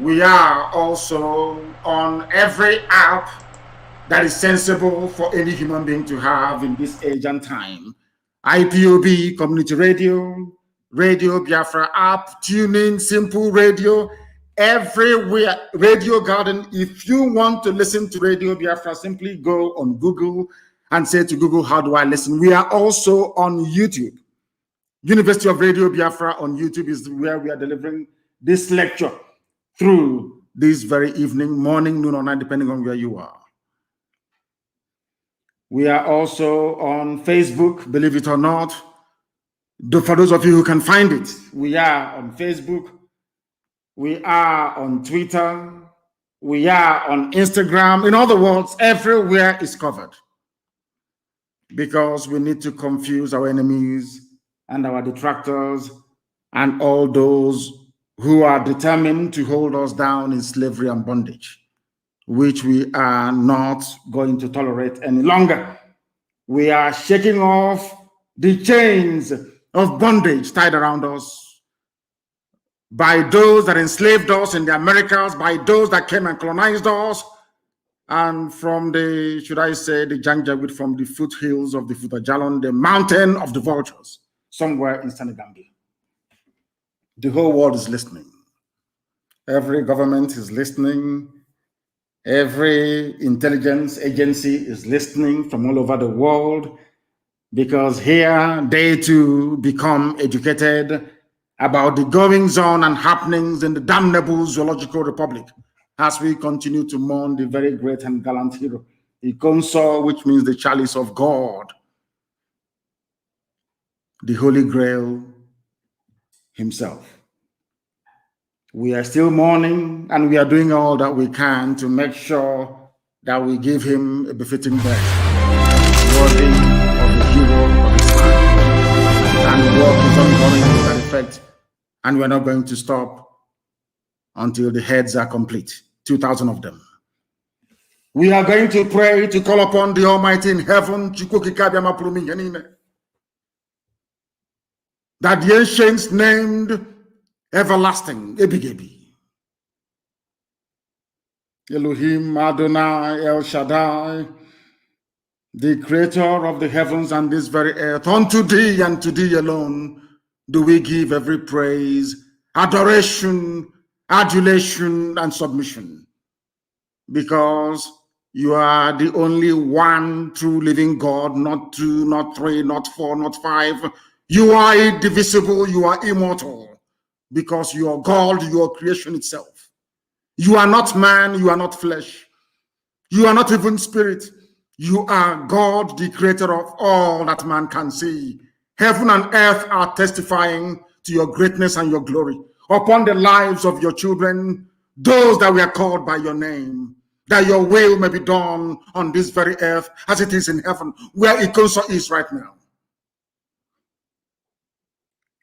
We are also on every app that is sensible for any human being to have in this age and time. IPOB, Community Radio, Radio Biafra app, TuneIn, Simple Radio, everywhere. Radio Garden. If you want to listen to Radio Biafra, simply go on Google and say to Google, how do I listen? We are also on YouTube. University of Radio Biafra on YouTube is where we are delivering this lecture through this very evening, morning, noon, or night, depending on where you are. We are also on Facebook, believe it or not. For those of you who can find it, we are on Facebook. We are on Twitter. We are on Instagram. In other words, everywhere is covered. Because we need to confuse our enemies and our detractors and all those who are determined to hold us down in slavery and bondage, which we are not going to tolerate any longer. We are shaking off the chains of bondage tied around us by those that enslaved us in the Americas, by those that came and colonized us, and from the, should I say, the Janjaweed, from the foothills of the Futajalon, the mountain of the vultures, somewhere in Senegambia. The whole world is listening. Every government is listening. Every intelligence agency is listening from all over the world, because here they too become educated about the goings on and happenings in the damnable zoological republic as we continue to mourn the very great and gallant hero, Ikonso, which means the chalice of God, the Holy Grail himself. We are still mourning, and we are doing all that we can to make sure that we give him a befitting death, worthy of the hero of his time. And the work is ongoing to that effect, and we're not going to stop until the heads are complete, 2,000 of them. We are going to pray to call upon the Almighty in heaven, that the ancients named everlasting, Ebigebi, Elohim, Adonai, El Shaddai, the creator of the heavens and this very earth. Unto thee and to thee alone do we give every praise, adoration, adulation, and submission, because you are the only one true living God, not two, not three, not four, not five. You are indivisible, you are immortal, because you are God, you are creation itself. You are not man, you are not flesh. You are not even spirit. You are God, the creator of all that man can see. Heaven and earth are testifying to your greatness and your glory upon the lives of your children, those that were called by your name, that your will may be done on this very earth as it is in heaven, where Ikonso is right now.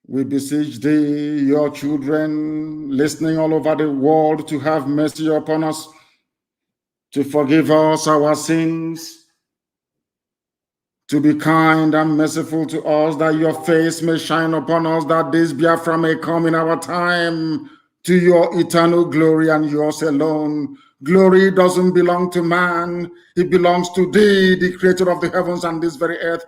We beseech thee, your children, listening all over the world, to have mercy upon us, to forgive us our sins, to be kind and merciful to us, that your face may shine upon us, that this Biafra may come in our time to your eternal glory and yours alone. Glory doesn't belong to man, it belongs to thee, the creator of the heavens and this very earth.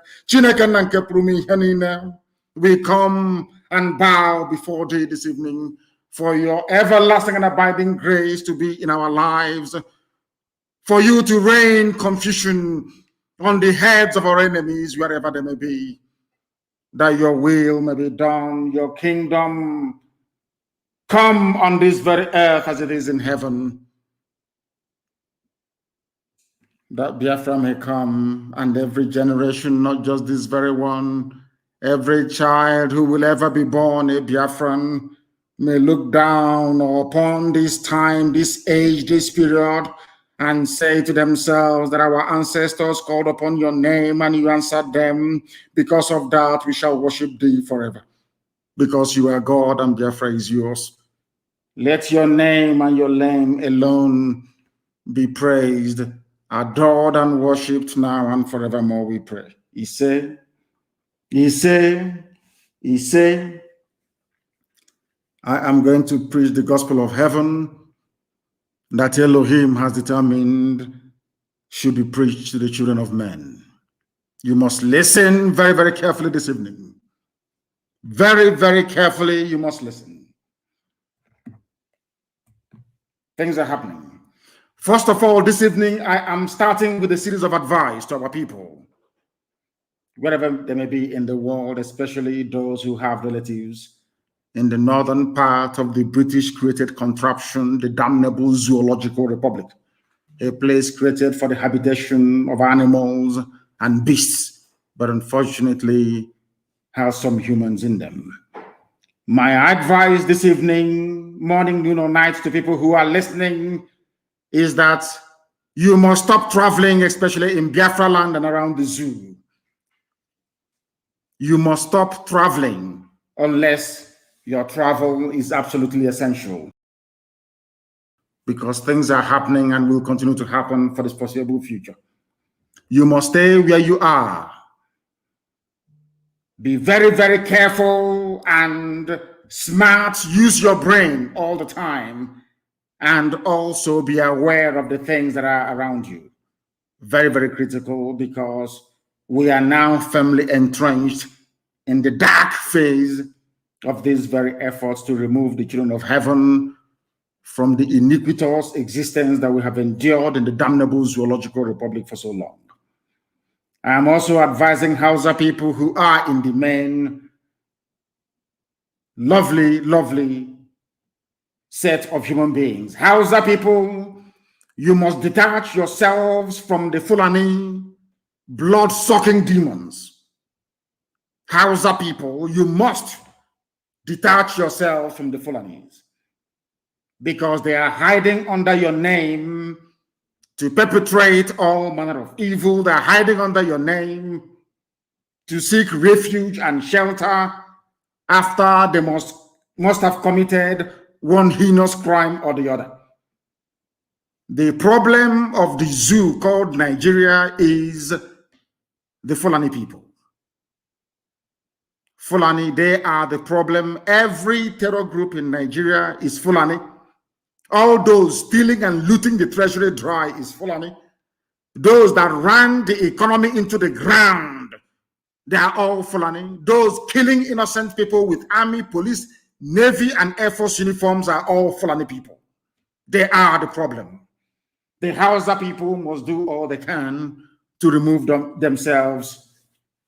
We come and bow before thee this evening for your everlasting and abiding grace to be in our lives, for you to rain confusion on the heads of our enemies, wherever they may be, that your will may be done, your kingdom come on this very earth as it is in heaven, that Biafra may come, and every generation, not just this very one, every child who will ever be born a Biafran may look down upon this time, this age, this period, and say to themselves that our ancestors called upon your name and you answered them. Because of that, we shall worship thee forever, because you are God and Biafra is yours. Let your name and your name alone be praised, adored, and worshipped now and forevermore, we pray. He said, I am going to preach the gospel of heaven that Elohim has determined should be preached to the children of men. You must listen very, very carefully this evening. Very, very carefully, you must listen. Things are happening. First of all, this evening, I am starting with a series of advice to our people, wherever they may be in the world, especially those who have relatives in the northern part of the British-created contraption, the damnable Zoological Republic, a place created for the habitation of animals and beasts, but unfortunately has some humans in them. My advice this evening, morning, noon, or night to people who are listening is that you must stop traveling, especially in Biafra land and around the zoo. You must stop traveling unless your travel is absolutely essential, because things are happening and will continue to happen for this foreseeable future. You must stay where you are. Be very, very careful and smart. Use your brain all the time, and also be aware of the things that are around you. Very, very critical, because we are now firmly entrenched in the dark phase of these very efforts to remove the children of heaven from the iniquitous existence that we have endured in the damnable Zoological Republic for so long. I am also advising Hausa people who are in the main lovely, lovely set of human beings. Hausa people, you must detach yourselves from the Fulani blood-sucking demons. Hausa people, you must detach yourself from the Fulanis, because they are hiding under your name to perpetrate all manner of evil. They are hiding under your name to seek refuge and shelter after they must have committed one heinous crime or the other. The problem of the zoo called Nigeria is the Fulani people. Fulani, they are the problem. Every terror group in Nigeria is Fulani. All those stealing and looting the treasury dry is Fulani. Those that ran the economy into the ground, they are all Fulani. Those killing innocent people with army, police, navy, and air force uniforms are all Fulani people. They are the problem. The Hausa people must do all they can to remove themselves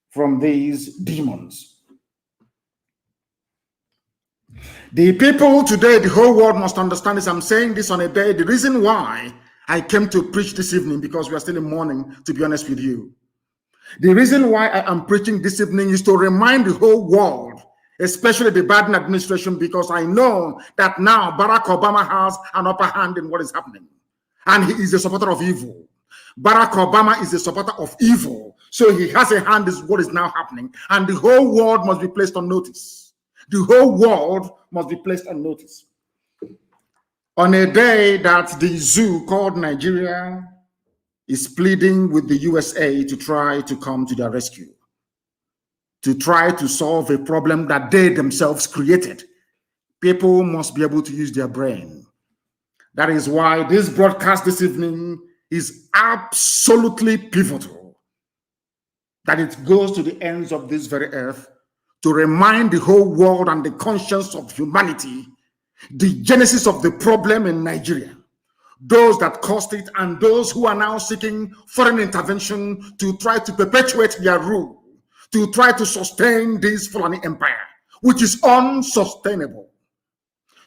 from these demons. The people today, the whole world must understand this. I'm saying this on a day. The reason why I came to preach this evening, because we are still in mourning, to be honest with you. The reason why I am preaching this evening is to remind the whole world, especially the Biden administration, because I know that now Barack Obama has an upper hand in what is happening. And he is a supporter of evil. Barack Obama is a supporter of evil. So he has a hand in what is now happening. And the whole world must be placed on notice. The whole world must be placed on notice. On a day that the zoo called Nigeria is pleading with the USA to try to come to their rescue, to try to solve a problem that they themselves created. People must be able to use their brain. That is why this broadcast this evening is absolutely pivotal, that it goes to the ends of this very earth to remind the whole world and the conscience of humanity the genesis of the problem in Nigeria, those that caused it, and those who are now seeking foreign intervention to try to perpetuate their rule, to try to sustain this Fulani empire, which is unsustainable.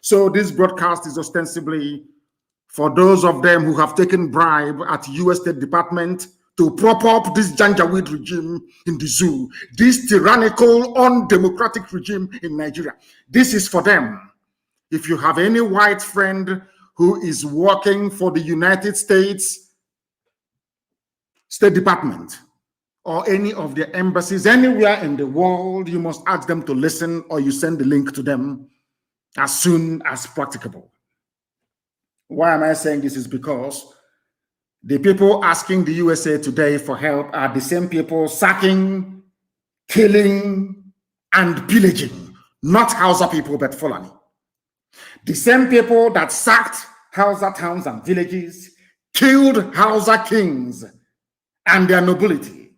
So this broadcast is ostensibly for those of them who have taken bribe at US State Department to prop up this Janjaweed regime in the zoo, this tyrannical, undemocratic regime in Nigeria. This is for them. If you have any white friend who is working for the United States State Department or any of their embassies anywhere in the world, you must ask them to listen, or you send the link to them as soon as practicable. Why am I saying this? Is because the people asking the USA today for help are the same people sacking, killing, and pillaging, not Hausa people, but Fulani. The same people that sacked Hausa towns and villages, killed Hausa kings and their nobility,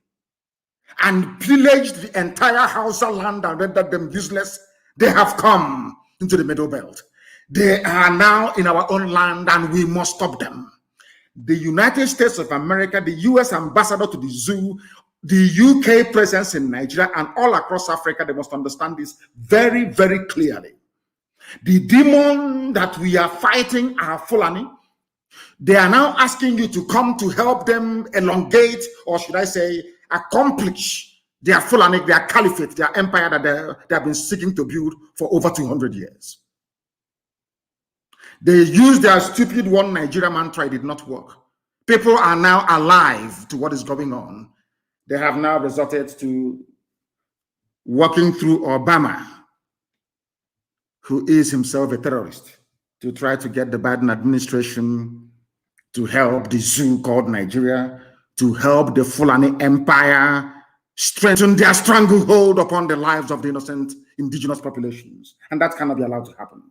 and pillaged the entire Hausa land and rendered them useless. They have come into the Middle Belt. They are now in our own land and we must stop them. The United States of America, the US ambassador to the zoo, the UK presence in Nigeria and all across Africa, they must understand this very, very clearly. The demon that we are fighting are Fulani. They are now asking you to come to help them elongate, or should I say, accomplish their Fulani, their caliphate, their empire that they have been seeking to build for over 200 years. They used their stupid one Nigeria mantra, it did not work. People are now alive to what is going on. They have now resorted to working through Obama, who is himself a terrorist, to try to get the Biden administration to help the zoo called Nigeria, to help the Fulani Empire strengthen their stranglehold upon the lives of the innocent indigenous populations. And that cannot be allowed to happen.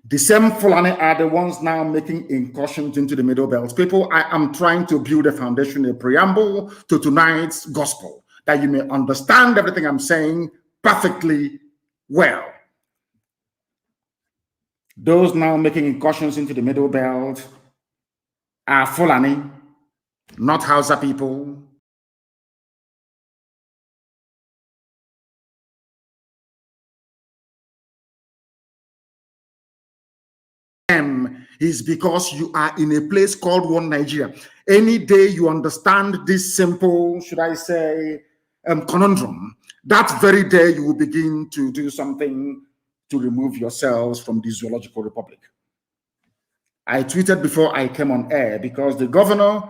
The same Fulani are the ones now making incursions into the Middle Belt. People, I am trying to build a foundation, a preamble to tonight's gospel, that you may understand everything I'm saying perfectly well. Those now making incursions into the Middle Belt are Fulani, not Hausa people. Is because you are in a place called one Nigeria. Any day you understand this simple, should I say, conundrum, that very day you will begin to do something to remove yourselves from the zoological republic. I tweeted before I came on air because the governor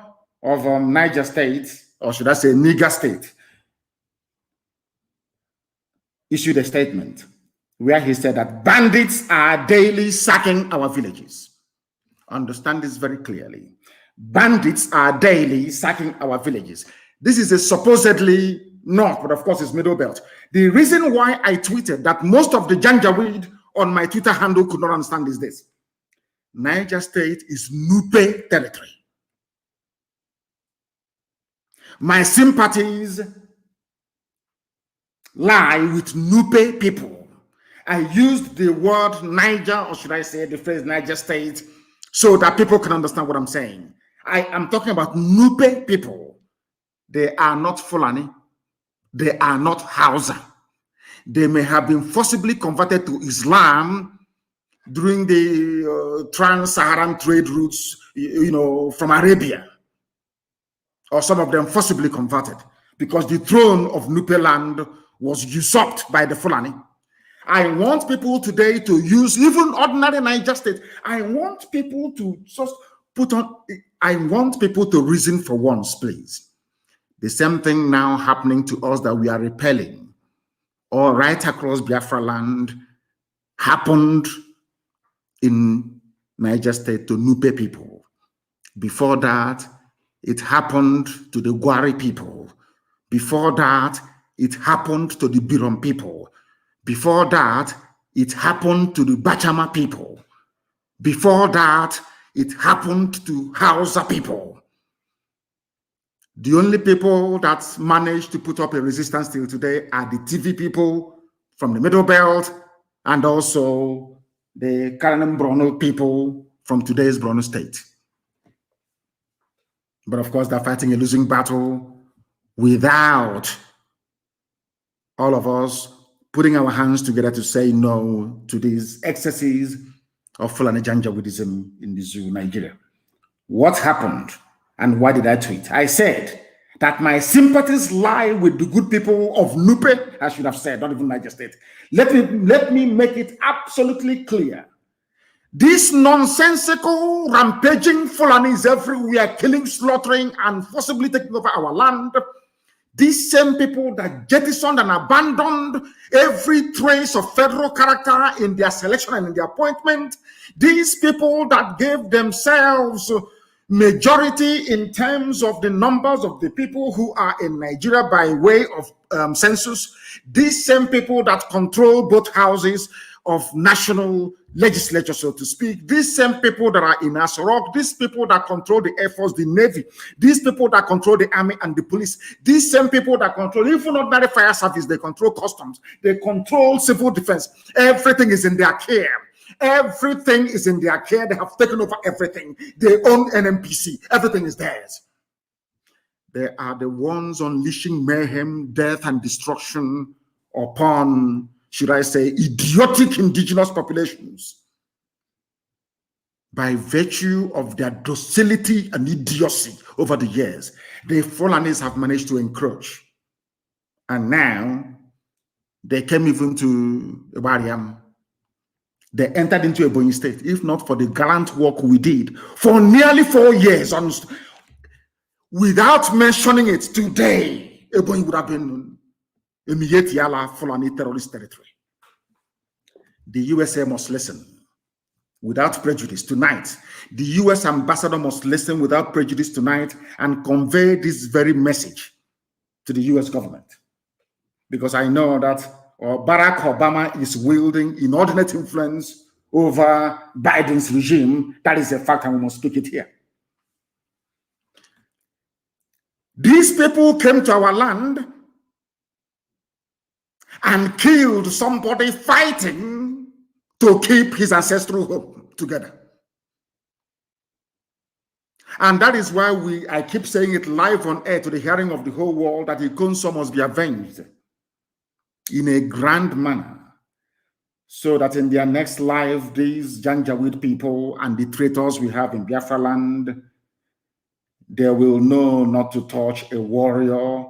of Niger State, or should I say Niger State, issued a statement where he said that bandits are daily sacking our villages. Understand this very clearly. Bandits are daily sacking our villages. This is a supposedly north, but of course it's Middle Belt. The reason why I tweeted that most of the Janjaweed on my Twitter handle could not understand is this. Niger State is Nupe territory. My sympathies lie with Nupe people. I used the word Niger, or should I say the phrase Niger State, so that people can understand what I'm saying. I am talking about Nupe people. They are not Fulani. They are not Hausa. They may have been forcibly converted to Islam during the trans-Saharan trade routes, from Arabia. Or some of them forcibly converted because the throne of Nupe land was usurped by the Fulani. I want people today to use even ordinary Niger State. I want people to just I want people to reason for once, please. The same thing now happening to us that we are repelling, or right across Biafra land, happened in Niger State to Nupe people. Before that, it happened to the Gwari people. Before that, it happened to the Birom people. Before that, it happened to the Bachama people. Before that, it happened to Hausa people. The only people that managed to put up a resistance till today are the TV people from the Middle Belt and also the Kanu'S Borno people from today's Borno State. But of course, they're fighting a losing battle without all of us putting our hands together to say no to these excesses of Fulani Janjaweedism in the zoo, Nigeria. What happened and why did I tweet? I said that my sympathies lie with the good people of Nupe, I should have said, not even Niger State. Let me make it absolutely clear. These nonsensical, rampaging Fulanis everywhere, killing, slaughtering, and forcibly taking over our land, these same people that jettisoned and abandoned every trace of federal character in their selection and in their appointment, these people that gave themselves majority in terms of the numbers of the people who are in Nigeria by way of census, these same people that control both houses of national legislature, so to speak. These same people that are in Asorok, these people that control the Air Force, the Navy, these people that control the army and the police, these same people that control, even ordinary fire service, they control customs, they control civil defense. Everything is in their care. Everything is in their care. They have taken over everything. They own NMPC. Everything is theirs. They are the ones unleashing mayhem, death, and destruction upon, should I say, idiotic indigenous populations by virtue of their docility and idiocy over the years. The Fulanis have managed to encroach. And now they came even to Ibariam. They entered into Ebonyi State. If not for the gallant work we did for nearly 4 years, without mentioning it today, Ebonyi would have been a Miyetiala Fulani terrorist territory. The USA must listen without prejudice tonight. The US ambassador must listen without prejudice tonight and convey this very message to the US government. Because I know that Barack Obama is wielding inordinate influence over Biden's regime. That is a fact, and we must speak it here. These people came to our land and killed somebody fighting to keep his ancestral home together. And that is why I keep saying it live on air to the hearing of the whole world that Ikonso must be avenged in a grand manner, so that in their next life, these Janjaweed people and the traitors we have in Biafra land, they will know not to touch a warrior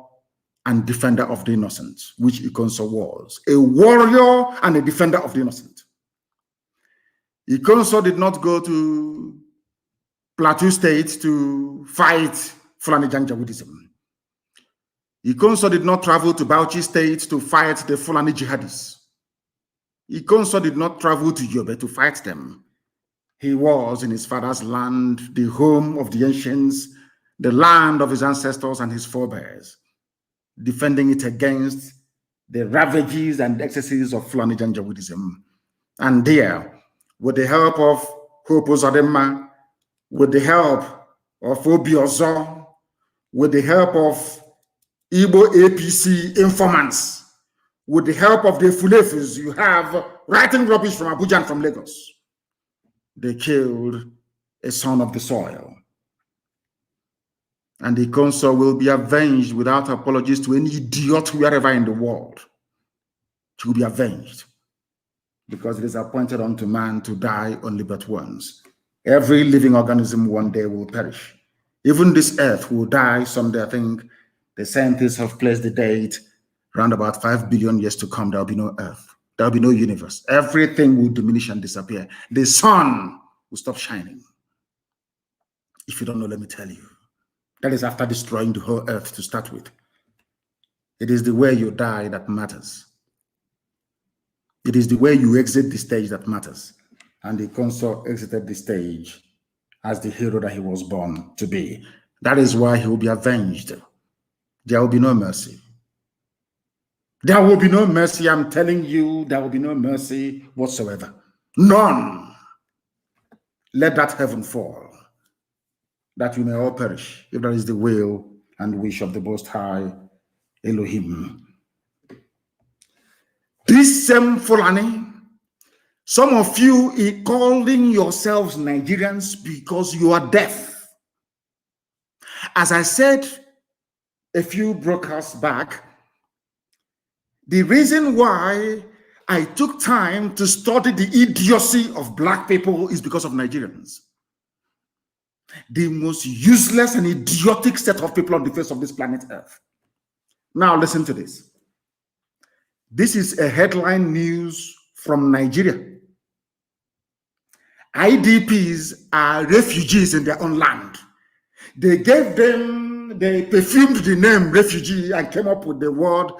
and defender of the innocent, which Ikonso was. A warrior and a defender of the innocent. Ikonso did not go to Plateau State to fight Fulani Janjaweedism. Ikonso did not travel to Bauchi State to fight the Fulani jihadists. Ikonso did not travel to Yobe to fight them. He was in his father's land, the home of the ancients, the land of his ancestors and his forebears, defending it against the ravages and excesses of Fulani Janjaweedism. And there, with the help of Hopo Zadema, with the help of Obiozo, with the help of Igbo APC informants, with the help of the Fulefis you have writing rubbish from Abuja and from Lagos, they killed a son of the soil. And the Ikonso will be avenged without apologies to any idiot wherever in the world. She will be avenged because it is appointed unto man to die only but once. Every living organism one day will perish. Even this earth will die someday. I think the scientists have placed the date around about 5 billion years to come. There will be no earth. There will be no universe. Everything will diminish and disappear. The sun will stop shining. If you don't know, let me tell you. That is after destroying the whole earth to start with. It is the way you die that matters. It is the way you exit the stage that matters. And the Ikonso exited the stage as the hero that he was born to be. That is why he will be avenged. There will be no mercy. There will be no mercy. I'm telling you, there will be no mercy whatsoever. None. Let that heaven fall, that we may all perish, if that is the will and wish of the Most High Elohim. This same Fulani, some of you are calling yourselves Nigerians because you are deaf. As I said a few broadcasts back, the reason why I took time to study the idiocy of black people is because of Nigerians. The most useless and idiotic set of people on the face of this planet Earth. Now listen to this. This is a headline news from Nigeria. IDPs are refugees in their own land. They perfumed the name refugee and came up with the word,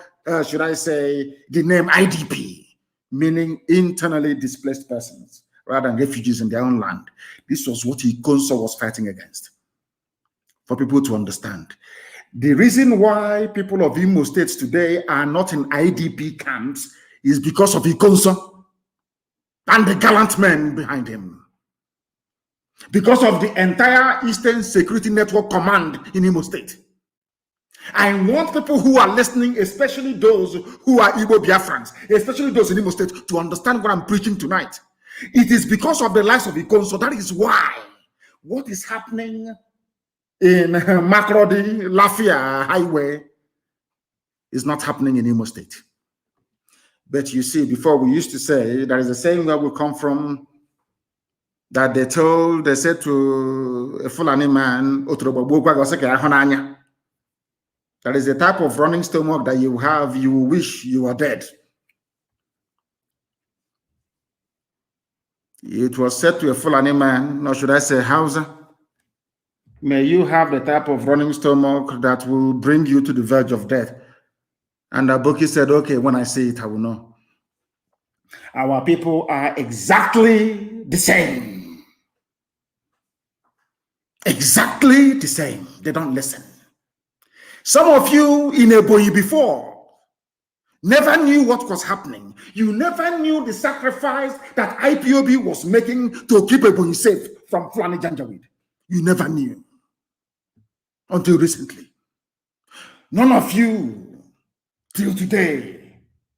should I say, the name IDP, meaning internally displaced persons, rather than refugees in their own land. This was what Ikonso was fighting against, for people to understand. The reason why people of Imo States today are not in IDP camps is because of Ikonso. and the gallant men behind him. Because of the entire Eastern Security Network Command in Imo State. I want people who are listening, especially those who are Igbo Biafrans, especially those in Imo State, to understand what I'm preaching tonight. It is because of the lives of Ikon, so that is why what is happening in Makrodi, Lafia Highway is not happening in Imo State. But you see, before we used to say, there is a saying where we come from, that they said to a Fulani man, that is the type of running stomach that you have, you wish you were dead. It was said to a Fulani man, nor should I say Hausa, may you have the type of running stomach that will bring you to the verge of death. And Aboki said, okay, when I see it, I will know. Our people are exactly the same. Exactly the same. They don't listen. Some of you in Ebonyi before never knew what was happening. You never knew the sacrifice that IPOB was making to keep Ebonyi safe from Fulani Janjaweed. You never knew until recently. None of you till today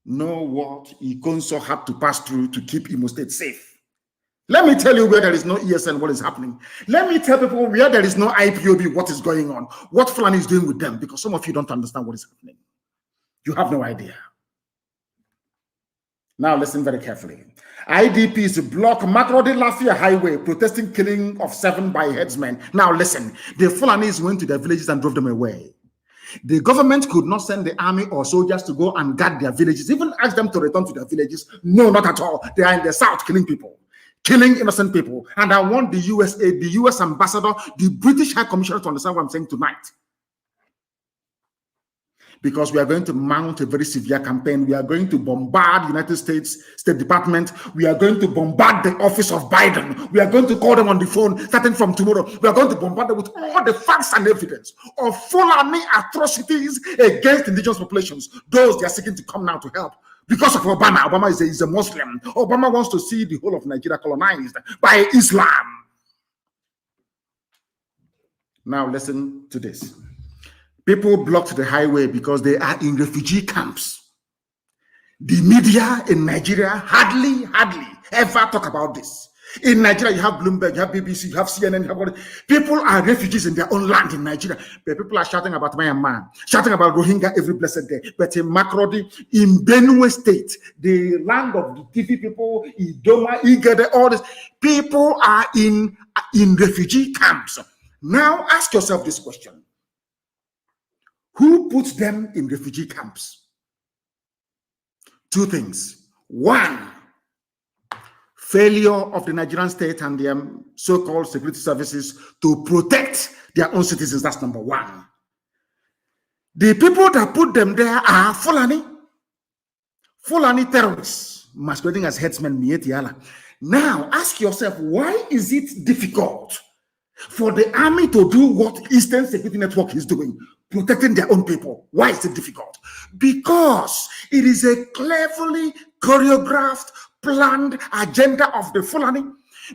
know what Ikonso had to pass through to keep Imo State safe. Let me tell you where there is no ESN, what is happening. Let me tell people where there is no IPOB, what is going on, what Fulani is doing with them, because some of you don't understand what is happening. You have no idea. Now listen very carefully. IDPs block Makrodi Lafia Highway, protesting killing of 7 by headsmen. Now listen, the Fulanis went to their villages and drove them away. The government could not send the army or soldiers to go and guard their villages, even ask them to return to their villages. No, not at all. They are in the south killing people. Killing innocent people. And I want the USA, the US ambassador, the British High Commissioner to understand what I'm saying tonight. Because we are going to mount a very severe campaign. We are going to bombard the United States State Department. We are going to bombard the office of Biden. We are going to call them on the phone starting from tomorrow. We are going to bombard them with all the facts and evidence of Fulani atrocities against indigenous populations. Those they are seeking to come now to help. Because of Obama. Obama is a Muslim. Obama wants to see the whole of Nigeria colonized by Islam. Now listen to this. People blocked the highway because they are in refugee camps. The media in Nigeria hardly ever talk about this. In Nigeria, you have Bloomberg, you have BBC, you have CNN, you have people are refugees in their own land in Nigeria. But people are shouting about Myanmar, shouting about Rohingya every blessed day. But in Makrodi, in Benue State, the land of the TV people, Idoma, Igede, all this, people are in refugee camps. Now ask yourself this question. Who puts them in refugee camps? Two things. One, failure of the Nigerian state and their so-called security services to protect their own citizens. That's number one. The people that put them there are Fulani terrorists, masquerading as headsmen. Now, ask yourself, why is it difficult for the army to do what Eastern Security Network is doing, protecting their own people? Why is it difficult? Because it is a cleverly choreographed, planned agenda of the Fulani.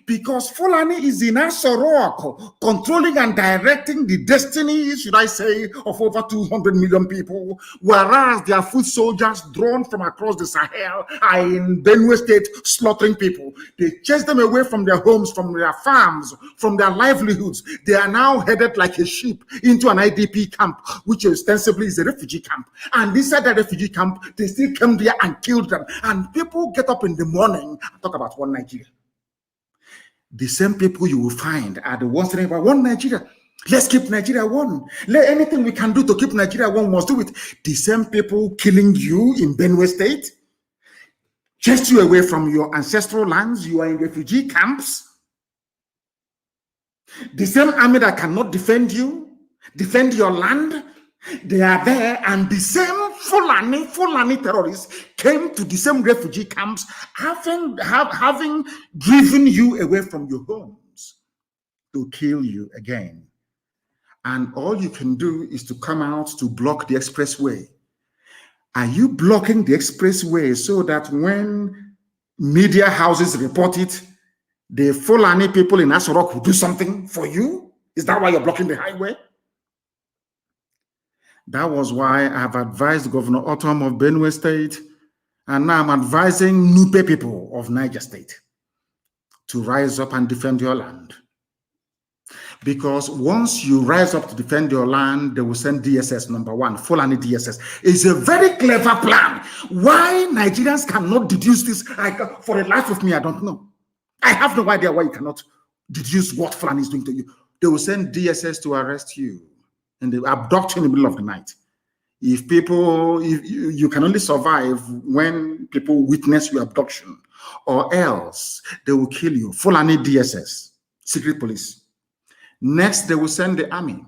Because Fulani is in Asorok, controlling and directing the destiny, should I say, of over 200 million people, whereas their foot soldiers drawn from across the Sahel are in Benue State slaughtering people. They chase them away from their homes, from their farms, from their livelihoods. They are now headed like a sheep into an IDP camp, which ostensibly is a refugee camp. And inside that refugee camp, they still came there and killed them. And people get up in the morning and talk about one Nigeria. The same people you will find are the ones saying about one Nigeria. Let's keep Nigeria one. Let anything we can do to keep Nigeria one, must do it. The same people killing you in Benue State, chased you away from your ancestral lands. You are in refugee camps. The same army that cannot defend you, defend your land, they are there, and the same Fulani terrorists came to the same refugee camps, having driven you away from your homes to kill you again. And all you can do is to come out to block the expressway. Are you blocking the expressway so that when Media houses report it. The Fulani people in Asorok will do something for you. Is that why you're blocking the highway? That was why I have advised Governor Otom of Benue State, and now I'm advising Nupe people of Niger State to rise up and defend your land. Because once you rise up to defend your land, they will send DSS, number one, Fulani DSS. It's a very clever plan. Why Nigerians cannot deduce this, for the life of me, I don't know. I have no idea why you cannot deduce what Fulani is doing to you. They will send DSS to arrest you, and they abduct you in the middle of the night. If you can only survive when people witness your abduction, or else they will kill you. Fulani DSS, secret police. Next, they will send the army.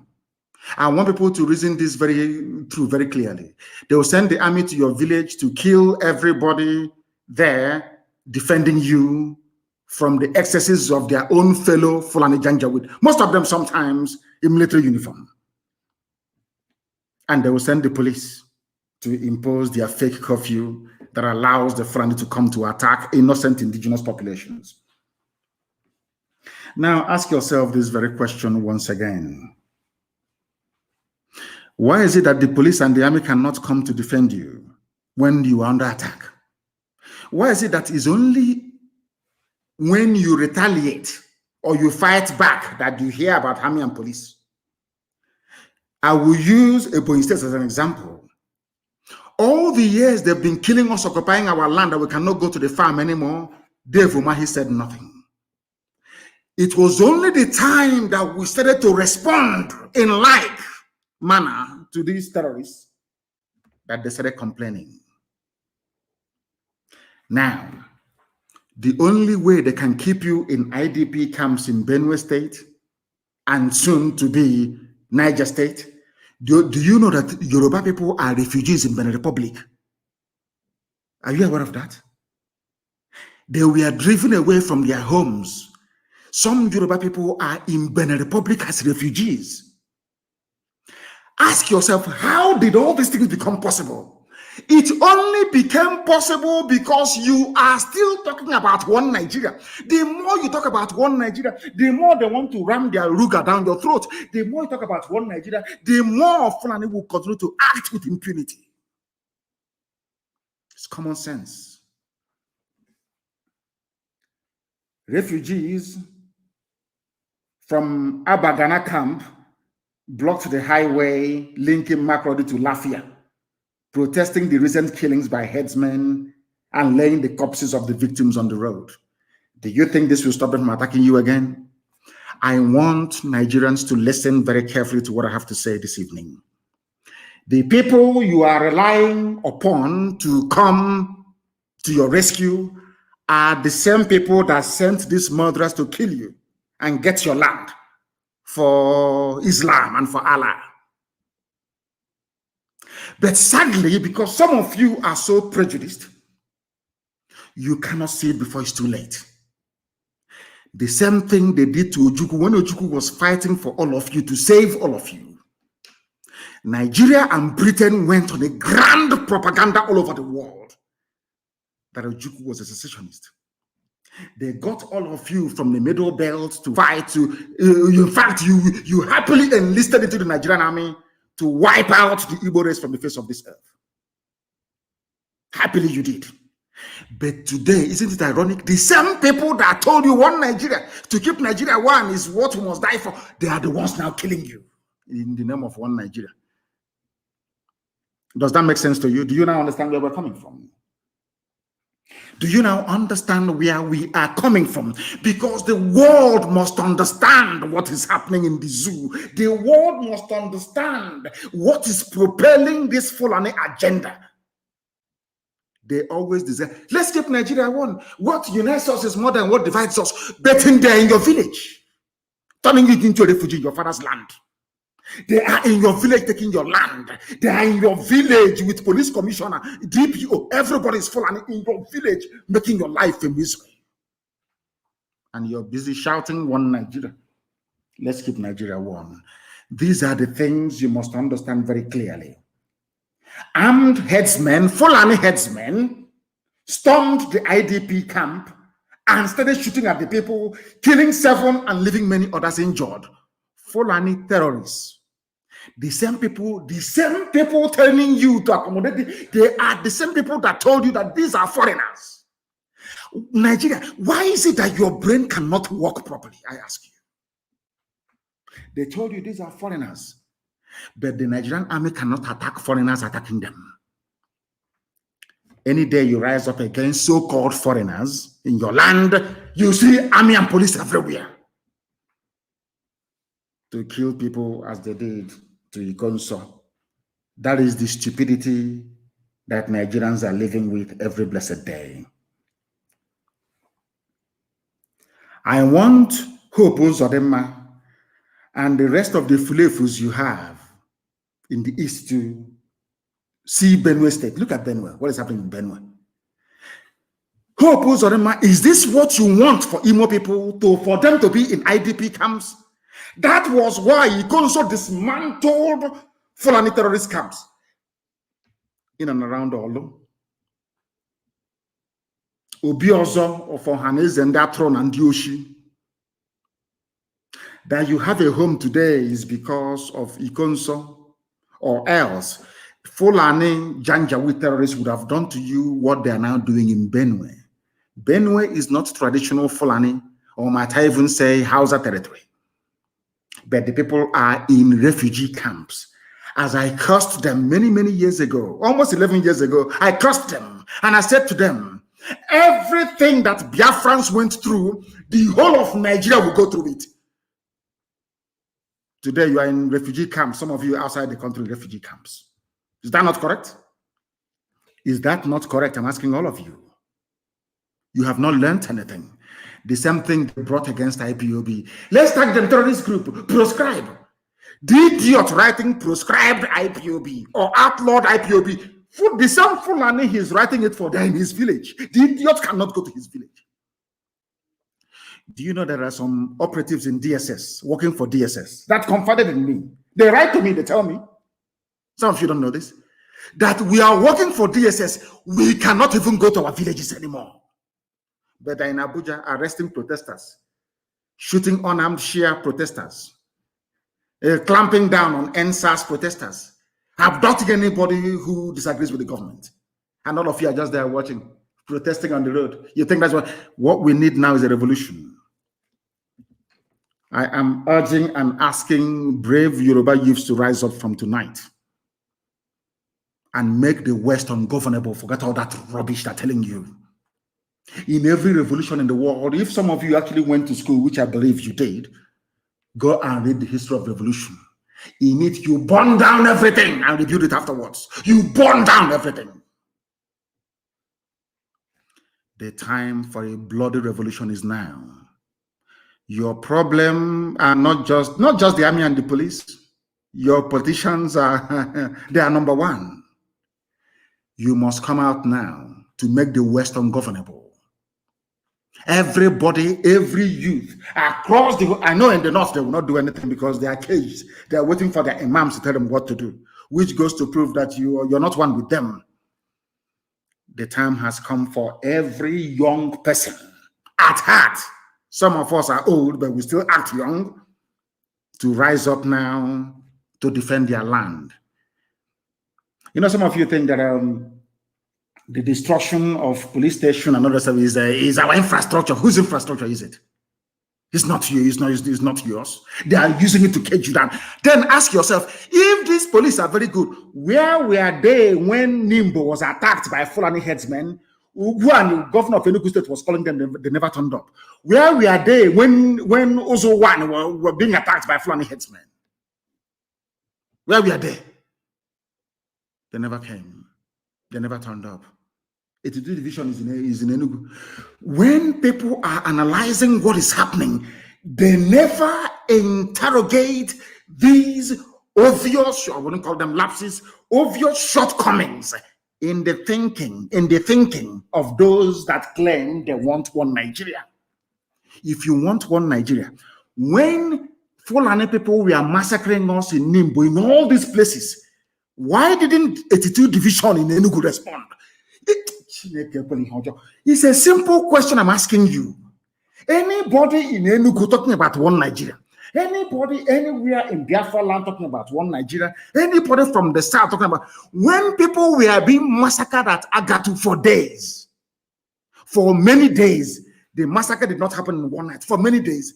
I want people to reason this very clearly. They will send the army to your village to kill everybody there defending you from the excesses of their own fellow Fulani Janjaweed. Most of them sometimes in military uniform. And they will send the police to impose their fake curfew that allows the Fulani to come to attack innocent indigenous populations. Now, ask yourself this very question once again. Why is it that the police and the army cannot come to defend you when you are under attack? Why is it that it's only when you retaliate or you fight back that you hear about army and police? I will use Ebonyi State as an example. All the years they've been killing us, occupying our land, that we cannot go to the farm anymore, Dave Umahi said nothing. It was only the time that we started to respond in like manner to these terrorists that they started complaining. Now, the only way they can keep you in IDP camps in Benue State and soon to be Niger State, do you know that Yoruba people are refugees in Benin Republic? Are you aware of that? They were driven away from their homes. Some Yoruba people are in Benin Republic as refugees. Ask yourself, how did all these things become possible? It only became possible because you are still talking about one Nigeria. The more you talk about one Nigeria, the more they want to ram their ruga down your throat. The more you talk about one Nigeria, the more Fulani will continue to act with impunity. It's common sense. Refugees from Abagana camp blocked the highway linking Makurdi to Lafia, protesting the recent killings by headsmen and laying the corpses of the victims on the road. Do you think this will stop them from attacking you again? I want Nigerians to listen very carefully to what I have to say this evening. The people you are relying upon to come to your rescue are the same people that sent these murderers to kill you and get your land for Islam and for Allah. But sadly, because some of you are so prejudiced, you cannot see it before it's too late. The same thing they did to Ojukwu when Ojukwu was fighting for all of you, to save all of you. Nigeria and Britain went on a grand propaganda all over the world that Ojukwu was a secessionist. They got all of you from the Middle Belt to fight. In fact, you happily enlisted into the Nigerian army to wipe out the Igbo race from the face of this earth. Happily you did. But today, isn't it ironic? The same people that told you one Nigeria, to keep Nigeria one is what we must die for, they are the ones now killing you in the name of one Nigeria. Does that make sense to you? Do you now understand where we're coming from? Do you now understand where we are coming from? Because the world must understand what is happening in the zoo. The world must understand what is propelling this Fulani agenda. They always desire, let's keep Nigeria one. What unites us is more than what divides us. Betting there in your village, turning it into a refugee in your father's land. They are in your village taking your land. They are in your village with police commissioner, DPO. Everybody is Fulani in your village, making your life a misery. And you're busy shouting one Nigeria. Let's keep Nigeria one. These are the things you must understand very clearly. Armed headsmen, Fulani headsmen, stormed the IDP camp and started shooting at the people, killing 7 and leaving many others injured. Fulani terrorists. The same people telling you to accommodate, they are the same people that told you that these are foreigners. Nigeria, why is it that your brain cannot work properly? I ask you. They told you these are foreigners, but the Nigerian army cannot attack foreigners attacking them. Any day you rise up against so-called foreigners in your land, you see army and police everywhere to kill people as they did to Ikonso. That is the stupidity that Nigerians are living with every blessed day. I want Hope Uzodinma and the rest of the Fulefus you have in the east to see Benue State. Look at Benue. What is happening in Benue? Hope Uzodinma, is this what you want for Imo people, for them to be in IDP camps? That was why Ikonso dismantled Fulani terrorist camps in and around Olo. Obiozo of Ohanese and Datron and Dioshi. That you have a home today is because of Ikonso, or else Fulani Janjaweed terrorists would have done to you what they are now doing in Benue. Benue is not traditional Fulani, or might I even say Hausa territory. But the people are in refugee camps. As I cursed them many, many years ago, almost 11 years ago, I cursed them and I said to them, everything that Biafrans went through, the whole of Nigeria will go through it. Today you are in refugee camps, some of you outside the country, refugee camps. Is that not correct? Is that not correct? I'm asking all of you. You have not learned anything. The same thing they brought against IPOB. Let's tag them terrorist group, proscribe. The idiot writing proscribed IPOB or outlawed IPOB. For the same Fulani, he's writing it for them in his village. The idiot cannot go to his village. Do you know there are some operatives in DSS, working for DSS, that confided in me? They write to me, they tell me, some of you don't know this, that we are working for DSS. We cannot even go to our villages anymore. But they're in Abuja arresting protesters, shooting unarmed Shia protesters, clamping down on NSAS protesters, abducting anybody who disagrees with the government. And all of you are just there watching, protesting on the road. You think that's what we need now is a revolution. I am urging and asking brave Yoruba youths to rise up from tonight and make the West ungovernable. Forget all that rubbish they're telling you. In every revolution in the world, if some of you actually went to school, which I believe you did, go and read the history of revolution. In it, you burn down everything and rebuild it afterwards. You burn down everything. The time for a bloody revolution is now. Your problem are not just the army and the police. Your politicians are they are number one. You must come out now to make the West ungovernable. Everybody, every youth across the, I know in the north they will not do anything because they are caged. They are waiting for their imams to tell them what to do, which goes to prove that you're not one with them. The time has come for every young person at heart. Some of us are old, but we still act young, to rise up now to defend their land. You know, some of you think that the destruction of police station and other stuff is our infrastructure. Whose infrastructure is it? It's not you. It's not yours. They are using it to cage you down. Then ask yourself, if these police are very good, where were they when Nimbo was attacked by Fulani headsmen? Who and the governor of Enugu State was calling them, they never turned up. Where were they when Ozo One were being attacked by Fulani headsmen? Where were they? They never came. They never turned up. 82 division is in Enugu. When people are analyzing what is happening, they never interrogate these obvious, I wouldn't call them lapses, obvious shortcomings in the thinking of those that claim they want one Nigeria. If you want one Nigeria, when Fulani people were massacring us in Nimbo, in all these places, why didn't 82 division in Enugu respond? It's a simple question I'm asking you. Anybody in Enugu talking about one Nigeria? Anybody anywhere in Biafra land talking about one Nigeria? Anybody from the south talking about when people were being massacred at Agatu for days, for many days? The massacre did not happen in one night. For many days.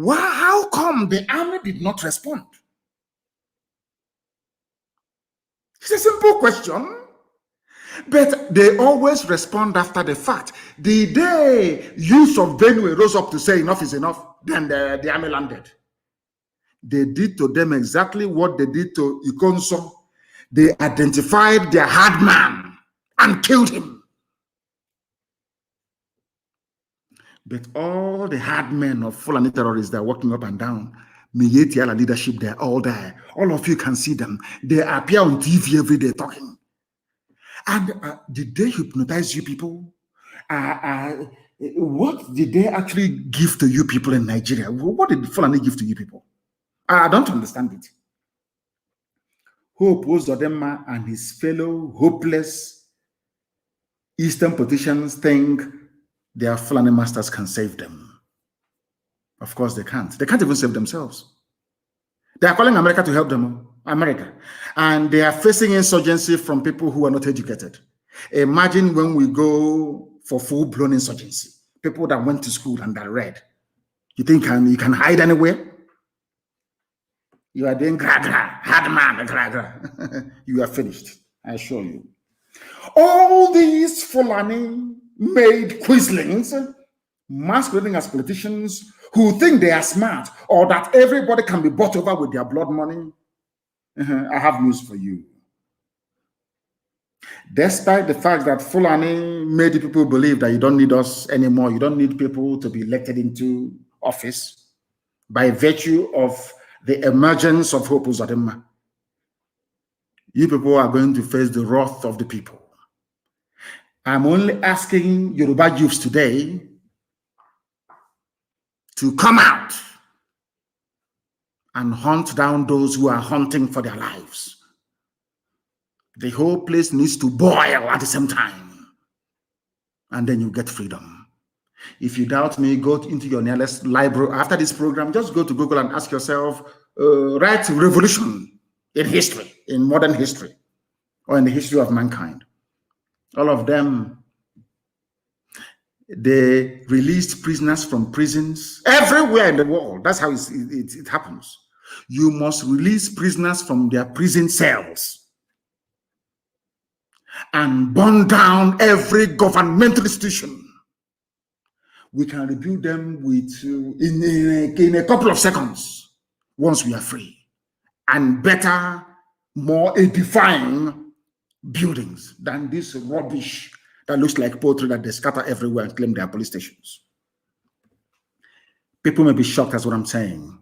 How come the army did not respond? It's a simple question. But they always respond after the fact. The day youth of Benue rose up to say enough is enough, then the army landed. They did to them exactly what they did to Ikonso. They identified their hard man and killed him. But all the hard men of Fulani terrorists that are walking up and down, Miyetiala leadership, they're all there. All of you can see them. They appear on TV every day talking. And did they hypnotize you people? What did they actually give to you people in Nigeria? What did Fulani give to you people? I don't understand it. Hope Uzodinma and his fellow hopeless Eastern politicians think their Fulani masters can save them. Of course they can't. They can't even save themselves. They are calling America to help them. America. And they are facing insurgency from people who are not educated. Imagine when we go for full-blown insurgency. People that went to school and that read. You think you can hide anywhere? You are doing gra-gra, hard man, gra-gra. You are finished, I assure you. All these Fulani-made quislings masquerading as politicians who think they are smart or that everybody can be bought over with their blood money. I have news for you. Despite the fact that Fulani made people believe that you don't need us anymore, you don't need people to be elected into office by virtue of the emergence of Hope Uzodinma, you people are going to face the wrath of the people. I'm only asking Yoruba youths today to come out and hunt down those who are hunting for their lives. The whole place needs to boil at the same time. And then you get freedom. If you doubt me, go into your nearest library. After this program, just go to Google and ask yourself, write revolution in history, in modern history, or in the history of mankind. All of them, they released prisoners from prisons everywhere in the world. That's how it happens. You must release prisoners from their prison cells and burn down every governmental institution. We can rebuild them in a couple of seconds once we are free. And better, more edifying buildings than this rubbish that looks like poetry that they scatter everywhere and claim they are police stations. People may be shocked at what I'm saying.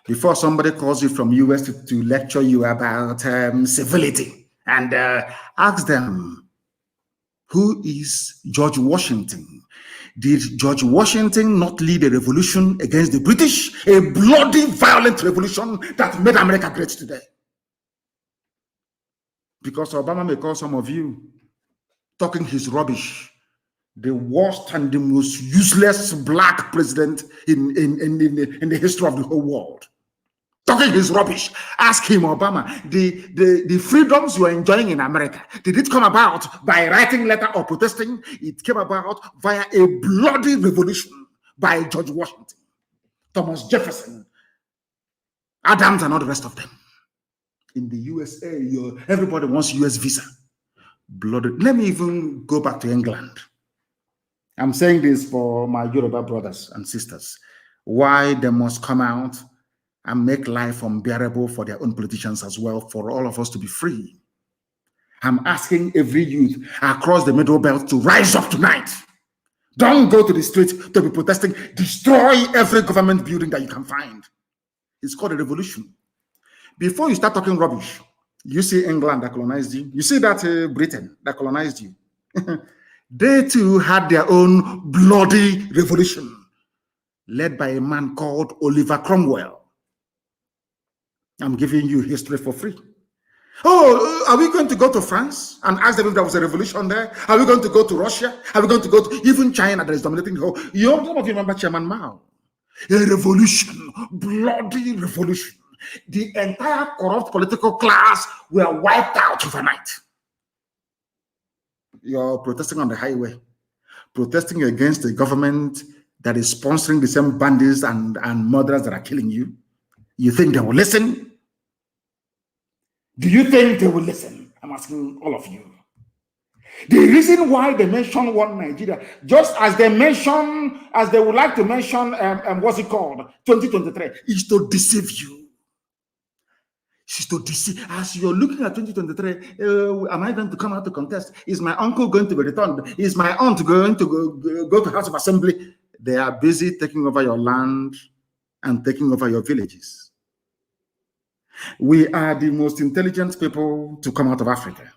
Before somebody calls you from US to lecture you about civility, and ask them, who is George Washington? Did George Washington not lead a revolution against the British? A bloody, violent revolution that made America great today? Because Obama may call some of you talking his rubbish the worst and the most useless black president in the history of the whole world. Talking his rubbish. Ask him, Obama, the freedoms you are enjoying in America, did it come about by writing letter or protesting? It came about via a bloody revolution by George Washington, Thomas Jefferson, Adams, and all the rest of them. In the USA, everybody wants US visa. Bloody. Let me even go back to England. I'm saying this for my Yoruba brothers and sisters. Why they must come out and make life unbearable for their own politicians as well, for all of us to be free. I'm asking every youth across the Middle Belt to rise up tonight. Don't go to the streets to be protesting. Destroy every government building that you can find. It's called a revolution. Before you start talking rubbish, you see England that colonized you. You see that Britain that colonized you. They too had their own bloody revolution led by a man called Oliver Cromwell. I'm giving you history for free. Oh, are we going to go to France and ask them if there was a revolution there? Are we going to go to Russia? Are we going to go to even China that is dominating the whole? Some of you remember Chairman Mao. A revolution, bloody revolution. The entire corrupt political class were wiped out overnight. You're protesting on the highway, protesting against a government that is sponsoring the same bandits and murderers that are killing you. You think they will listen? Do you think they will listen? I'm asking all of you. The reason why they mention one Nigeria, just as they mention, as they would like to mention, what's it called, 2023, is to deceive you. It's to deceive. As you're looking at 2023, am I going to come out to contest? Is my uncle going to be returned? Is my aunt going to go to House of Assembly? They are busy taking over your land and taking over your villages. We are the most intelligent people to come out of Africa.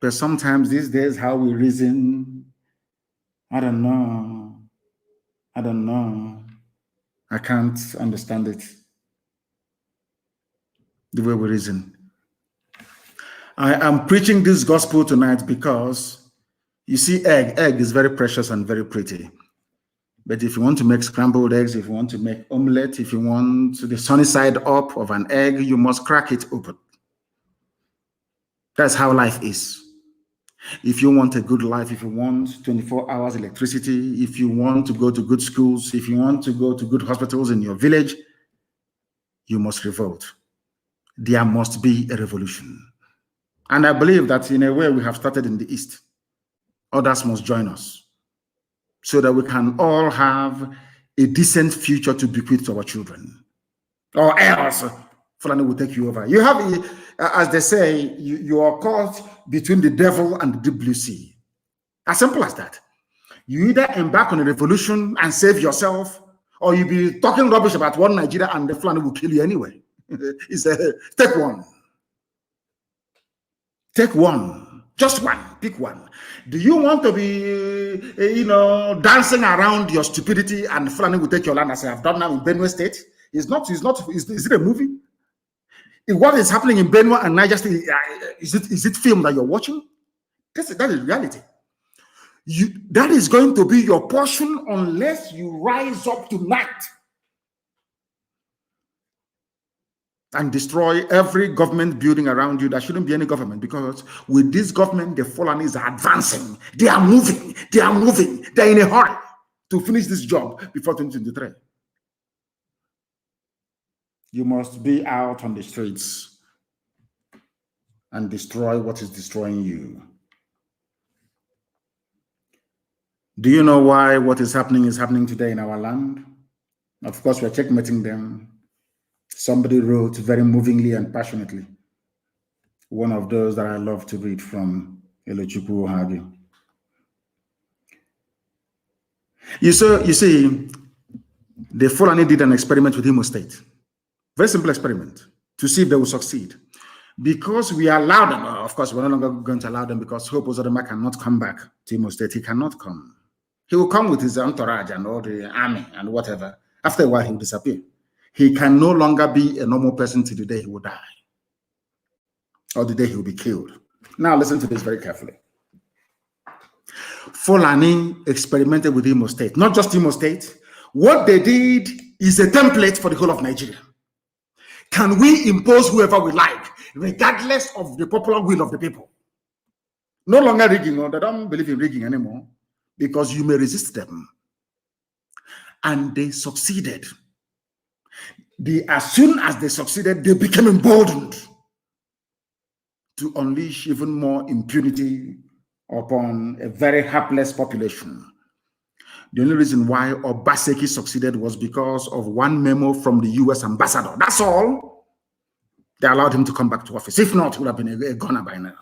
But sometimes these days, how we reason, I don't know. I don't know. I can't understand it. The way we reason. I am preaching this gospel tonight because, you see, egg is very precious and very pretty. But if you want to make scrambled eggs, if you want to make omelette, if you want the sunny side up of an egg, you must crack it open. That's how life is. If you want a good life, if you want 24 hours electricity, if you want to go to good schools, if you want to go to good hospitals in your village, you must revolt. There must be a revolution. And I believe that in a way we have started in the East. Others must join us, so that we can all have a decent future to bequeath to our children. Or else, Fulani will take you over. You have, as they say, you are caught between the devil and the deep blue sea. As simple as that. You either embark on a revolution and save yourself, or you be talking rubbish about one Nigeria and the Fulani will kill you anyway. Take one. Take one. Just one. Pick one. Do you want to be, dancing around your stupidity and Fulani will take your land as I have done now in Benue State? Is it a movie? What is happening in Benue and Niger State, is it film that you're watching? That is reality. That is going to be your portion unless you rise up tonight and destroy every government building around you. There shouldn't be any government, because with this government, the Fulanis are advancing. They are moving. They are moving. They're in a hurry to finish this job before 2023. You must be out on the streets and destroy what is destroying you. Do you know why what is happening today in our land? Of course, we're checkmating them. Somebody wrote very movingly and passionately, one of those that I love to read, from Elochukwu Hagi. You see, the Fulani did an experiment with Imo State. Very simple experiment to see if they will succeed. Because we allowed them, of course, we're no longer going to allow them, because Hope Uzodinma cannot come back to Imo State. He cannot come. He will come with his entourage and all the army and whatever. After a while, he will disappear. He can no longer be a normal person till the day he will die, or the day he will be killed. Now listen to this very carefully. Fulani experimented with Imo State, not just Imo State. What they did is a template for the whole of Nigeria. Can we impose whoever we like, regardless of the popular will of the people? No longer rigging, or they don't believe in rigging anymore, because you may resist them. And they succeeded. As soon as they succeeded, they became emboldened to unleash even more impunity upon a very hapless population. The only reason why Obaseki succeeded was because of one memo from the US ambassador. That's all. They allowed him to come back to office. If not, he would have been a goner by now.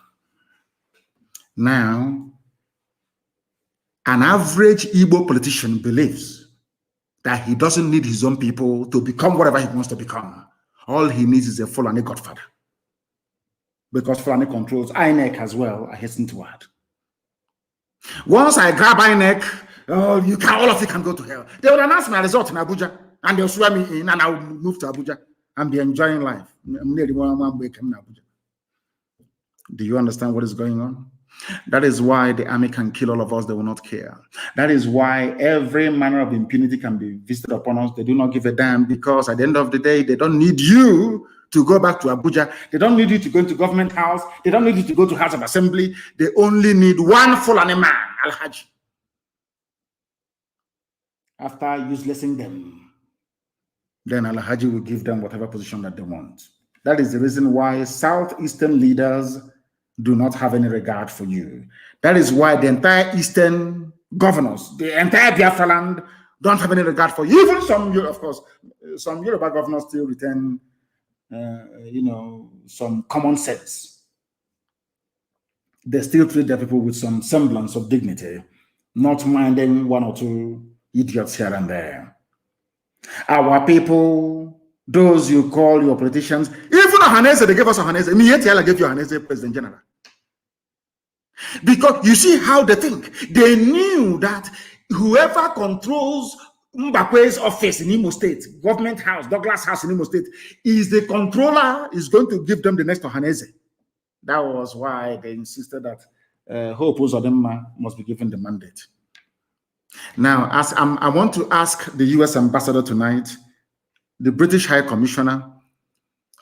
Now, an average Igbo politician believes that he doesn't need his own people to become whatever he wants to become. All he needs is a Fulani godfather. Because Fulani controls INEC as well, I hasten to add. Once I grab INEC, all of you can go to hell. They will announce my result in Abuja, and they'll swear me in, and I'll move to Abuja and be enjoying life. Do you understand what is going on? That is why the army can kill all of us, they will not care. That is why every manner of impunity can be visited upon us. They do not give a damn, because at the end of the day, they don't need you to go back to Abuja. They don't need you to go into government house. They don't need you to go to House of Assembly. They only need one Fulani man, Al-Haji. After uselessing them, then Al-Haji will give them whatever position that they want. That is the reason why Southeastern leaders do not have any regard for you. That is why the entire Eastern governors, the entire Biafra land, don't have any regard for you. Even some, of course, some Yoruba governors still retain, some common sense. They still treat their people with some semblance of dignity, not minding one or two idiots here and there. Our people, those you call your politicians, even Ohaneze, they gave us Ohaneze. Mietiala gave you Ohaneze President General. Because you see how they think. They knew that whoever controls Mbakwe's office in Imo State, government house, Douglas House in Imo State, is the controller, is going to give them the next Ohaneze. That was why they insisted that Hope Uzodinma must be given the mandate. Now, as I want to ask the U.S. ambassador tonight, the British High Commissioner,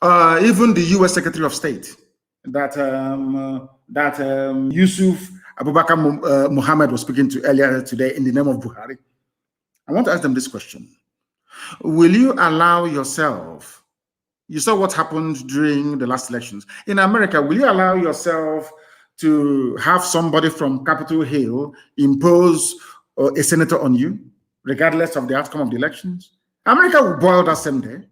even the U.S. Secretary of State, that Yusuf Abubakar Muhammad was speaking to earlier today in the name of Buhari. I want to ask them this question. Will you allow yourself, you saw what happened during the last elections. In America, will you allow yourself to have somebody from Capitol Hill impose a senator on you, regardless of the outcome of the elections? America will boil that same day.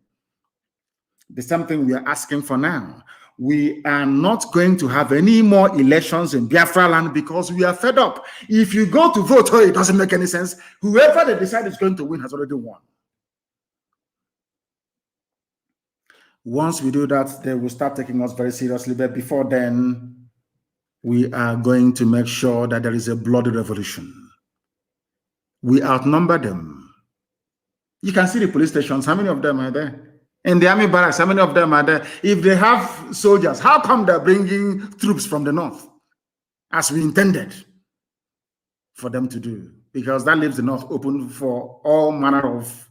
The same thing we are asking for now. We are not going to have any more elections in Biafra land because we are fed up. If you go to vote, it doesn't make any sense. Whoever they decide is going to win has already won. Once we do that, they will start taking us very seriously. But before then, we are going to make sure that there is a bloody revolution. We outnumber them. You can see the police stations. How many of them are there? In the army barracks, how many of them are there? If they have soldiers, how come they're bringing troops from the north, as we intended for them to do? Because that leaves the north open for all manner of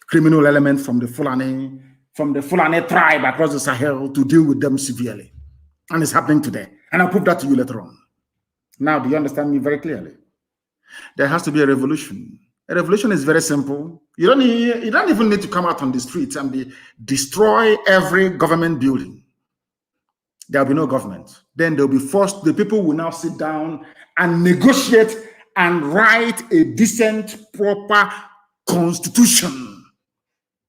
criminal elements from the Fulani tribe across the Sahel to deal with them severely. And it's happening today. And I'll prove that to you later on. Now, do you understand me very clearly? There has to be a revolution. A revolution is very simple. You don't even need to come out on the streets and destroy every government building. There will be no government. Then they'll be forced, the people will now sit down and negotiate and write a decent, proper constitution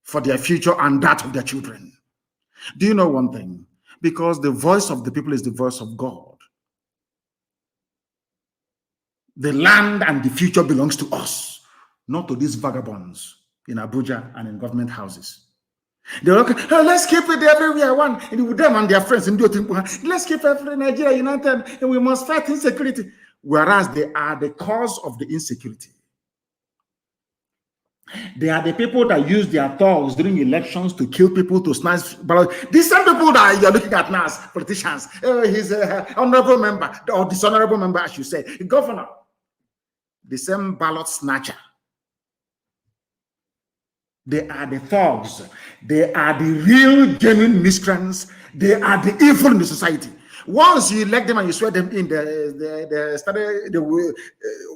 for their future and that of their children. Do you know one thing? Because the voice of the people is the voice of God. The land and the future belongs to us, not to these vagabonds in Abuja and in government houses. They're like, oh, let's keep it everywhere one, and with them and their friends, let's keep every Nigeria united, and we must fight insecurity. Whereas they are the cause of the insecurity. They are the people that use their thugs during elections to kill people, to snatch ballots. These same people that you're looking at now as politicians, he's an honorable member, or dishonorable member, as you say, the governor, the same ballot snatcher. They are the thugs. They are the real, genuine miscreants. They are the evil in the society. Once you elect them and you swear them in,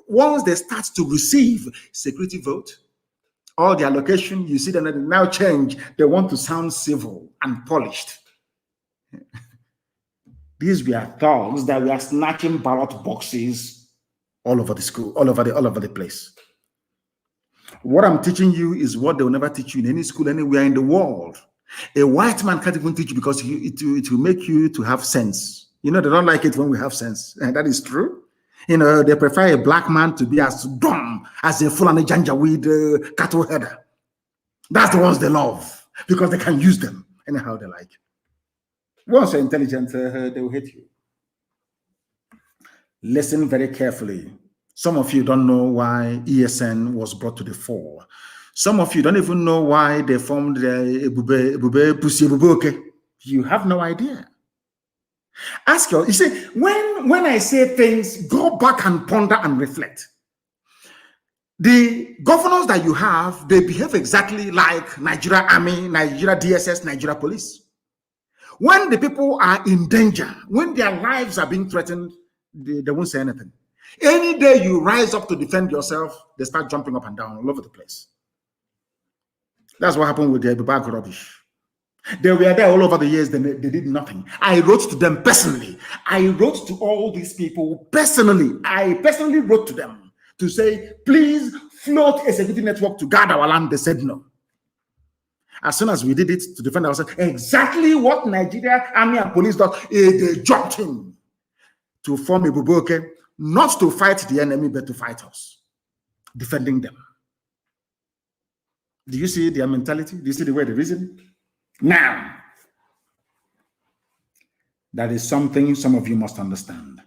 once they start to receive security vote, all their location, you see them now change. They want to sound civil and polished. These were thugs that were snatching ballot boxes all over the school, all over the place. What I'm teaching you is what they will never teach you in any school anywhere in the world. A white man can't even teach you because it will make you to have sense. You know, they don't like it when we have sense. And that is true. You know, they prefer a black man to be as dumb as a Fulani Janjaweed cattle header. That's the ones they love because they can use them anyhow they like. Once you're intelligent, they will hate you. Listen very carefully. Some of you don't know why ESN was brought to the fore. Some of you don't even know why they formed the Ebube Pussy Ebuboke. You have no idea. Ask your, you see, when I say things, go back and ponder and reflect. The governors that you have, they behave exactly like Nigeria Army, Nigeria DSS, Nigeria Police. When the people are in danger, when their lives are being threatened, they won't say anything. Any day you rise up to defend yourself, they start jumping up and down all over the place. That's what happened with the bag rubbish. They were there all over the years, they did nothing. I wrote to them personally. I wrote to all these people personally. I personally wrote to them to say, please float a security network to guard our land. They said no. As soon as we did it to defend ourselves, exactly what Nigeria Army and Police does, they jumped in to form a buboke, not to fight the enemy, but to fight us, defending them. Do you see their mentality? Do you see the way they reason? Now, that is something some of you must understand.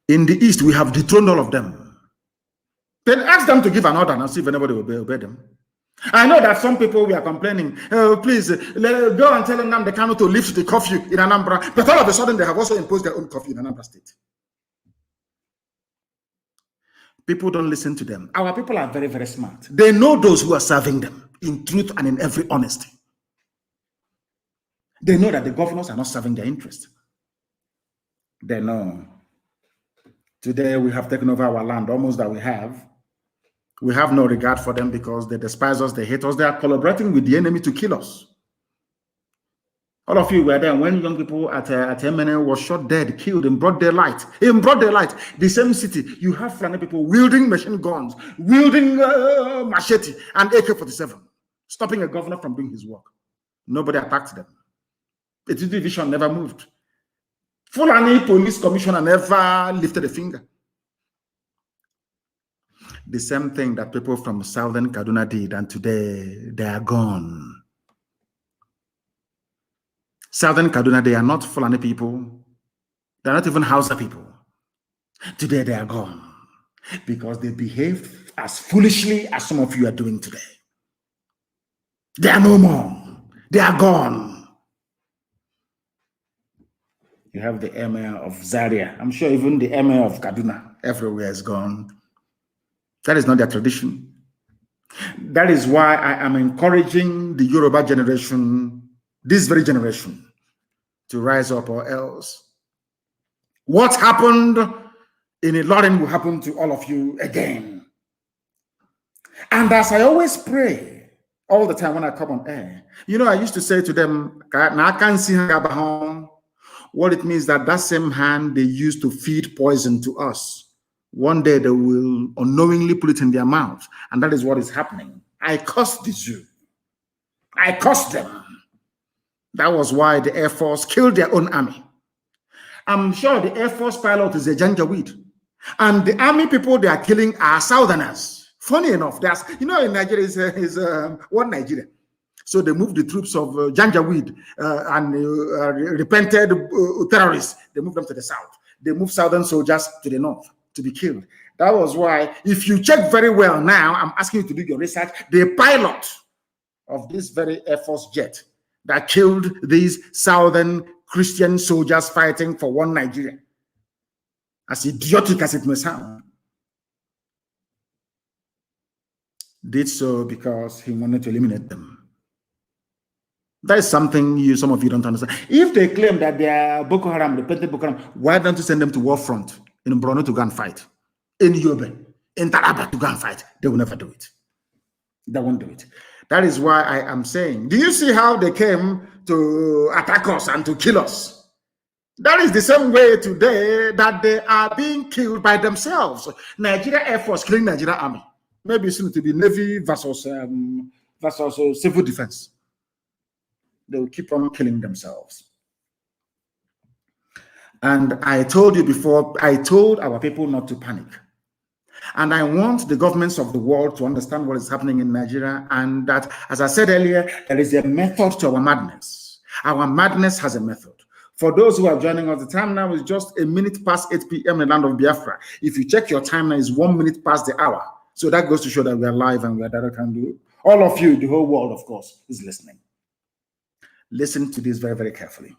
In the East, we have dethroned all of them. Then ask them to give an order and see if anybody will obey them. I know that some people we are complaining, oh, please go and tell Nnamdi Kanu to lift the curfew in Anambra. But all of a sudden, they have also imposed their own curfew in Anambra State. People don't listen to them. Our people are very, very smart. They know those who are serving them in truth and in every honesty. They know that the governors are not serving their interest. They know. Today we have taken over our land, almost that we have. We have no regard for them because they despise us, they hate us, they are collaborating with the enemy to kill us. All of you were there when young people at MNN was shot dead, killed in broad daylight. In broad daylight, the same city, you have Fulani people wielding machine guns, wielding machete and AK-47, stopping a governor from doing his work. Nobody attacked them. The division never moved. Fulani police commissioner never lifted a finger. The same thing that people from southern Kaduna did, and today they are gone. Southern Kaduna, they are not Fulani people. They're not even Hausa people. Today they are gone because they behaved as foolishly as some of you are doing today. They are no more. They are gone. You have the emir of Zaria. I'm sure even the emir of Kaduna, everywhere is gone. That is not their tradition. That is why I am encouraging the Yoruba generation, this very generation, to rise up, or else what happened in Ilorin will happen to all of you again. And as I always pray all the time when I come on air, you know, I used to say to them, I can't see what it means that same hand they used to feed poison to us, one day they will unknowingly put it in their mouth. And that is what is happening. I cursed the Jew. I cursed them. That was why the Air Force killed their own army. I'm sure the Air Force pilot is a Janjaweed. And the army people they are killing are Southerners. Funny enough, there's, you know, in Nigeria is one Nigeria. So they moved the troops of Janjaweed and repented terrorists. They moved them to the south. They moved Southern soldiers to the north to be killed. That was why, if you check very well now, I'm asking you to do your research, the pilot of this very Air Force jet that killed these Southern Christian soldiers fighting for one Nigeria, as idiotic as it may sound, did so because he wanted to eliminate them. That is something some of you don't understand. If they claim that they are Boko Haram, repentant Boko Haram, why don't you send them to war front in Borno to go and fight? In Yobe, in Taraba to go and fight? They will never do it. They won't do it. That is why I am saying, do you see how they came to attack us and to kill us? That is the same way today that they are being killed by themselves. Nigeria Air Force killing Nigeria Army. Maybe soon to be Navy versus civil defense. They will keep on killing themselves. And I told you before, I told our people not to panic. And I want the governments of the world to understand what is happening in Nigeria, and that, as I said earlier, there is a method to our madness. Our madness has a method. For those who are joining us, the time now is just a minute past 8 p.m. in the land of Biafra. If you check your time now, it's 1 minute past the hour. So that goes to show that we are live and we are direct, and do. All of you, the whole world, of course, is listening. Listen to this very, very carefully.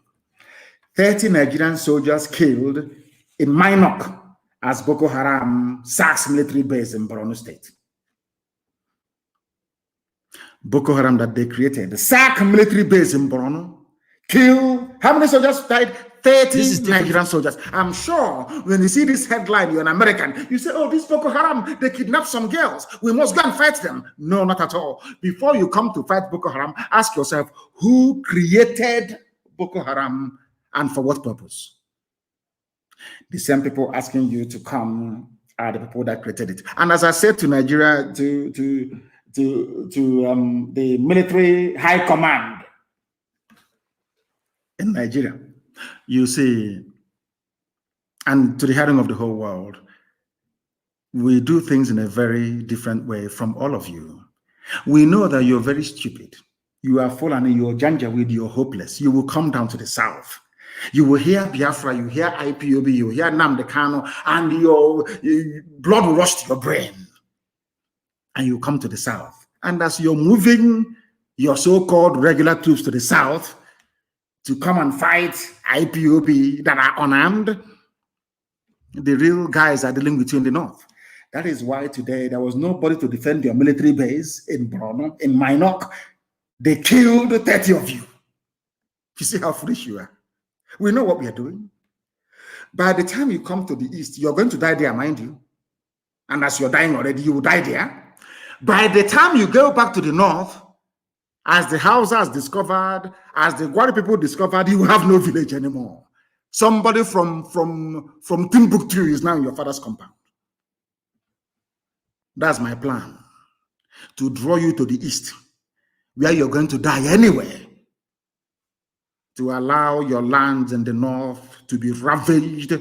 30 Nigerian soldiers killed in Minok as Boko Haram sacks military base in Borno State. Boko Haram that they created, the sack military base in Borno, kill, how many soldiers died? 30 Nigerian soldiers. I'm sure when you see this headline, you're an American, you say, oh, this Boko Haram, they kidnapped some girls. We must go and fight them. No, not at all. Before you come to fight Boko Haram, ask yourself, who created Boko Haram and for what purpose? The same people asking you to come are the people that created it. And as I said to Nigeria, to the military high command in Nigeria, you see, and to the hearing of the whole world, we do things in a very different way from all of you. We know that you're very stupid. You are fallen, you're janjaweed, you're hopeless. You will come down to the south. You will hear Biafra, you hear IPOB, you hear Nnamdi Kanu, and your blood will rush to your brain. And you come to the south. And as you're moving your so-called regular troops to the south to come and fight IPOB that are unarmed, the real guys are dealing with you in the north. That is why today there was nobody to defend your military base in Borno, in Minok. They killed 30 of you. You see how foolish you are. We know what we are doing. By the time you come to the east, you're going to die there, mind you. And as you're dying already, you will die there. By the time you go back to the north, as the Hausas discovered, as the Gwari people discovered, you will have no village anymore. Somebody from Timbuktu is now in your father's compound. That's my plan, to draw you to the east, where you're going to die anyway, to allow your lands in the north to be ravaged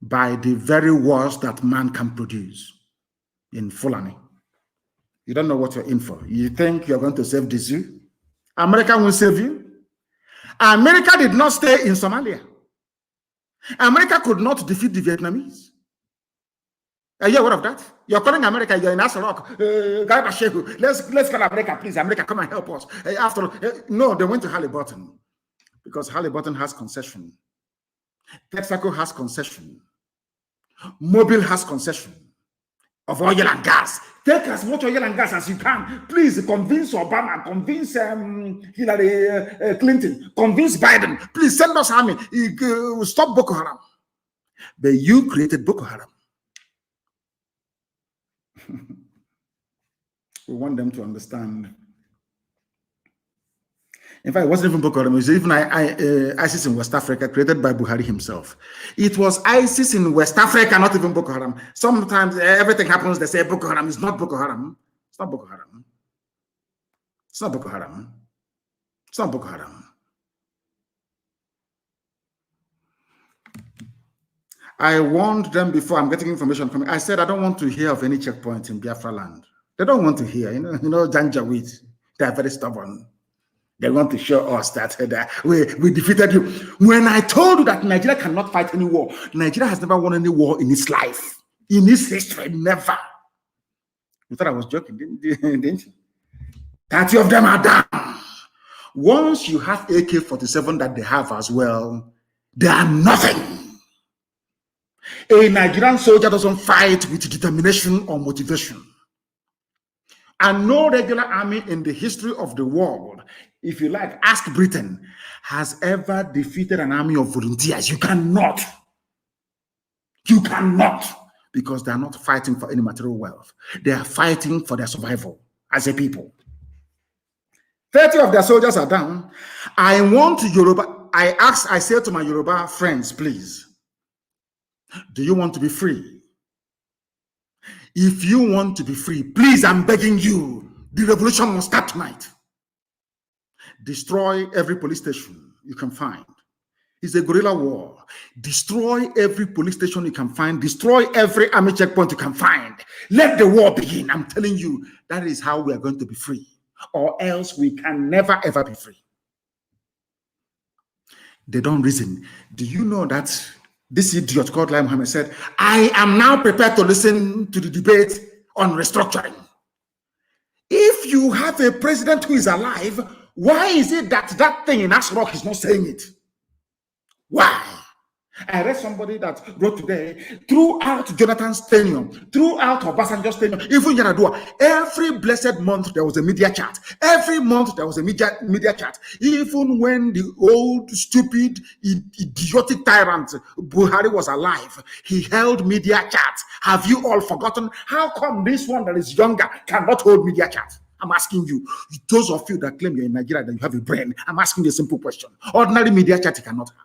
by the very worst that man can produce in Fulani. You don't know what you're in for. You think you're going to save the zoo? America will save you. America did not stay in Somalia. America could not defeat the Vietnamese. Are you aware of that? You're calling America, you're in Asarok. Let's call America, please. America, come and help us. No, they went to Halliburton because Halliburton has concession. Texaco has concession. Mobile has concession of oil and gas. Take as much oil and gas as you can. Please convince Obama, convince Hillary Clinton, convince Biden. Please send us army. Stop Boko Haram. But you created Boko Haram. We want them to understand. In fact, it wasn't even Boko Haram. It was even ISIS in West Africa, created by Buhari himself. It was ISIS in West Africa, not even Boko Haram. Sometimes everything happens, they say Boko Haram. It's not Boko Haram. It's not Boko Haram. It's not Boko Haram. It's not Boko Haram. I warned them before. I'm getting information coming. I said I don't want to hear of any checkpoint in Biafra land. They don't want to hear. You know, Janjaweed. They are very stubborn. They want to show us that we defeated you. When I told you that Nigeria cannot fight any war, Nigeria has never won any war in its life, in its history, never. You thought I was joking, didn't you? 30 of them are down. Once you have AK-47 that they have as well, they are nothing. A Nigerian soldier doesn't fight with determination or motivation. And no regular army in the history of the world, if you like, ask Britain, has ever defeated an army of volunteers. You cannot. You cannot. Because they are not fighting for any material wealth. They are fighting for their survival as a people. 30 of their soldiers are down. I want Yoruba. I say to my Yoruba friends, please, do you want to be free? If you want to be free, please, I'm begging you, the revolution must start tonight. Destroy every police station you can find. It's a guerrilla war. Destroy every police station you can find. Destroy every army checkpoint you can find. Let the war begin. I'm telling you, that is how we are going to be free. Or else we can never, ever be free. They don't reason. Do you know that this idiot called Lai Mohammed said, I am now prepared to listen to the debate on restructuring. If you have a president who is alive, Why is it that that thing in Asrock is not saying it? Why? I read somebody that wrote today, throughout Jonathan's tenure, throughout Obasanjo's tenure, even Yaradua, every blessed month there was a media chat. Every month there was a media chat. Even when the old, stupid, idiotic tyrant Buhari was alive, he held media chats. Have you all forgotten? How come this one that is younger cannot hold media chat? I'm asking you, those of you that claim you're in Nigeria, that you have a brain, I'm asking you a simple question. Ordinary media chat he cannot have.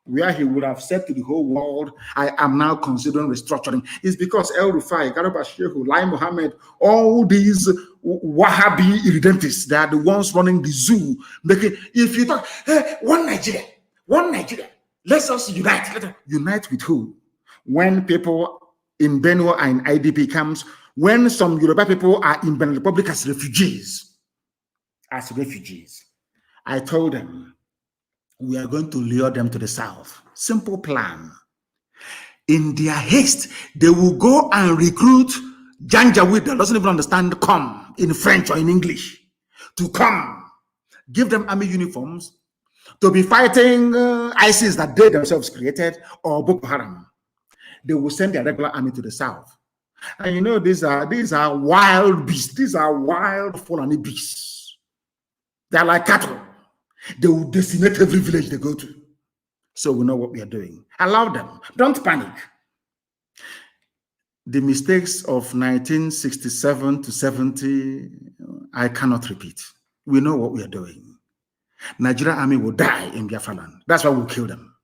Where he would have said to the whole world, I am now considering restructuring, is because El Rufai, Garba Shehu, Lai Mohammed, all these Wahhabi irredentists, they are the ones running the zoo. If you talk, hey, one Nigeria, let us unite. Unite with who? When people in Benue are in IDP camps, when some Yoruba people are in Benin Republic as refugees, I told them, we are going to lure them to the south. Simple plan. In their haste, they will go and recruit Janjaweed that doesn't even understand come in French or in English to come. Give them army uniforms to be fighting ISIS that they themselves created or Boko Haram. They will send their regular army to the south. And you know, these are wild beasts. These are wild Fulani beasts. They're like cattle. They will decimate every village they go to. So we know what we are doing. Allow them. Don't panic. The mistakes of 1967 to 70, I cannot repeat. We know what we are doing. Nigeria army will die in Biafra land. That's why we'll kill them.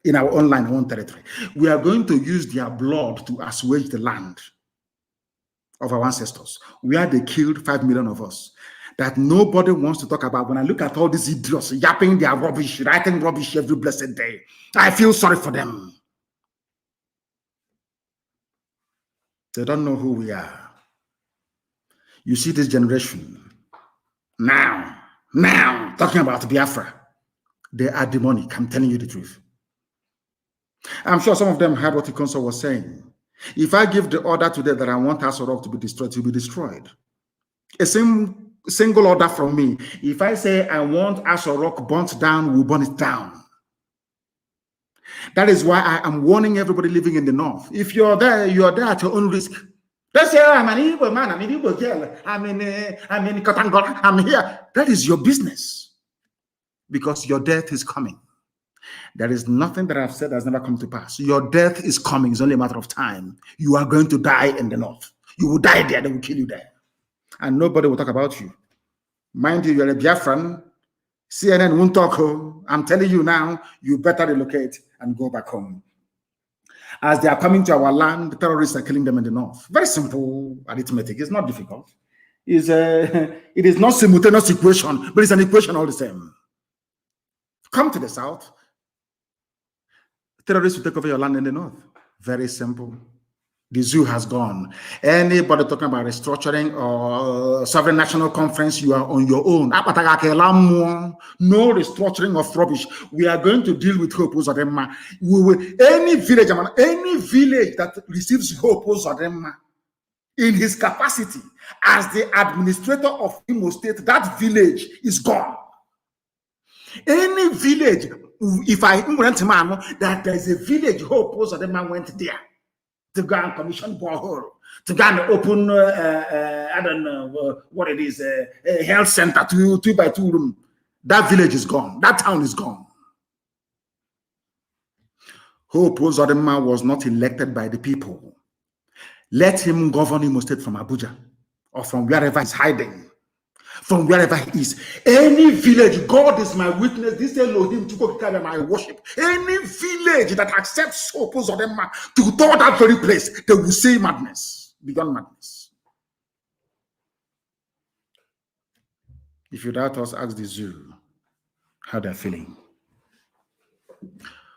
In our own land, our own territory. We are going to use their blood to assuage the land of our ancestors. Where they killed 5 million of us. That nobody wants to talk about. When I look at all these idiots yapping their rubbish, writing rubbish every blessed day, I feel sorry for them. They don't know who we are. You see this generation now talking about Biafra. They are demonic. I'm telling you the truth. I'm sure some of them heard what Ikonso was saying. If I give the order today that I want Asorok to be destroyed, to be destroyed. A single order from me. If I say I want Asorok burnt down, we'll burn it down. That is why I am warning everybody living in the north. If you're there at your own risk. Let's say I'm an Igbo man, I'm in Igbo girl, I'm in Katangora, I'm here. That is your business. Because your death is coming. There is nothing that I've said that has never come to pass. Your death is coming. It's only a matter of time. You are going to die in the north. You will die there. They will kill you there. And nobody will talk about you. Mind you, you're a Biafran. CNN won't talk. I'm telling you now, you better relocate and go back home. As they are coming to our land, the terrorists are killing them in the north. Very simple arithmetic. It's not difficult. It is not simultaneous equation, but it's an equation all the same. Come to the south. Terrorists will take over your land in the north. Very simple. The zoo has gone. Anybody talking about restructuring or sovereign national conference, you are on your own. No restructuring of rubbish. We are going to deal with Hope Uzodinma. Any village that receives Hope Uzodinma in his capacity as the administrator of Imo State, that village is gone. Any village, if I went to that there is a village Hope Uzodinma went there to go and commission borehole, to go and open, I don't know what it is, a health center, 2x2 room. That village is gone. That town is gone. Hope Uzodinma was not elected by the people. Let him govern Imo State from Abuja or from wherever he's hiding. From wherever he is. Any village, God is my witness. This Elohim to go carry my worship. Any village that accepts Hope Uzodinma to go that very place, they will say madness, beyond madness. If you doubt us, ask the zoo how they're feeling.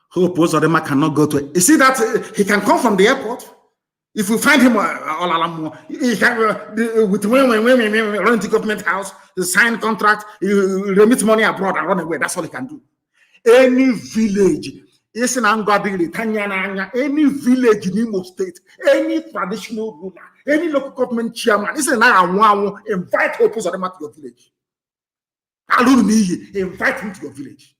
Hope Uzodinma cannot go to. You see that he can come from the airport. If we find him he can with run to government house, sign contract, remit money abroad and run away. That's all he can do. Any village, Any village in Imo State, any traditional ruler, any local government chairman, invite Hope Uzodinma to your village. Invite him to your village.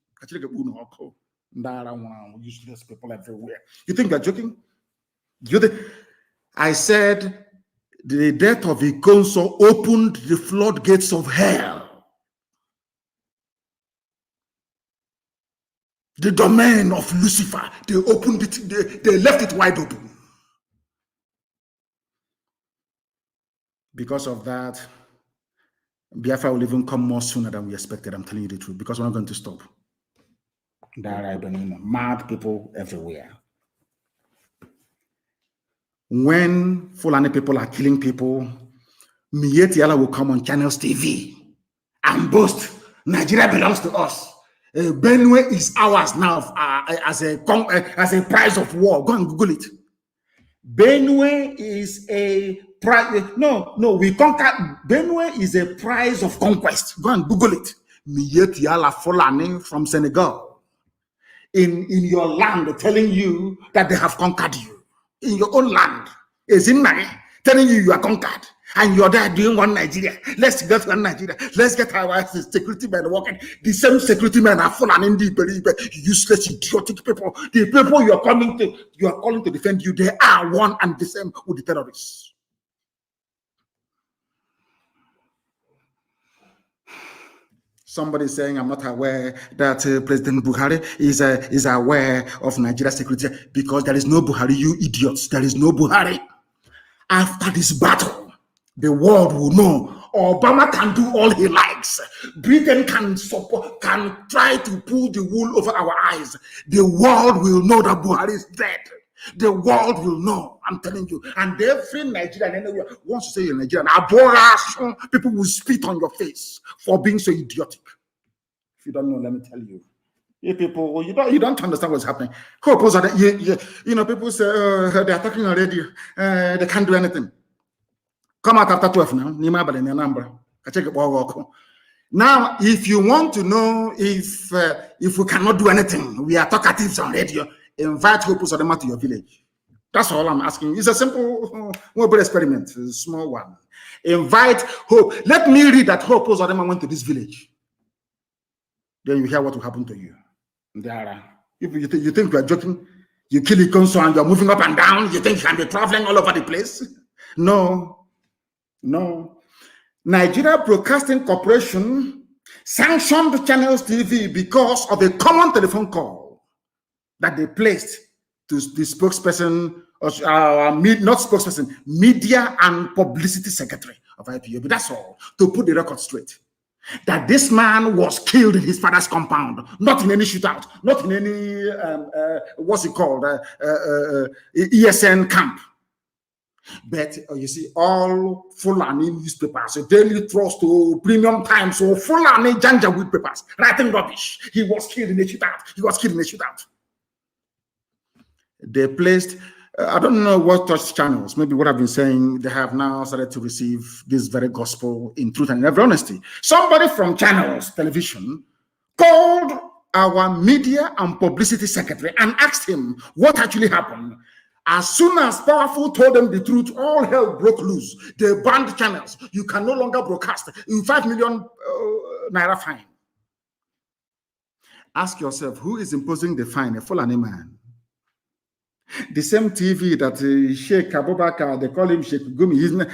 Useless people everywhere. You think they're joking? I said the death of Ikonso opened the floodgates of hell. The domain of Lucifer, they opened it, they left it wide open. Because of that, Biafra will even come more sooner than we expected. I'm telling you the truth, because we're not going to stop. There are mad people everywhere. When Fulani people are killing people, Miyetti Allah will come on Channels TV and boast, Nigeria belongs to us. Benue is ours now as a prize of war. Go and Google it. Benue is a prize. No, we conquered. Benue is a prize of conquest. Go and Google it. Miyetti Allah Fulani from Senegal in your land, telling you that they have conquered you. In your own land, is in Nai, telling you are conquered, and you're there doing one Nigeria. Let's get one Nigeria. Let's get our security men working. The same security men are full and useless, idiotic people. The people you are calling to defend you, they are one and the same with the terrorists. Somebody saying I'm not aware that President Buhari is aware of Nigeria's security because there is no Buhari, you idiots. There is no Buhari. After this battle, the world will know Obama can do all he likes. Britain can try to pull the wool over our eyes. The world will know that Buhari is dead. The world will know. I'm telling you. And every Nigerian anywhere wants to say you're Nigerian. People will spit on your face for being so idiotic. If you don't know, let me tell you. You people, you don't understand what's happening. People say they're talking already. They can't do anything. Come out after 12 now. Now, if you want to know if we cannot do anything, we are talkatives on radio. Invite Hope Uzodinma to your village. That's all I'm asking. It's a simple mobile experiment, a small one. Invite Hope. Let me read that Hope Uzodinma went to this village. Then you hear what will happen to you. If you think we are joking, you kill Ikonso and you're moving up and down, you think you can be traveling all over the place? No. Nigeria Broadcasting Corporation sanctioned Channels TV because of a common telephone call that they placed to the spokesperson, not spokesperson, media and publicity secretary of IPOB. That's all, to put the record straight. That this man was killed in his father's compound, not in any shootout, not in any, what's it called, ESN camp. But you see, all Fulani newspapers, Daily Trust, Premium Times, so Fulani Janjaweed papers, writing rubbish. He was killed in a shootout. They placed, I don't know what touch channels, maybe what I've been saying, they have now started to receive this very gospel in truth and in every honesty. Somebody from Channels Television called our media and publicity secretary and asked him what actually happened. As soon as Powerful told them the truth, all hell broke loose. They banned Channels. You can no longer broadcast. In 5 million naira fine. Ask yourself, who is imposing the fine? A Fulani man. The same TV that Sheikh Abubakar, they call him Sheikh Gumi.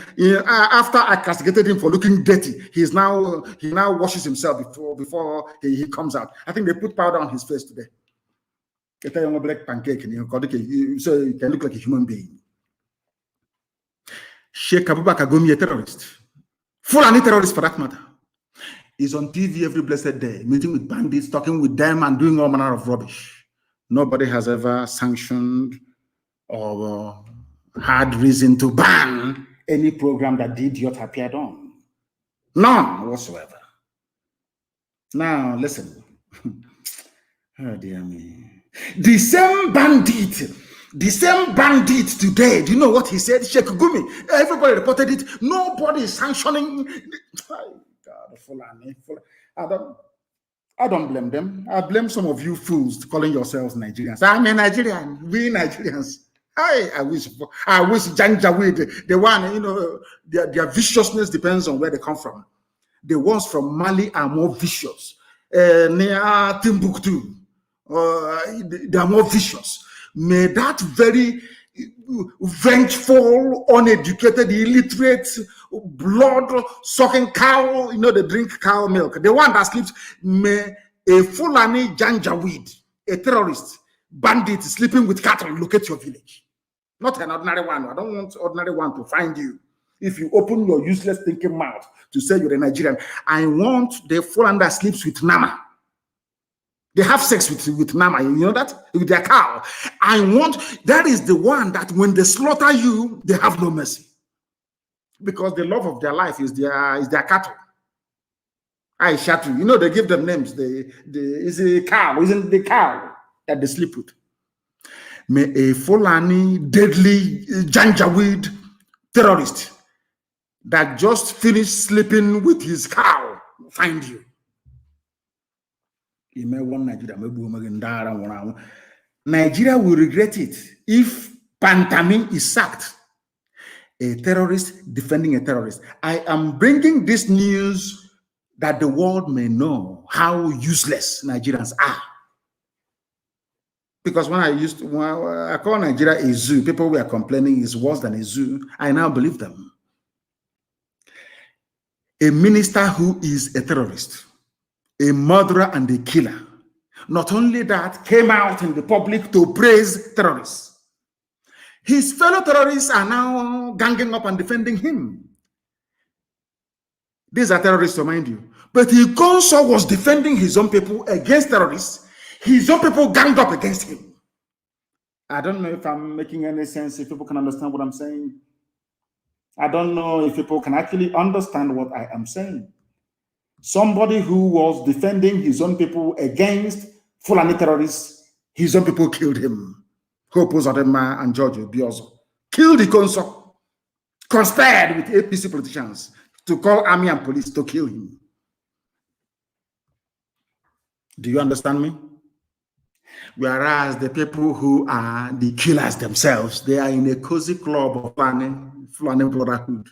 After I castigated him for looking dirty, he now washes himself before he comes out. I think they put powder on his face today. Get a black pancake, so you can look like a human being. Sheikh Abubakar Gumi, a terrorist, Fulani terrorist for that matter, is on TV every blessed day, meeting with bandits, talking with them, and doing all manner of rubbish. Nobody has ever sanctioned or had reason to ban any program that the idiot appeared on. None whatsoever. Now, listen. Oh, dear me. The same bandit today, do you know what he said? Sheikh Gumi, everybody reported it. Nobody is sanctioning. God, Fulani. I don't blame them. I blame some of you fools calling yourselves Nigerians. I'm a Nigerian. We Nigerians. I wish Janjaweed, the one, their viciousness depends on where they come from. The ones from Mali are more vicious. Near Timbuktu, they are more vicious. May that very vengeful, uneducated, illiterate, blood-sucking cow, they drink cow milk. The one that sleeps, may a Fulani Janjaweed, a terrorist, bandit sleeping with cattle, locate your village. Not an ordinary one. I don't want ordinary one to find you. If you open your useless thinking mouth to say you're a Nigerian, I want the Fulani that sleeps with Nama. They have sex with Nama, you know that? With their cow. That is the one that when they slaughter you, they have no mercy. Because the love of their life is their cattle. I shatu. They give them names. Is a cow, isn't the cow that they sleep with? May a Fulani, deadly Janjaweed terrorist that just finished sleeping with his cow find you. Nigeria will regret it if Pantami is sacked. A terrorist defending a terrorist. I am bringing this news that the world may know how useless Nigerians are. Because when I call Nigeria a zoo, people were complaining it's worse than a zoo. I now believe them. A minister who is a terrorist, a murderer and a killer. Not only that, came out in the public to praise terrorists. His fellow terrorists are now ganging up and defending him. These are terrorists, remind you. But he also was defending his own people against terrorists. His own people ganged up against him. I don't know if I'm making any sense, if people can understand what I'm saying. I don't know if people can actually understand what I am saying. Somebody who was defending his own people against Fulani terrorists, his own people killed him. Hope Uzodinma and George Obiozo killed the consul, conspired with APC politicians to call army and police to kill him. Do you understand me? Whereas the people who are the killers themselves, they are in a cozy club of Fulani brotherhood,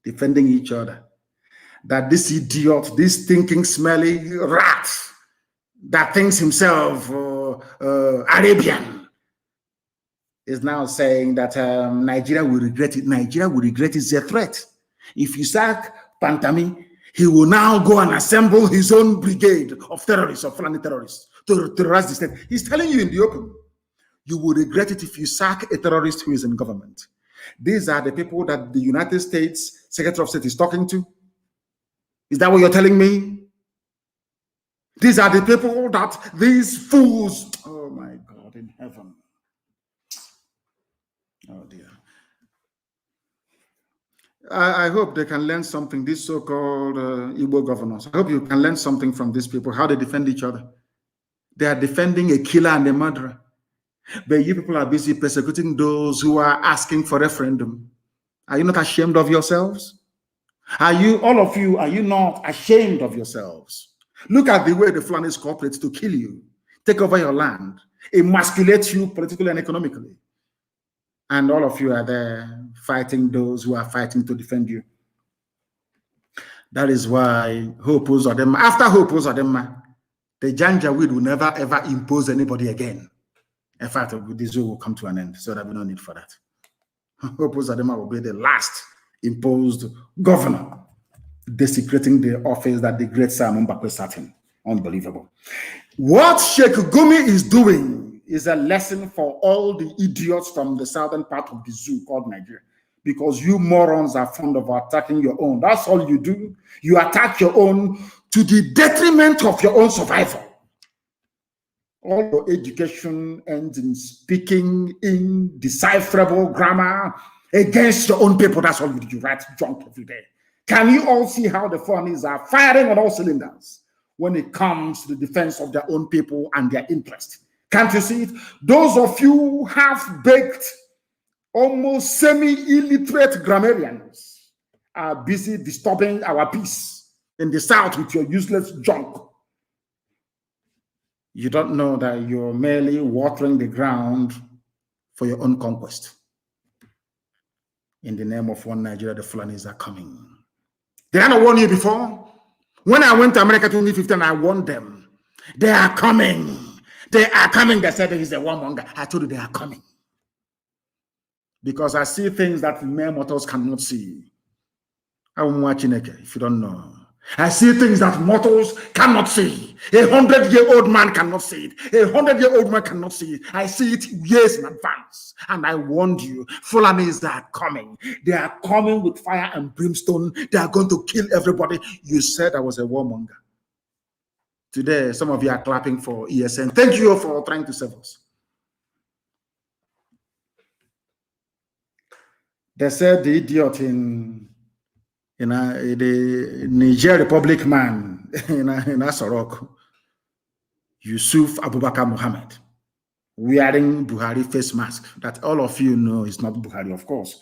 defending each other. That this idiot, this stinking, smelly rat that thinks himself Arabian is now saying that Nigeria will regret it. Nigeria will regret it. It's a threat. If you sack Pantami, he will now go and assemble his own brigade of terrorists, of Fulani terrorists, to terrorize the state. He's telling you in the open, you will regret it if you sack a terrorist who is in government. These are the people that the United States Secretary of State is talking to. Is that what you're telling me? These are the people that these fools, oh my God, in heaven. Oh dear. I hope they can learn something, these so-called Igbo governors. I hope you can learn something from these people, how they defend each other. They are defending a killer and a murderer. But you people are busy persecuting those who are asking for referendum. Are you not ashamed of yourselves? Are you, all of you, are you not ashamed of yourselves? Look at the way the Fulanis cooperate to kill you, take over your land, emasculate you politically and economically. And all of you are there fighting those who are fighting to defend you. That is why Hope Uzodinma, after Hope Uzodinma, the Janjaweed will never ever impose anybody again. In fact, this will come to an end, so that we don't need for that. Hope Uzodinma will be the last imposed governor, desecrating the office that the great Simon Mbakwe sat in. Unbelievable. What Sheikh Gumi is doing is a lesson for all the idiots from the southern part of the zoo called Nigeria, because you morons are fond of attacking your own. That's all you do. You attack your own to the detriment of your own survival. All your education ends in speaking indecipherable grammar against your own people. That's all you do. You write junk every day. Can you all see how the foreigners are firing on all cylinders when it comes to the defense of their own people and their interest? Can't you see it? Those of you half-baked, almost semi-illiterate grammarians are busy disturbing our peace in the South with your useless junk. You don't know that you're merely watering the ground for your own conquest. In the name of one Nigeria, the Fulanis are coming. Did I not warn you before? When I went to America 2015, I warned them. They are coming. They are coming. They said he's a warmonger. I told you they are coming. Because I see things that mere mortals cannot see. I'm watching it, if you don't know. I see things that mortals cannot see. 100-year-old man cannot see it. 100-year-old man cannot see it. I see it years in advance. And I warned you, Fulanis are coming. They are coming with fire and brimstone. They are going to kill everybody. You said I was a warmonger. Today, some of you are clapping for ESN. Thank you for trying to save us. They said the idiot in the Niger Republic man in Asorok, Yusuf Abubakar Mohammed, wearing Buhari face mask. That all of you know is not Buhari, of course.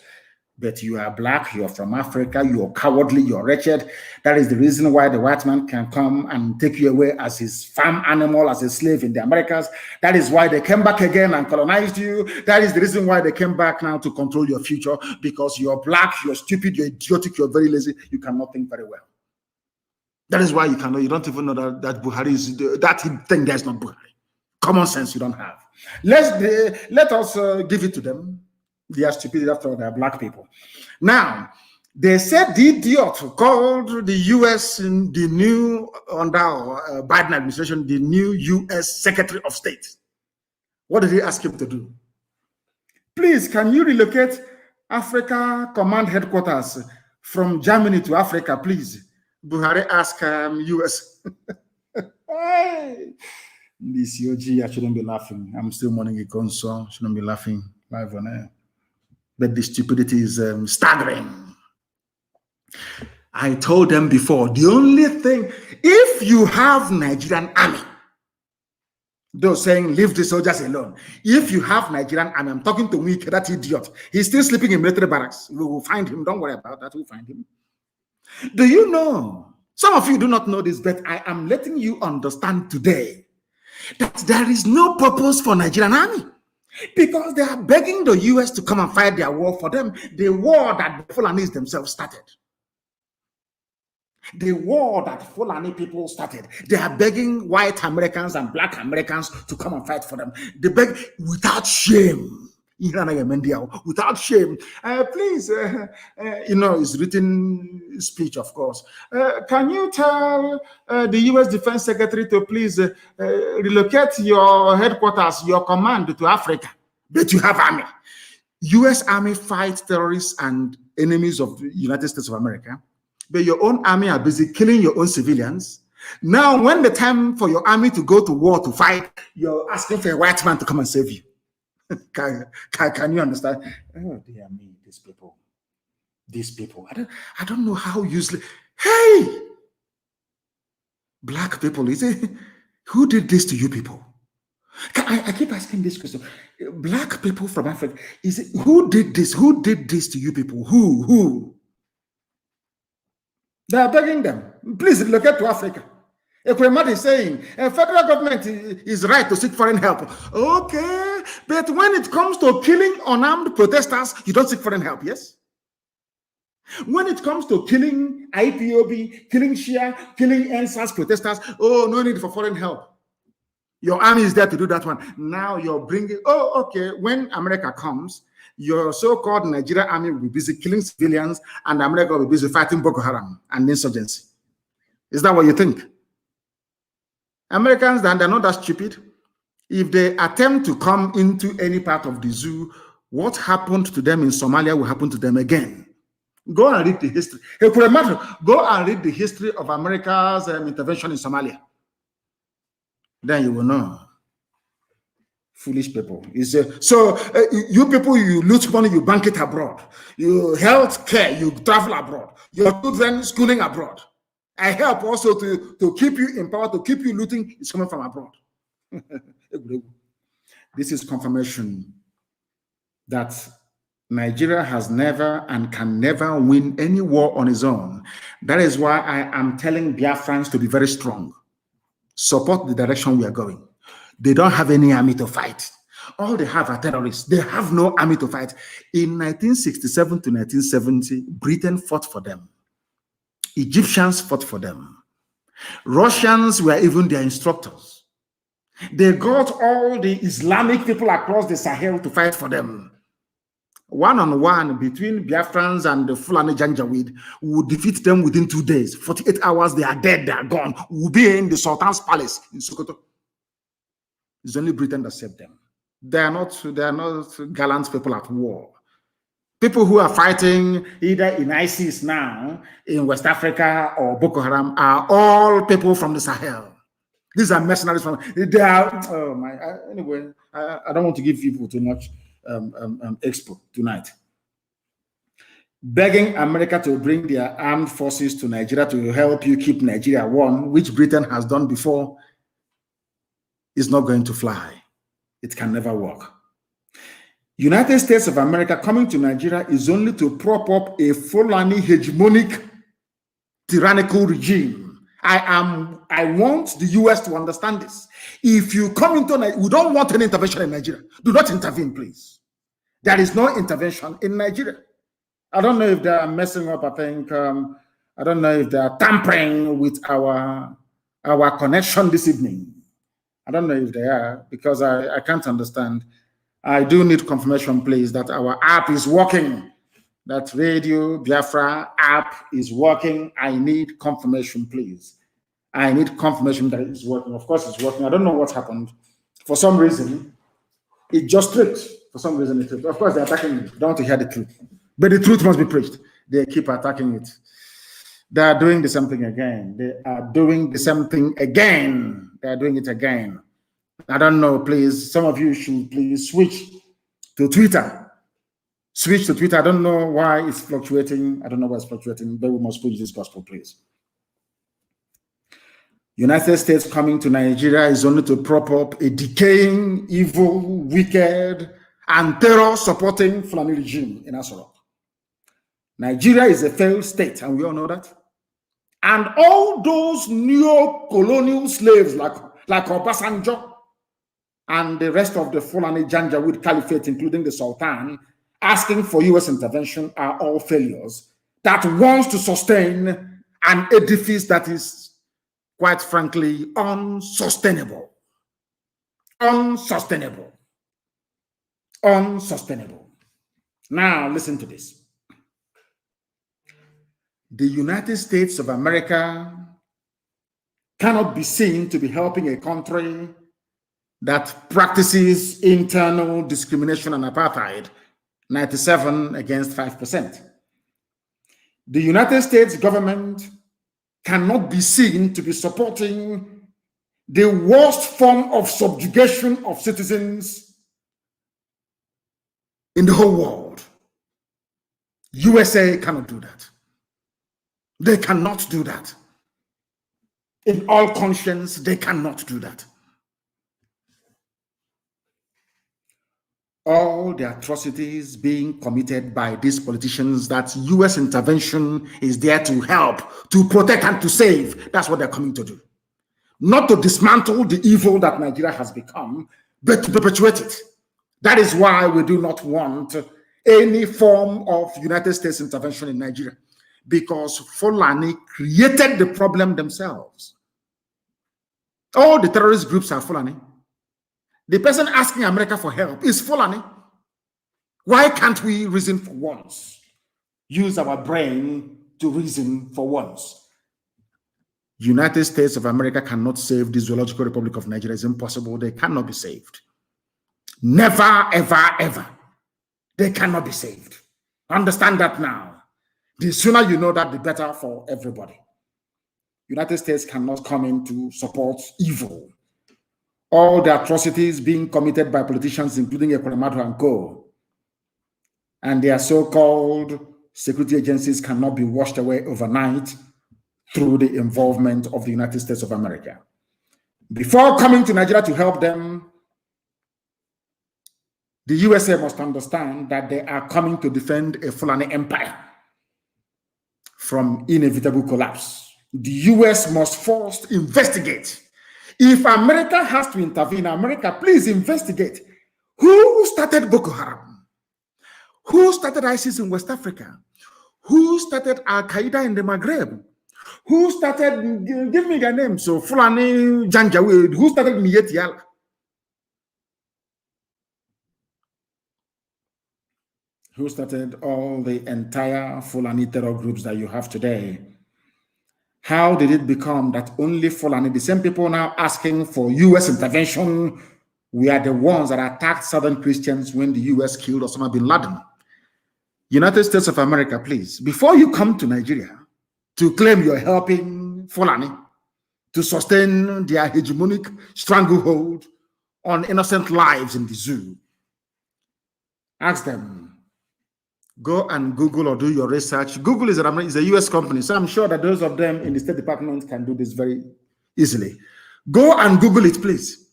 But you are black, you're from Africa, you're cowardly, you're wretched. That is the reason why the white man can come and take you away as his farm animal, as a slave in the Americas. That is why they came back again and colonized you. That is the reason why they came back now to control your future, because you're black, you're stupid, you're idiotic, you're very lazy, you cannot think very well. That is why you don't even know that Buhari is, that thing there's not Buhari. Common sense you don't have. Let us give it to them. They are stupid after all, they are black people. Now, they said the idiot called the U.S. in the new, under Biden administration, the new U.S. Secretary of State. What did he ask him to do? Please, can you relocate Africa Command Headquarters from Germany to Africa, please? Buhari asked U.S. Hey, this OG, I shouldn't be laughing. I'm still mourning a console. Shouldn't be laughing live on air. But the stupidity is staggering. I told them before, the only thing, if you have Nigerian army, though saying leave the soldiers alone, if you have Nigerian army, I'm talking to Wike, that idiot, he's still sleeping in military barracks. We will find him, don't worry about that, we'll find him. Do you know, some of you do not know this, but I am letting you understand today that there is no purpose for Nigerian army. Because they are begging the U.S. to come and fight their war for them, the war that the Fulanis themselves started. The war that Fulani people started. They are begging white Americans and black Americans to come and fight for them. They beg without shame. Without shame. Please, it's written speech, of course. Can you tell the U.S. Defense Secretary to please relocate your headquarters, your command to Africa? But you have army. U.S. Army fights terrorists and enemies of the United States of America. But your own army are busy killing your own civilians. Now, when the time for your army to go to war to fight, you're asking for a white man to come and save you. Can you understand? Oh dear me, these people. I don't know how useless. Hey, black people, is it? Who did this to you people? I keep asking this question. Black people from Africa, is it who did this? Who did this to you people? Who? They are begging them. Please relocate to Africa. Ekwemadi is saying federal government is right to seek foreign help. Okay, but when it comes to killing unarmed protesters, you don't seek foreign help, yes? When it comes to killing IPOB, killing Shia, killing NSAS protesters, oh, no need for foreign help. Your army is there to do that one. Now you're bringing, okay, when America comes, your so-called Nigerian army will be busy killing civilians and America will be busy fighting Boko Haram and insurgency. Is that what you think? Americans, they're not that stupid. If they attempt to come into any part of the zoo, what happened to them in Somalia will happen to them again. Go and read the history. Go and read the history of America's intervention in Somalia. Then you will know. Foolish people. You people, you loot money, you bank it abroad. You health care, you travel abroad. Your children schooling abroad. I help also to keep you in power, to keep you looting. It's coming from abroad. This is confirmation that Nigeria has never and can never win any war on its own. That is why I am telling Biafrans to be very strong. Support the direction we are going. They don't have any army to fight. All they have are terrorists. They have no army to fight. In 1967 to 1970, Britain fought for them. Egyptians fought for them. Russians were even their instructors. They got all the Islamic people across the Sahel to fight for them. One-on-one between Biafrans and the Fulani Janjaweed, we would defeat them within 2 days. 48 hours, they are dead, they are gone. We'll be in the Sultan's palace in Sokoto. It's only Britain that saved them. They are not gallant people at war. People who are fighting either in ISIS now, in West Africa, or Boko Haram are all people from the Sahel. These are mercenaries from, they are, oh my, anyway, I don't want to give people too much expo tonight. Begging America to bring their armed forces to Nigeria to help you keep Nigeria warm, which Britain has done before, is not going to fly. It can never work. United States of America coming to Nigeria is only to prop up a Fulani hegemonic tyrannical regime. I want the US to understand this. If you come into Nigeria, we don't want any intervention in Nigeria. Do not intervene, please. There is no intervention in Nigeria. I don't know if they are messing up. I think I don't know if they are tampering with our connection this evening. I don't know if they are, because I can't understand. I do need confirmation, please, that our app is working. That Radio Biafra app is working. I need confirmation, please. I need confirmation that it's working. Of course, it's working. I don't know what happened. For some reason, it just tripped. For some reason, it tripped. Of course, they're attacking me. Don't want to hear the truth. But the truth must be preached. They keep attacking it. They are doing the same thing again. They are doing the same thing again. They are doing it again. I don't know, please. Some of you should please switch to Twitter. Switch to Twitter. I don't know why it's fluctuating. I don't know why it's fluctuating, but we must preach this gospel, please. United States coming to Nigeria is only to prop up a decaying, evil, wicked, and terror-supporting Fulani regime in Asoro. Nigeria is a failed state, and we all know that. And all those neo-colonial slaves like Obasanjo and the rest of the Fulani Janjaweed Caliphate, including the Sultan, asking for US intervention are all failures that wants to sustain an edifice that is, quite frankly, unsustainable. Unsustainable. Unsustainable. Now, listen to this. The United States of America cannot be seen to be helping a country that practices internal discrimination and apartheid, 97 against 5%. The United States government cannot be seen to be supporting the worst form of subjugation of citizens in the whole world. USA cannot do that. They cannot do that. In all conscience, they cannot do that. All the atrocities being committed by these politicians, that US intervention is there to help, to protect, and to save. That's what they're coming to do. Not to dismantle the evil that Nigeria has become, but to perpetuate it. That is why we do not want any form of United States intervention in Nigeria, because Fulani created the problem themselves. All the terrorist groups are Fulani. The person asking America for help is Fulani. Why can't we reason for once? Use our brain to reason for once. United States of America cannot save the Zoological Republic of Nigeria. It's impossible. They cannot be saved. Never, ever, ever. They cannot be saved. Understand that now. The sooner you know that, the better for everybody. United States cannot come in to support evil. All the atrocities being committed by politicians, including Ekweremadu and co., and their so-called security agencies cannot be washed away overnight through the involvement of the United States of America. Before coming to Nigeria to help them, the USA must understand that they are coming to defend a Fulani empire from inevitable collapse. The US must first investigate If America has to intervene, America, please investigate who started Boko Haram, who started ISIS in West Africa, who started Al Qaeda in the Maghreb, who started, give me their names, so Fulani Janjaweed, who started Miyetti Allah. Who started all the entire Fulani terror groups that you have today? How did it become that only Fulani, the same people now asking for U.S. intervention, we are the ones that attacked Southern Christians when the U.S. killed Osama bin Laden? United States of America, please, before you come to Nigeria to claim you're helping Fulani to sustain their hegemonic stranglehold on innocent lives in the zoo, ask them, go and Google or do your research. Google is a US company, so I'm sure that those of them in the State Department can do this very easily. Go and Google it, please.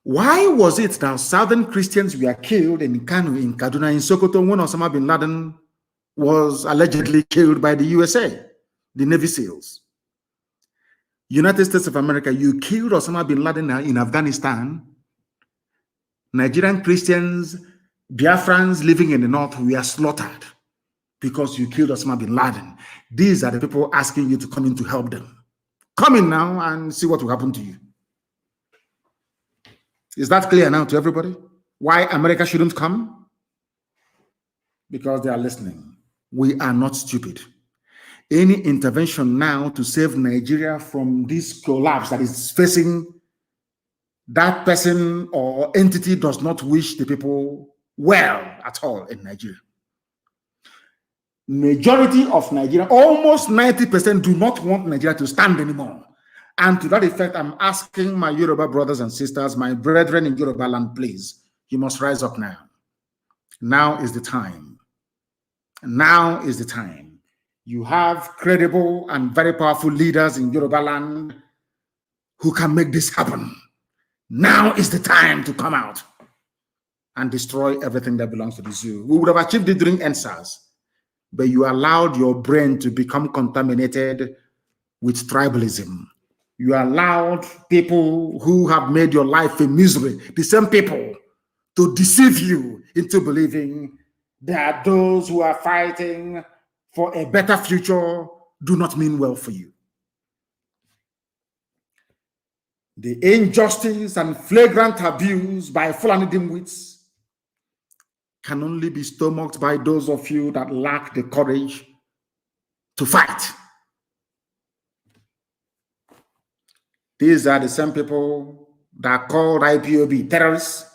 Why was it that Southern Christians were killed in Kanu, in Kaduna, in Sokoto, when Osama bin Laden was allegedly killed by the USA, the Navy SEALs? United States of America, you killed Osama bin Laden in Afghanistan. Nigerian Christians, Biafrans living in the north, we are slaughtered because you killed Osama bin Laden. These are the people asking you to come in to help them. Come in now and see what will happen to you. Is that clear now to everybody? Why America shouldn't come? Because they are listening. We are not stupid. Any intervention now to save Nigeria from this collapse that is facing that person or entity does not wish the people well at all in Nigeria. Majority of Nigeria, almost 90%, do not want Nigeria to stand anymore. And to that effect, I'm asking my Yoruba brothers and sisters, my brethren in Yoruba land, please, you must rise up now. Now is the time. Now is the time. You have credible and very powerful leaders in Yoruba land who can make this happen. Now is the time to come out and destroy everything that belongs to the zoo. We would have achieved it during NSAS, but you allowed your brain to become contaminated with tribalism. You allowed people who have made your life a misery, the same people, to deceive you into believing that those who are fighting for a better future do not mean well for you. The injustice and flagrant abuse by Fulani dimwits can only be stomached by those of you that lack the courage to fight. These are the same people that called IPOB terrorists,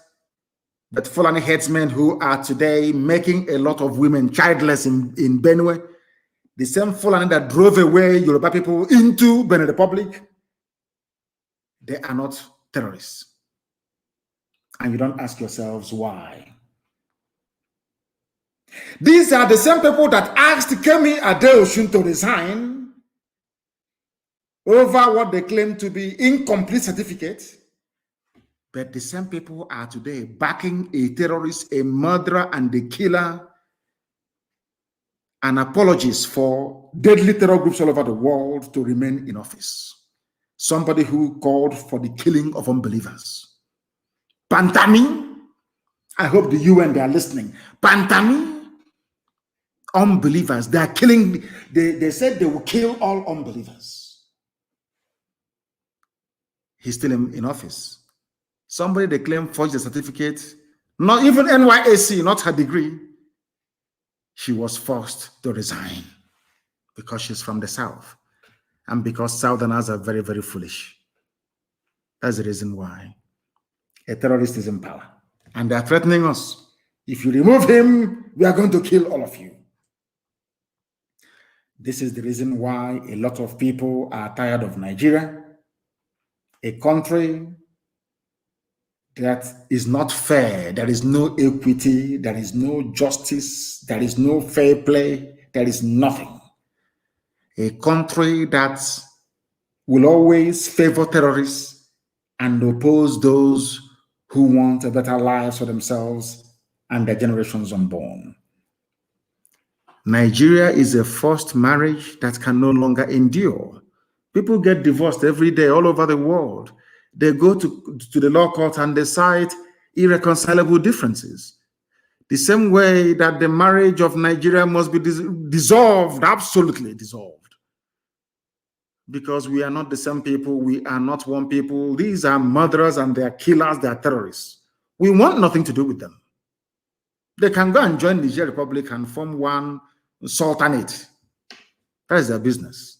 but Fulani headsmen who are today making a lot of women childless in Benue, the same Fulani that drove away Yoruba people into Benin Republic, they are not terrorists. And you don't ask yourselves why. These are the same people that asked Kemi Adeosun to resign over what they claim to be incomplete certificate. But the same people are today backing a terrorist, a murderer, and a killer, and apologists for deadly terror groups all over the world to remain in office. Somebody who called for the killing of unbelievers. Pantami, I hope the UN, they are listening. Pantami, unbelievers, they are killing, they said they will kill all unbelievers. He's still in office. Somebody they claim forged a certificate, not even NYSC, not her degree. She was forced to resign because she's from the South and because Southerners are very, very foolish. That's the reason why a terrorist is in power and they are threatening us. If you remove him, we are going to kill all of you. This is the reason why a lot of people are tired of Nigeria, a country that is not fair. There is no equity, there is no justice, there is no fair play, there is nothing. A country that will always favor terrorists and oppose those who want a better life for themselves and their generations unborn. Nigeria is a forced marriage that can no longer endure. People get divorced every day all over the world. They go to the law court and they cite irreconcilable differences. The same way that the marriage of Nigeria must be dissolved, absolutely dissolved. Because we are not the same people. We are not one people. These are murderers and they are killers. They are terrorists. We want nothing to do with them. They can go and join the Niger Republic and form one sultanate. That is their business.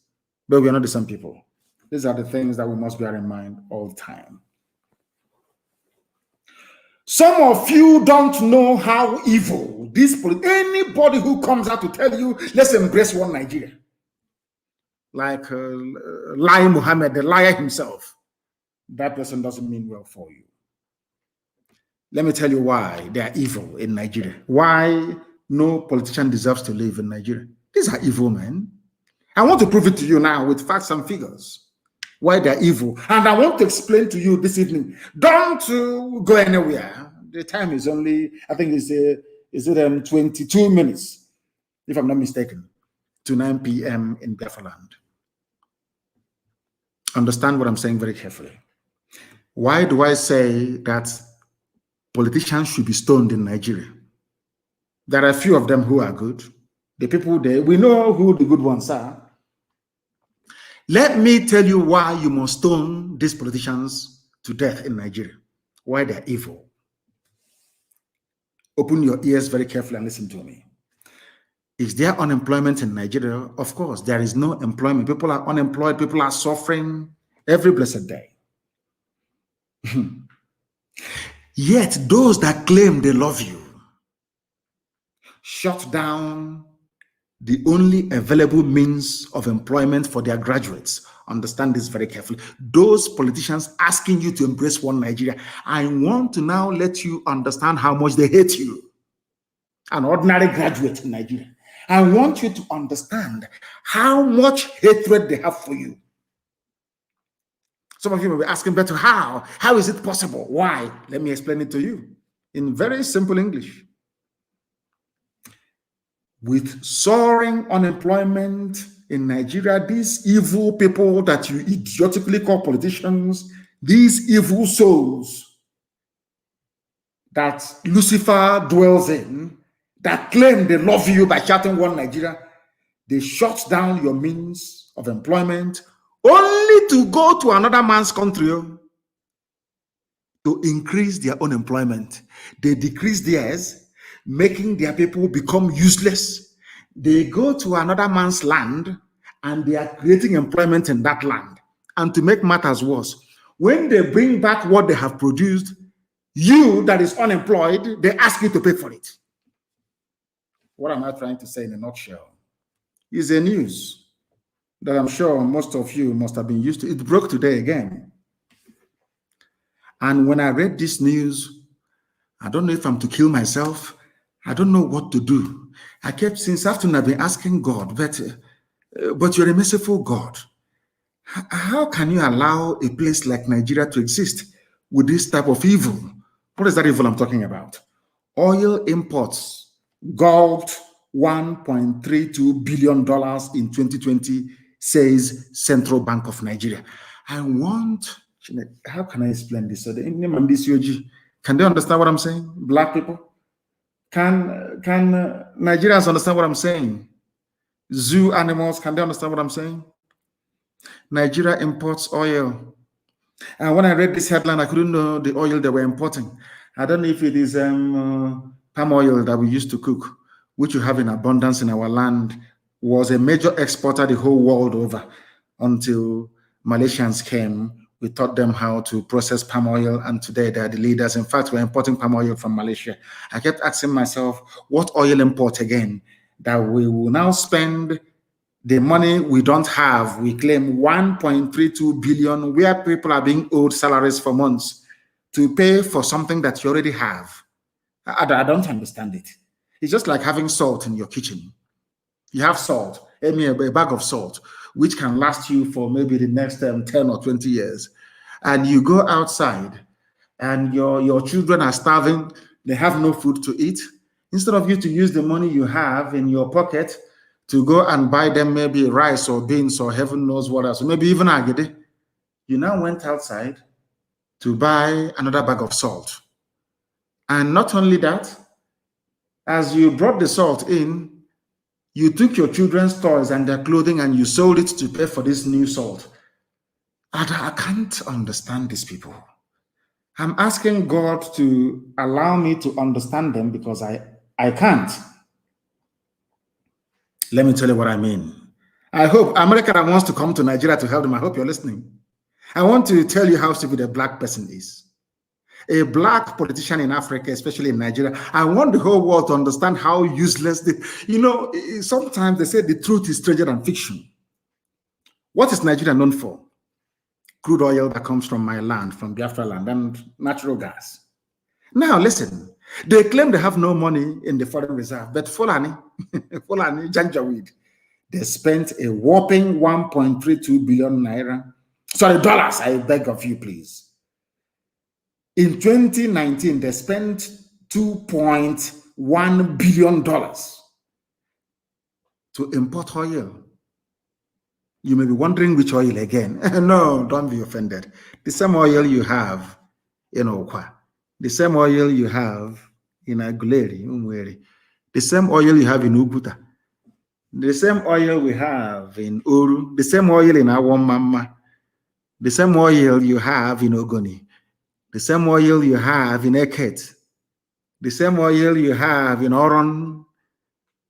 But we are not the same people. These are the things that we must bear in mind all the time. Some of you don't know how evil this anybody who comes out to tell you, let's embrace one Nigeria. Like Lai Muhammad, the liar himself. That person doesn't mean well for you. Let me tell you why they are evil in Nigeria. Why no politician deserves to live in Nigeria. These are evil men. I want to prove it to you now with facts and figures. Why they're evil. And I want to explain to you this evening. Don't go anywhere. The time is only, I think it's 22 minutes, if I'm not mistaken, to 9 p.m. in Biafra land. Understand what I'm saying very carefully. Why do I say that politicians should be stoned in Nigeria? There are a few of them who are good. The people there, we know who the good ones are. Let me tell you why you must stone these politicians to death in Nigeria. Why they're evil. Open your ears very carefully and listen to me. Is there unemployment in Nigeria? Of course, there is no employment. People are unemployed. People are suffering every blessed day. Yet those that claim they love you shut down the only available means of employment for their graduates. Understand this very carefully. Those politicians asking you to embrace one Nigeria, I want to now let you understand how much they hate you. An ordinary graduate in Nigeria. I want you to understand how much hatred they have for you. Some of you may be asking, but how? How is it possible? Why? Let me explain it to you in very simple English. With soaring unemployment in Nigeria, these evil people that you idiotically call politicians, these evil souls that Lucifer dwells in, that claim they love you by shouting one Nigeria, they shut down your means of employment only to go to another man's country to increase their own employment. They decrease theirs, making their people become useless. They go to another man's land and they are creating employment in that land. And to make matters worse, when they bring back what they have produced, you that is unemployed, they ask you to pay for it. What am I trying to say in a nutshell? Is a news that I'm sure most of you must have been used to. It broke today again. And when I read this news, I don't know if I'm to kill myself. I don't know what to do. I kept, since afternoon, I've been asking God, but you're a merciful God. How can you allow a place like Nigeria to exist with this type of evil? What is that evil I'm talking about? Oil imports gulped $1.32 billion in 2020, says Central Bank of Nigeria. I want, how can I explain this? So can they understand what I'm saying? Black people? Can Nigerians understand what I'm saying? Zoo animals, can they understand what I'm saying? Nigeria imports oil. And when I read this headline, I couldn't know the oil they were importing. I don't know if it is palm oil that we used to cook, which we have in abundance in our land, was a major exporter the whole world over until Malaysians came. We taught them how to process palm oil, and today they are the leaders. In fact, we're importing palm oil from Malaysia. I kept asking myself, what oil import again that we will now spend the money we don't have? We claim 1.32 billion, where people are being owed salaries for months, to pay for something that you already have. I don't understand it. It's just like having salt in your kitchen. You have salt, a bag of salt, which can last you for maybe the next 10 or 20 years. And you go outside and your children are starving. They have no food to eat. Instead of you to use the money you have in your pocket to go and buy them maybe rice or beans or heaven knows what else, maybe even agede. You now went outside to buy another bag of salt. And not only that, as you brought the salt in, you took your children's toys and their clothing and you sold it to pay for this new salt. I can't understand these people. I'm asking God to allow me to understand them because I can't. Let me tell you what I mean. I hope America that wants to come to Nigeria to help them, I hope you're listening. I want to tell you how stupid a black person is. A black politician in Africa, especially in Nigeria, I want the whole world to understand how useless sometimes they say the truth is stranger than fiction. What is Nigeria known for? Crude oil that comes from my land, from Biafra land, and natural gas. Now, listen, they claim they have no money in the foreign reserve, but Fulani, Janjaweed, they spent a whopping 1.32 billion naira. Sorry, dollars, I beg of you, please. In 2019, they spent $2.1 billion to import oil. You may be wondering which oil again. No, don't be offended. The same oil you have in Okwa, the same oil you have in Aguleri, Umweri, the same oil you have in Uguta, the same oil we have in Uru, the same oil in Awamama, the same oil you have in Ogoni, the same oil you have in Eket, the same oil you have in Oron,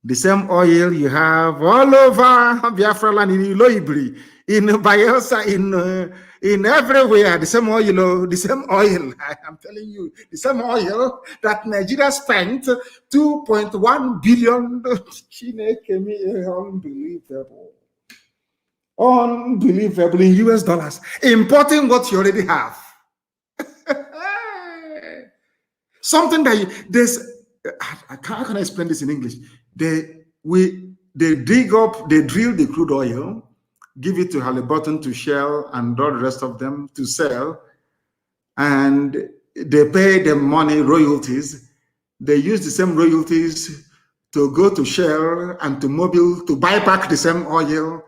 the same oil you have all over Biafra land, in Iloibri, in Bayelsa, in everywhere. The same oil, the same oil. I'm telling you, the same oil that Nigeria spent 2.1 billion. Unbelievable. Unbelievable in US dollars. Importing what you already have. Something that how can I explain this in English? They drill the crude oil, give it to Halliburton, to Shell, and all the rest of them to sell, and they pay them money, royalties. They use the same royalties to go to Shell and to Mobil to buy back the same oil,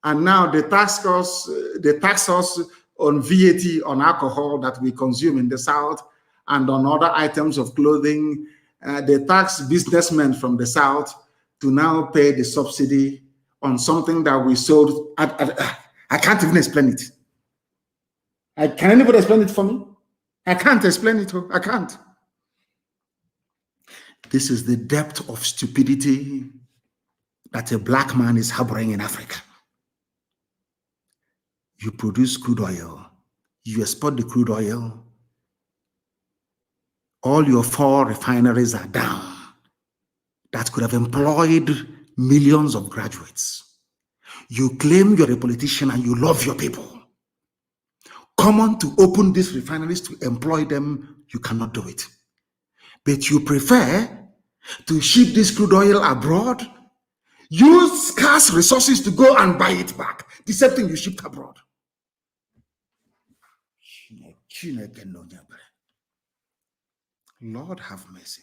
and now they tax us on VAT on alcohol that we consume in the South and on other items of clothing. They tax businessmen from the South to now pay the subsidy on something that we sold. I can't even explain it. Can anybody explain it for me? I can't explain it. I can't. This is the depth of stupidity that a black man is harboring in Africa. You produce crude oil. You export the crude oil. All your 4 refineries are down. That could have employed millions of graduates. You claim you're a politician and you love your people. Come on to open these refineries to employ them. You cannot do it. But you prefer to ship this crude oil abroad, use scarce resources to go and buy it back. The same thing you shipped abroad. Lord have mercy.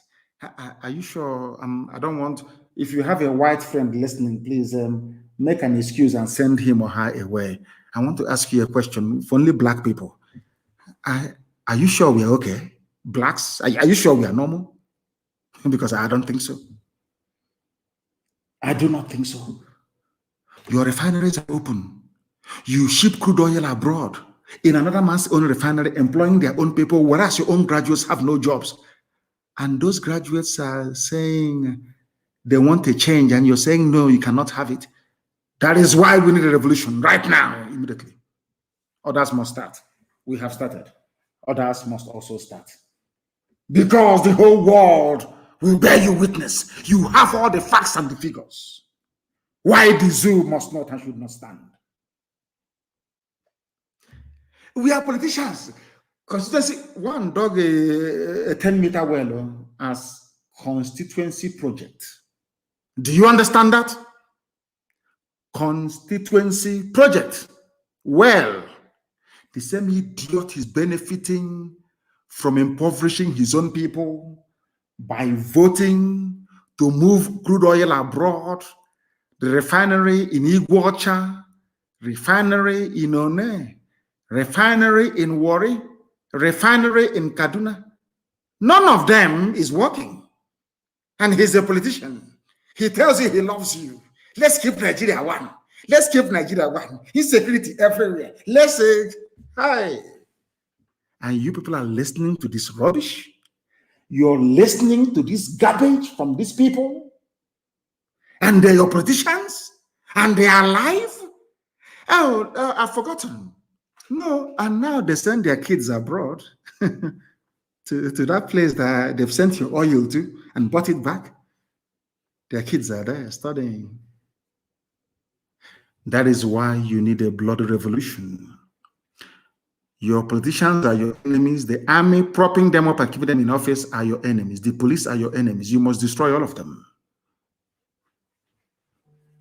Are you sure? I don't want, if you have a white friend listening, please make an excuse and send him or her away. I want to ask you a question for only black people. Are you sure we're okay? Blacks, are you sure we are normal? Because I don't think so. I do not think so. Your refineries are open. You ship crude oil abroad in another man's own refinery, employing their own people, whereas your own graduates have no jobs. And those graduates are saying they want a change, and you're saying, no, you cannot have it. That is why we need a revolution right now, immediately. Others must start. We have started. Others must also start. Because the whole world will bear you witness. You have all the facts and the figures. Why the zoo must not and should not stand. We are politicians. Constituency, one dug a 10-meter well as constituency project. Do you understand that? Constituency project. Well, the same idiot is benefiting from impoverishing his own people by voting to move crude oil abroad. the refinery in Iguacha, refinery in One, refinery in Warri, refinery in Kaduna. None of them is working. And he's a politician. He tells you he loves you. Let's keep Nigeria one. Let's keep Nigeria one. Insecurity everywhere. Let's say, hi. And you people are listening to this rubbish. You're listening to this garbage from these people. And they're your politicians. And they are alive. Oh, I've forgotten. No, and now they send their kids abroad to that place that they've sent your oil to and bought it back. Their kids are there studying. That is why you need a bloody revolution. Your politicians are your enemies. The army propping them up and keeping them in office are your enemies. The police are your enemies. You must destroy all of them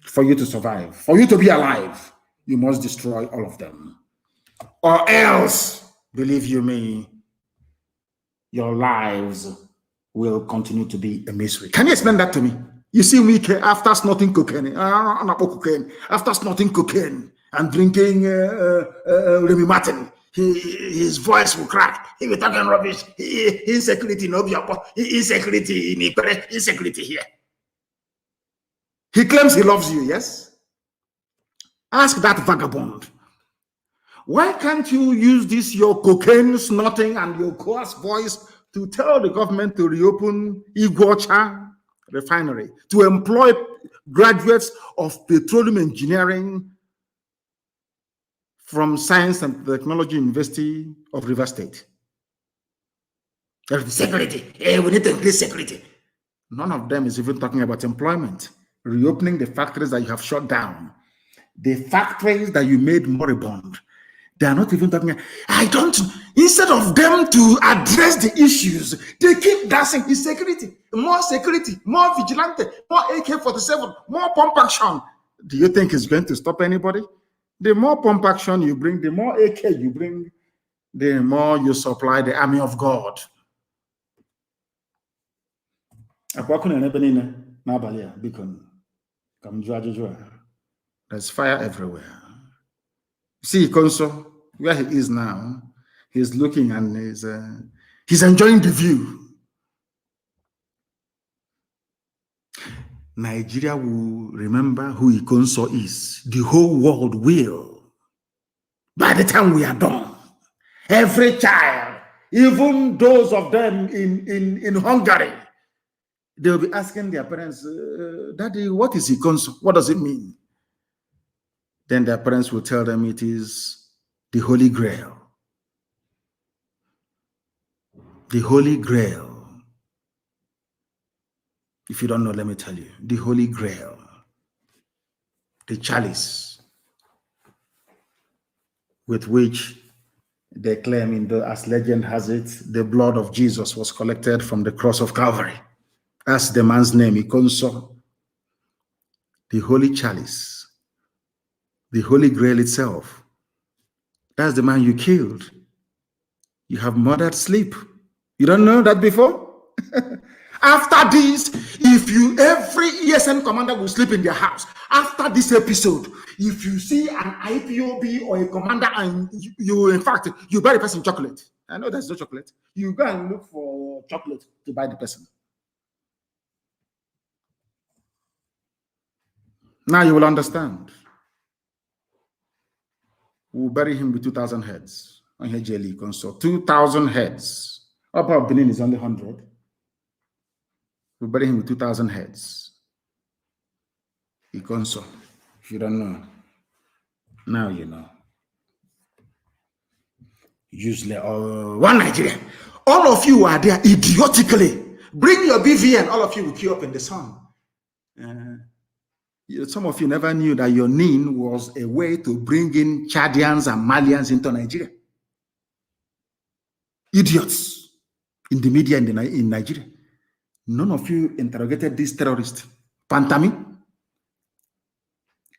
for you to survive. For you to be alive, you must destroy all of them. Or else, believe you me, your lives will continue to be a misery. Can you explain that to me? You see me after snorting cocaine, after snorting cocaine and drinking Remy Martin, his voice will crack. He will talking rubbish. Insecurity in Obiapo, insecurity in Ikore, insecurity here. He claims he loves you, yes? Ask that vagabond. Why can't you use this, your cocaine snorting and your coarse voice, to tell the government to reopen Iguacha refinery, to employ graduates of petroleum engineering from Science and Technology University of River State? Security. We need to increase security. None of them is even talking about employment. Reopening the factories that you have shut down. The factories that you made moribund. They are not even talking. Instead of them to address the issues, they keep dancing insecurity, more vigilante, more AK-47, more pump action. Do you think it's going to stop anybody? The more pump action you bring, the more AK you bring, the more you supply the army of God. There's fire everywhere. See, Konso, where he is now, he's looking and he's enjoying the view. Nigeria will remember who Ikonso is. The whole world will. By the time we are done, every child, even those of them in Hungary, they'll be asking their parents, Daddy, what is Ikonso? What does it mean? Then their parents will tell them it is the Holy Grail. The Holy Grail. If you don't know, let me tell you. The Holy Grail. The chalice with which they claim, as legend has it, the blood of Jesus was collected from the cross of Calvary. That's the man's name, Ikonso. The Holy Chalice. The Holy Grail itself. That's the man you killed. You have murdered sleep. You don't know that before? After this, every ESN commander will sleep in their house. After this episode, if you see an IPOB or a commander and in fact, you buy the person chocolate. I know there's no chocolate. You go and look for chocolate to buy the person. Now you will understand. We'll bury him with 2,000 heads. On Hejeli Consort. 2,000 heads. Upper Benin is only 100. We'll bury him with 2,000 heads. Ikonso. If you don't know, now you know. Usually, one Nigeria. All of you are there idiotically. Bring your BVN. All of you will queue up in the sun. Some of you never knew that your NIN was a way to bring in Chadians and Malians into Nigeria. Idiots in the media in Nigeria. None of you interrogated this terrorist. Pantami,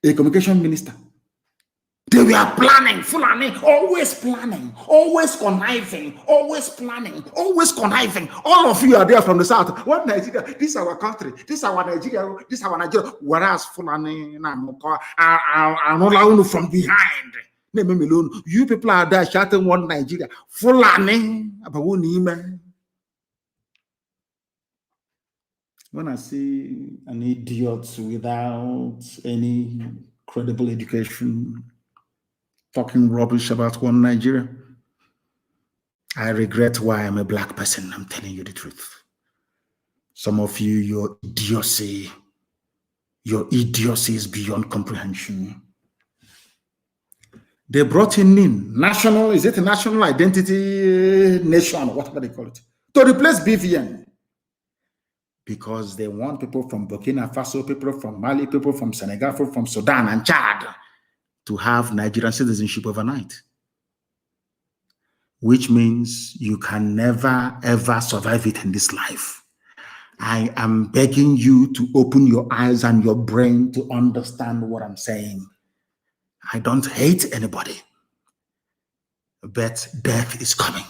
a communication minister. They were planning, Fulani, always planning, always conniving, always planning, always conniving. All of you are there from the south. What Nigeria? This is our country. This is our Nigeria. This is our Nigeria. Whereas Fulani are from behind. You people are there shouting one Nigeria. Fulani. When I see an idiot without any credible education talking rubbish about one Nigeria, I regret why I'm a black person. I'm telling you the truth. Some of you, your idiocy is beyond comprehension. They brought in national, is it a national identity nation, whatever they call it, to replace BVN. Because they want people from Burkina Faso, people from Mali, people from Senegal, people from Sudan and Chad to have Nigerian citizenship overnight. Which means you can never, ever survive it in this life. I am begging you to open your eyes and your brain to understand what I'm saying. I don't hate anybody, but death is coming.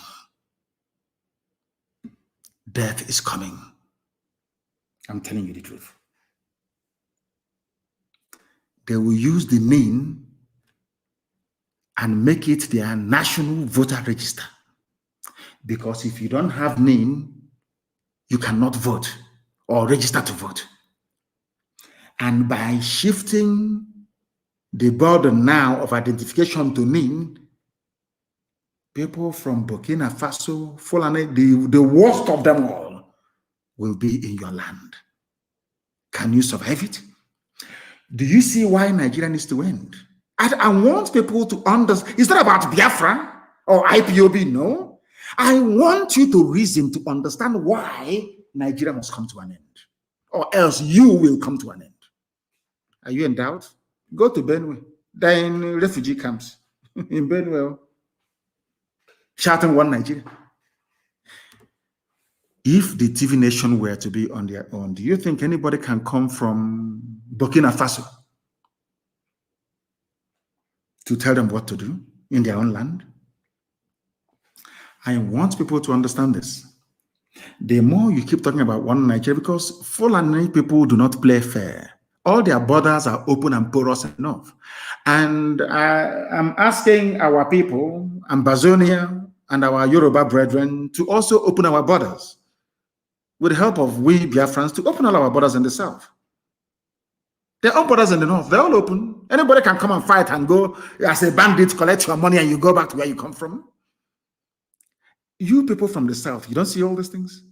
Death is coming. I'm telling you the truth. They will use the name and make it their national voter register. Because if you don't have name, you cannot vote or register to vote. And by shifting the burden now of identification to name, people from Burkina Faso, Fulani, the worst of them all, will be in your land. Can you survive it? Do you see why Nigeria needs to end? I want people to understand. It's not about Biafra or IPOB, no. I want you to reason to understand why Nigeria must come to an end. Or else you will come to an end. Are you in doubt? Go to Benue. They're in refugee camps. In Benue. Shouting one Nigeria. If the TV nation were to be on their own, do you think anybody can come from Burkina Faso to tell them what to do in their own land? I want people to understand this. The more you keep talking about one Nigeria, because Fulani people do not play fair. All their borders are open and porous enough. And I'm asking our people, Ambazonia and our Yoruba brethren, to also open our borders. With the help of we Biafrans, to open all our borders in the south. There are borders in the north. They're all open. Anybody can come and fight and go as a bandit, collect your money, and you go back to where you come from. You people from the south, you don't see all these things?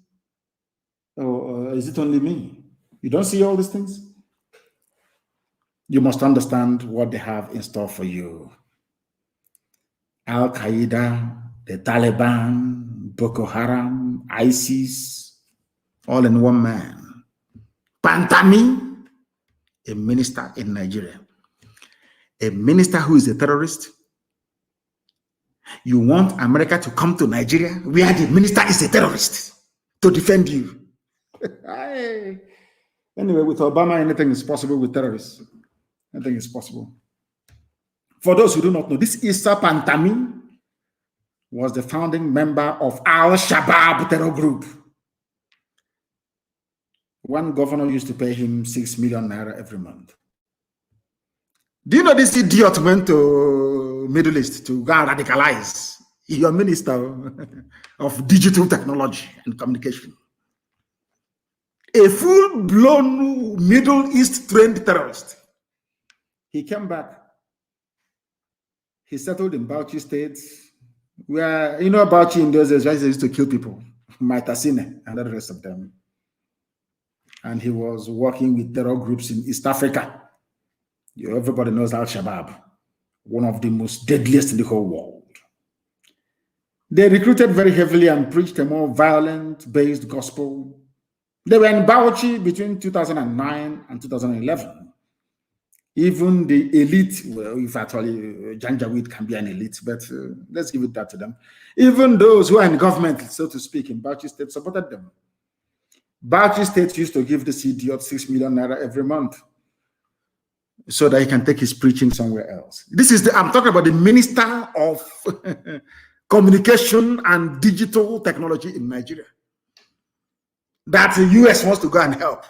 Or is it only me? You don't see all these things? You must understand what they have in store for you. Al-Qaeda, the Taliban, Boko Haram, ISIS, all in one man. Pantami, a minister in Nigeria. A minister who is a terrorist. You want America to come to Nigeria where the minister is a terrorist to defend you. Anyway, with Obama, anything is possible with terrorists. Anything is possible. For those who do not know, this Issa Pantami was the founding member of Al-Shabaab terror group. One governor used to pay him 6 million naira every month. Do you know this idiot went to Middle East to go and radicalize? Your minister of digital technology and communication. A full-blown Middle East trained terrorist. He came back. He settled in Bauchi State, where, you know, Bauchi in those days, they used to kill people. Maitasine and the rest of them. And he was working with terror groups in East Africa. Everybody knows Al-Shabaab, one of the most deadliest in the whole world. They recruited very heavily and preached a more violent-based gospel. They were in Bauchi between 2009 and 2011. Even the elite, well, if actually Janjaweed can be an elite, but let's give it that to them. Even those who are in government, so to speak, in Bauchi State supported them. Bauchi State used to give this idiot 6 million naira every month. so that he can take his preaching somewhere else. I'm talking about the Minister of Communication and Digital Technology in Nigeria, that the US wants to go and help.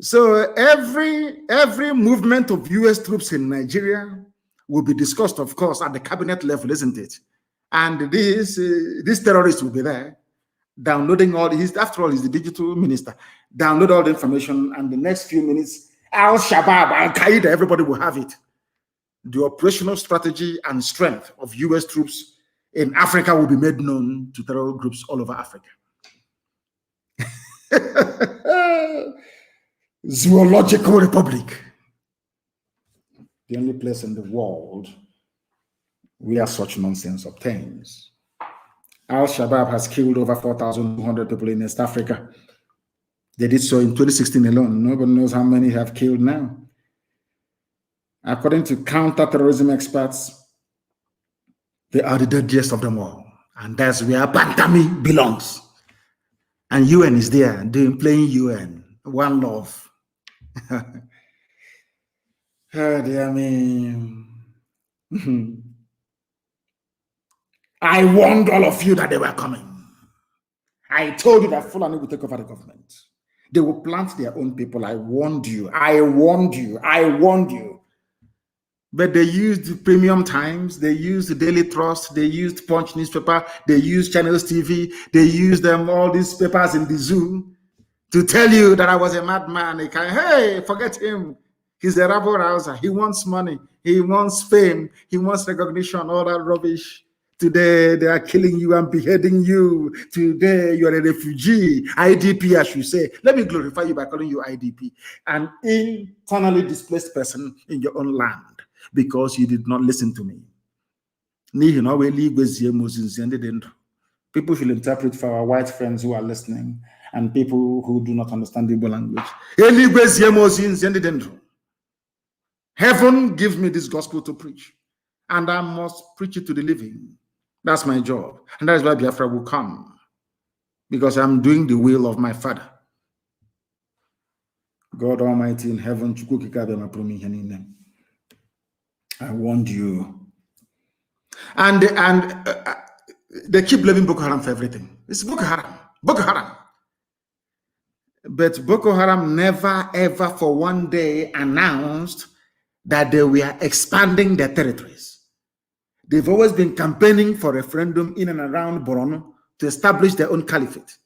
So every movement of US troops in Nigeria will be discussed, of course, at the cabinet level, isn't it? And this terrorist will be there, downloading all his. After all, he's the digital minister. Download all the information, and the next few minutes, Al-Shabaab, Al-Qaeda, everybody will have it. The operational strategy and strength of US troops in Africa will be made known to terror groups all over Africa. Zoological Republic, the only place in the world where such nonsense obtains. Al-Shabaab has killed over 4,200 people in East Africa. They did so in 2016 alone. Nobody knows how many have killed now. According to counter-terrorism experts, they are the deadliest of them all. And that's where Bantami belongs. And UN is there, playing UN. One love. Oh, dear me. I warned all of you that they were coming. I told you that Fulani will take over the government. They will plant their own people. I warned you. I warned you. I warned you. But they used the Premium Times. They used the Daily Trust. They used Punch newspaper. They used Channels TV. They used all these papers in the zoo to tell you that I was a madman. Hey, forget him. He's a rabble rouser. He wants money. He wants fame. He wants recognition, all that rubbish. Today, they are killing you and beheading you. Today, you are a refugee. IDP, I should say. Let me glorify you by calling you IDP. An internally displaced person in your own land because you did not listen to me. People should interpret for our white friends who are listening and people who do not understand the Igbo language. Heaven gives me this gospel to preach, and I must preach it to the living. That's my job. And that is why Biafra will come, because I'm doing the will of my Father. God Almighty in heaven, I warned you. And they keep blaming Boko Haram for everything. It's Boko Haram. Boko Haram. But Boko Haram never, ever for one day announced that they were expanding their territories. They've always been campaigning for referendum in and around Borno to establish their own caliphate.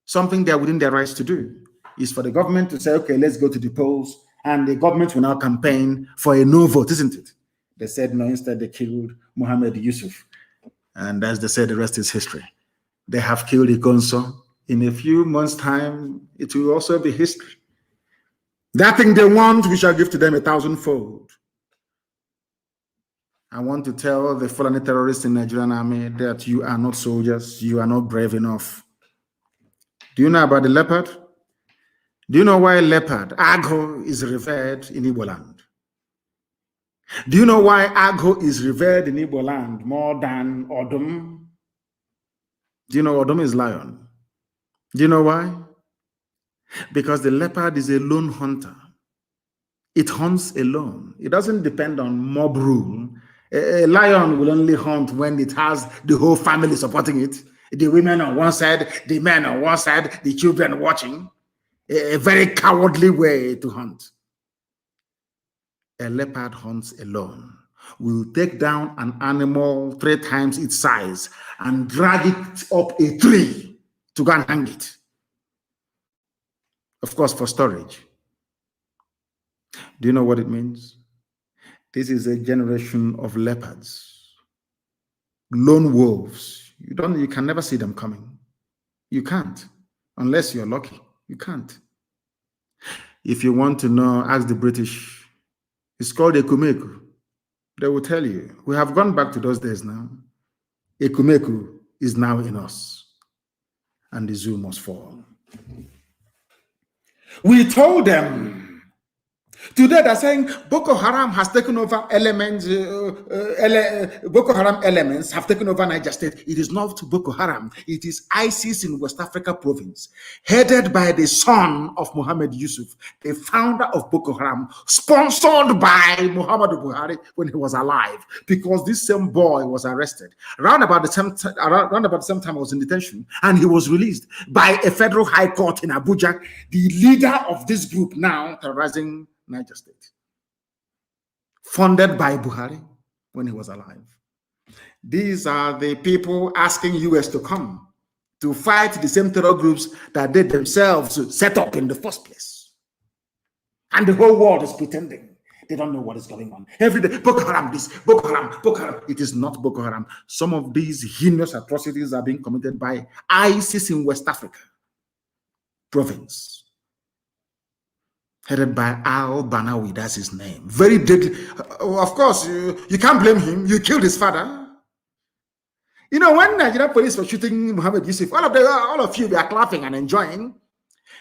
Something they're within their rights to do is for the government to say, okay, let's go to the polls, and the government will now campaign for a no vote, isn't it? They said no, instead they killed Mohammed Yusuf. And as they said, the rest is history. They have killed Ikonso. In a few months' time, it will also be history. That thing they want, we shall give to them 1,000-fold. I want to tell the Fulani terrorists in the Nigerian army that you are not soldiers, you are not brave enough. Do you know about the leopard? Do you know why leopard, Agho, is revered in Igbo land? Do you know why Agho is revered in Igbo land more than Odum? Do you know Odum is lion? Do you know why? Because the leopard is a lone hunter. It hunts alone. It doesn't depend on mob rule. A lion will only hunt when it has the whole family supporting it. The women on one side, the men on one side, the children watching. A very cowardly way to hunt. A leopard hunts alone. Will take down an animal 3 times its size and drag it up a tree to go and hang it. Of course, for storage. Do you know what it means? This is a generation of leopards, lone wolves. You can never see them coming. You can't, unless you're lucky. You can't. If you want to know, ask the British. It's called Ekumeku. They will tell you. We have gone back to those days now. Ekumeku is now in us, and the zoo must fall. We told them Today they're saying Boko Haram has taken over elements. Boko Haram elements have taken over Niger State. It is not Boko Haram. It is ISIS in West Africa province, headed by the son of Mohammed Yusuf, the founder of Boko Haram, sponsored by Muhammadu Buhari when he was alive. Because this same boy was arrested around about the same time I was in detention, and he was released by a federal high court in Abuja. The leader of this group now terrorizing Niger State, funded by Buhari when he was alive. These are the people asking US to come to fight the same terror groups that they themselves set up in the first place. And the whole world is pretending they don't know what is going on. Every day, Boko Haram this, Boko Haram, Boko Haram. It is not Boko Haram. Some of these heinous atrocities are being committed by ISIS in West Africa province, headed by al-Banawi, that's his name. Very deadly. Of course, you can't blame him. You killed his father. You know, when Nigerian police were shooting Muhammad Yusuf, all of you were clapping and enjoying.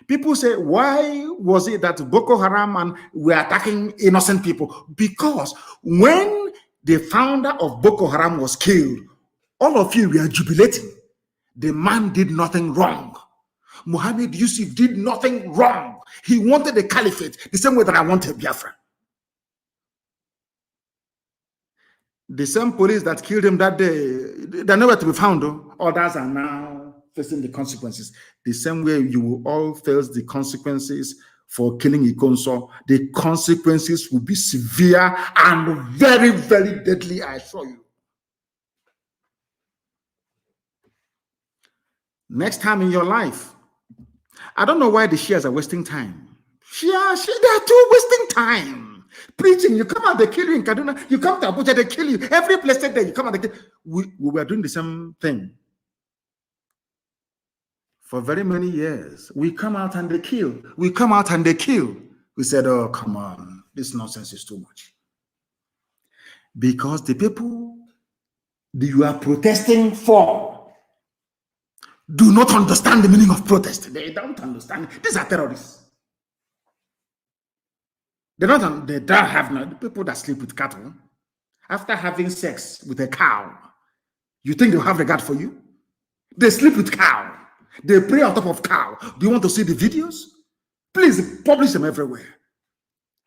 People say, why was it that Boko Haram and were attacking innocent people? Because when the founder of Boko Haram was killed, all of you were jubilating. The man did nothing wrong. Muhammad Yusuf did nothing wrong. He wanted a caliphate the same way that I wanted Biafra. The same police that killed him that day, they're nowhere to be found, though. Others are now facing the consequences. The same way you will all face the consequences for killing Ikonso. The consequences will be severe and very, very deadly, I assure you. Next time in your life, I don't know why the Shias are wasting time. They are too wasting time. Preaching, you come out, they kill you in Kaduna. You come to Abuja, they kill you. Every place that you come out, they kill you. We were doing the same thing for very many years. We come out and they kill. We come out and they kill. We said, oh, come on. This nonsense is too much. Because the people that you are protesting for do not understand the meaning of protest. They don't understand. These are terrorists. They don't have no people that sleep with cattle. After having sex with a cow, you think they'll have regard for you? They sleep with cow. They pray on top of cow. Do you want to see the videos? Please publish them everywhere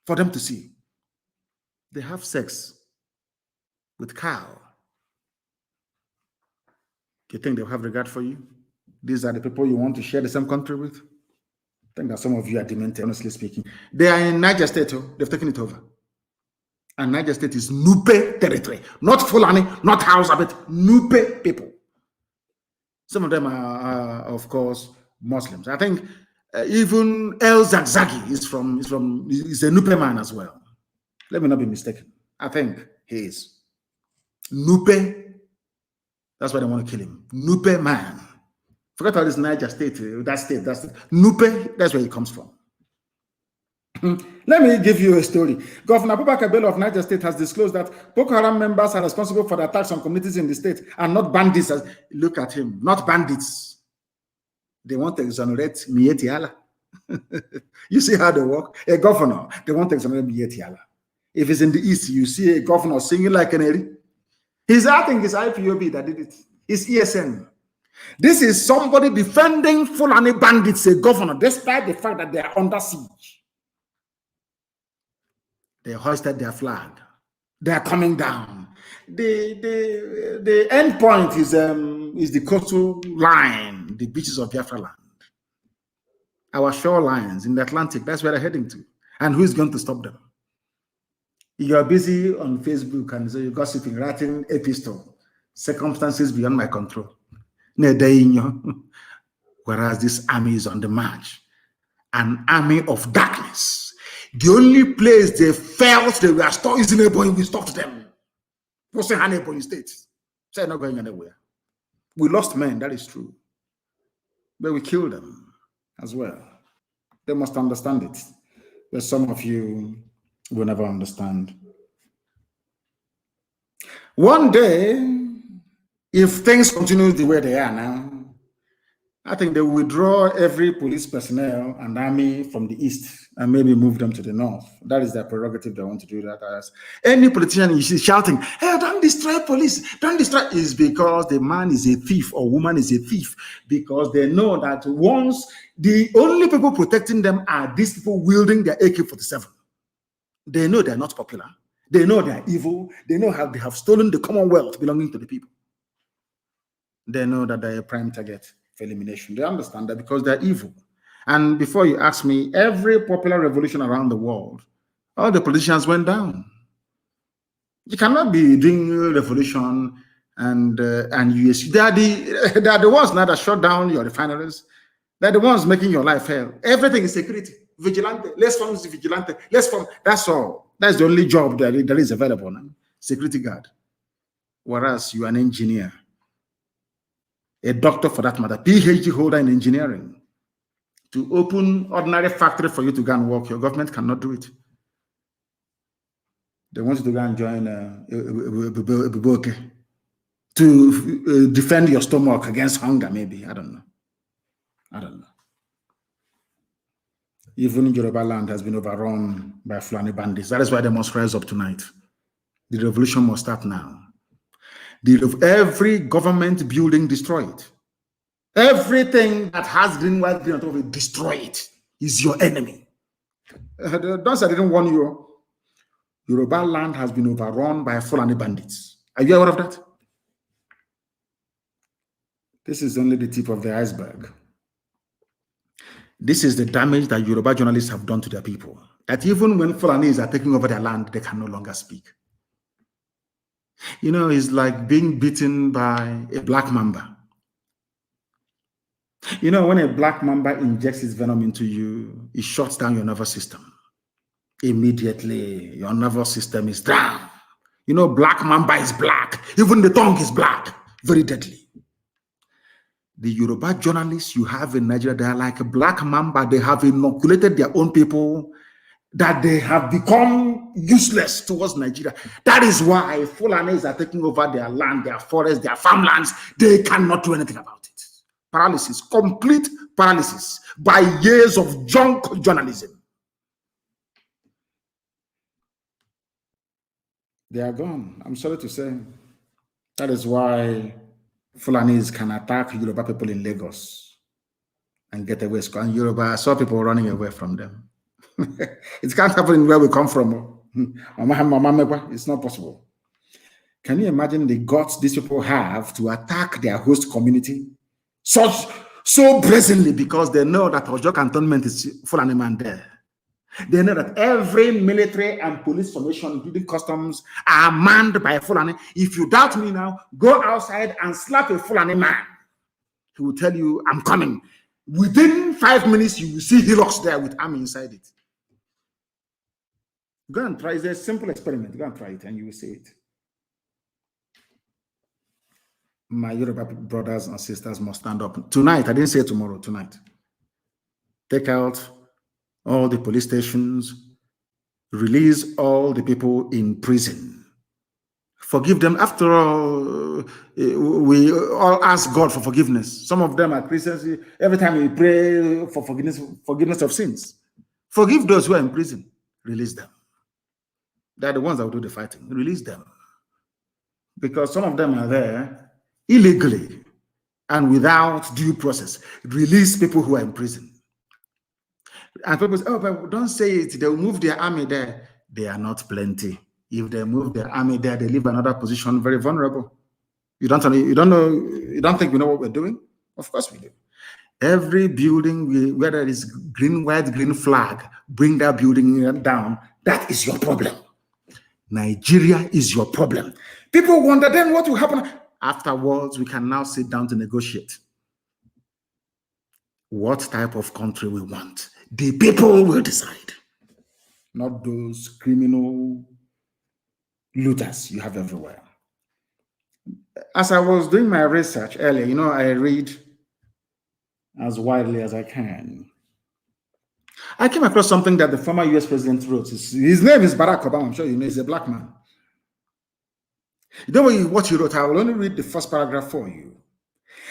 for them to see. They have sex with cow. Do you think they'll have regard for you? These are the people you want to share the same country with? I think that some of you are demented, honestly speaking. They are in Niger State. They've taken it over. And Niger State is Nupe territory. Not Fulani, not Hausa, but Nupe people. Some of them are of course, Muslims. I think even El Zagzagi is a Nupe man as well. Let me not be mistaken. I think he is. Nupe. That's why they want to kill him. Nupe man. Forget all this Niger State, that's Nupe, that's where he comes from. Let me give you a story. Governor Abubakar Bello of Niger State has disclosed that Boko Haram members are responsible for the attacks on communities in the state and not bandits. Look at him, not bandits. They want to exonerate Mieti Allah. You see how they work? A governor, they want to exonerate Mieti Allah. If it's in the east, you see a governor singing like an Eri. I think it's IPOB that did it. It's ESN. This is somebody defending Fulani bandits, a governor, despite the fact that they are under siege. They hoisted their flag. They are coming down. The end point is the coastal line, the beaches of Biafra land. Our shorelines in the Atlantic, that's where they're heading to. And who is going to stop them? You're busy on Facebook and so you're gossiping, writing epistle. Circumstances beyond my control. Whereas this army is on the march, an army of darkness. The only place they felt they were stopped is in Ebonyi. We stopped them. What's in Ebonyi State? They're not going anywhere. We lost men, that is true, but we killed them as well. They must understand it, but some of you will never understand. One day, if things continue the way they are now, I think they will withdraw every police personnel and army from the east and maybe move them to the north. That is their prerogative. They want to do that. As any politician you see shouting, "Hey, don't destroy police! Don't destroy!" is because the man is a thief or woman is a thief, because they know that once the only people protecting them are these people wielding their AK-47. They know they're not popular. They know they're evil. They know how they have stolen the commonwealth belonging to the people. They know that they're a prime target for elimination. They understand that because they're evil. And before you ask me, every popular revolution around the world, all the politicians went down. You cannot be doing a revolution and US. They are the ones now that shut down your refineries. They're the ones making your life hell. Everything is security. Vigilante. Let's form the vigilante. Let's form. That's all. That's the only job that is available now. Security guard. Whereas you are an engineer, a doctor for that matter, PhD holder in engineering, to open ordinary factory for you to go and work, your government cannot do it. They want you to go and join to defend your stomach against hunger, maybe. I don't know. Even Yoruba land has been overrun by Fulani bandits. That is why they must rise up tonight. The revolution must start now. Every government building, destroy it. Everything that has green, white, green on top of it, destroy it. Is your enemy. Don't say I didn't warn you. Yoruba land has been overrun by Fulani bandits. Are you aware of that? This is only the tip of the iceberg. This is the damage that Yoruba journalists have done to their people. That even when Fulanis are taking over their land, they can no longer speak. You know, it's like being bitten by a black mamba. You know, when a black mamba injects its venom into you, it shuts down your nervous system. Immediately, your nervous system is down. You know, black mamba is black. Even the tongue is black. Very deadly. The Yoruba journalists you have in Nigeria, they are like a black mamba. They have inoculated their own people, that they have become useless towards Nigeria. That is why Fulanis are taking over their land, their forests, their farmlands. They cannot do anything about it. Paralysis, complete paralysis by years of junk journalism. They are gone. I'm sorry to say. That is why Fulanis can attack Yoruba people in Lagos and get away. And Yoruba, I saw people running away from them. It can't happen where we come from. It's not possible. Can you imagine the guts these people have to attack their host community so brazenly, because they know that Ojo cantonment is Fulani man there. They know that every military and police formation, including customs, are manned by Fulani. If you doubt me now, go outside and slap a Fulani man. He will tell you, I'm coming. Within 5 minutes, you will see hillocks there with army inside it. Go and try. It's a simple experiment. Go and try it and you will see it. My Yoruba brothers and sisters must stand up. Tonight, I didn't say tomorrow, tonight. Take out all the police stations, release all the people in prison. Forgive them. After all, we all ask God for forgiveness. Some of them are Christians. Every time we pray for forgiveness of sins. Forgive those who are in prison. Release them. They're the ones that will do the fighting. Release them. Because some of them are there illegally and without due process. Release people who are in prison. And people say, oh, but don't say it. They'll move their army there. They are not plenty. If they move their army there, they leave another position very vulnerable. You don't think we know what we're doing? Of course we do. Every building, where there is green, white, green flag, bring that building down. That is your problem. Nigeria is your problem. People wonder then what will happen. Afterwards, we can now sit down to negotiate what type of country we want. The people will decide, not those criminal looters you have everywhere. As I was doing my research earlier, you know, I read as widely as I can. I came across something that the former US president wrote. His name is Barack Obama. I'm sure you know he's a black man. You know what he wrote? I will only read the first paragraph for you.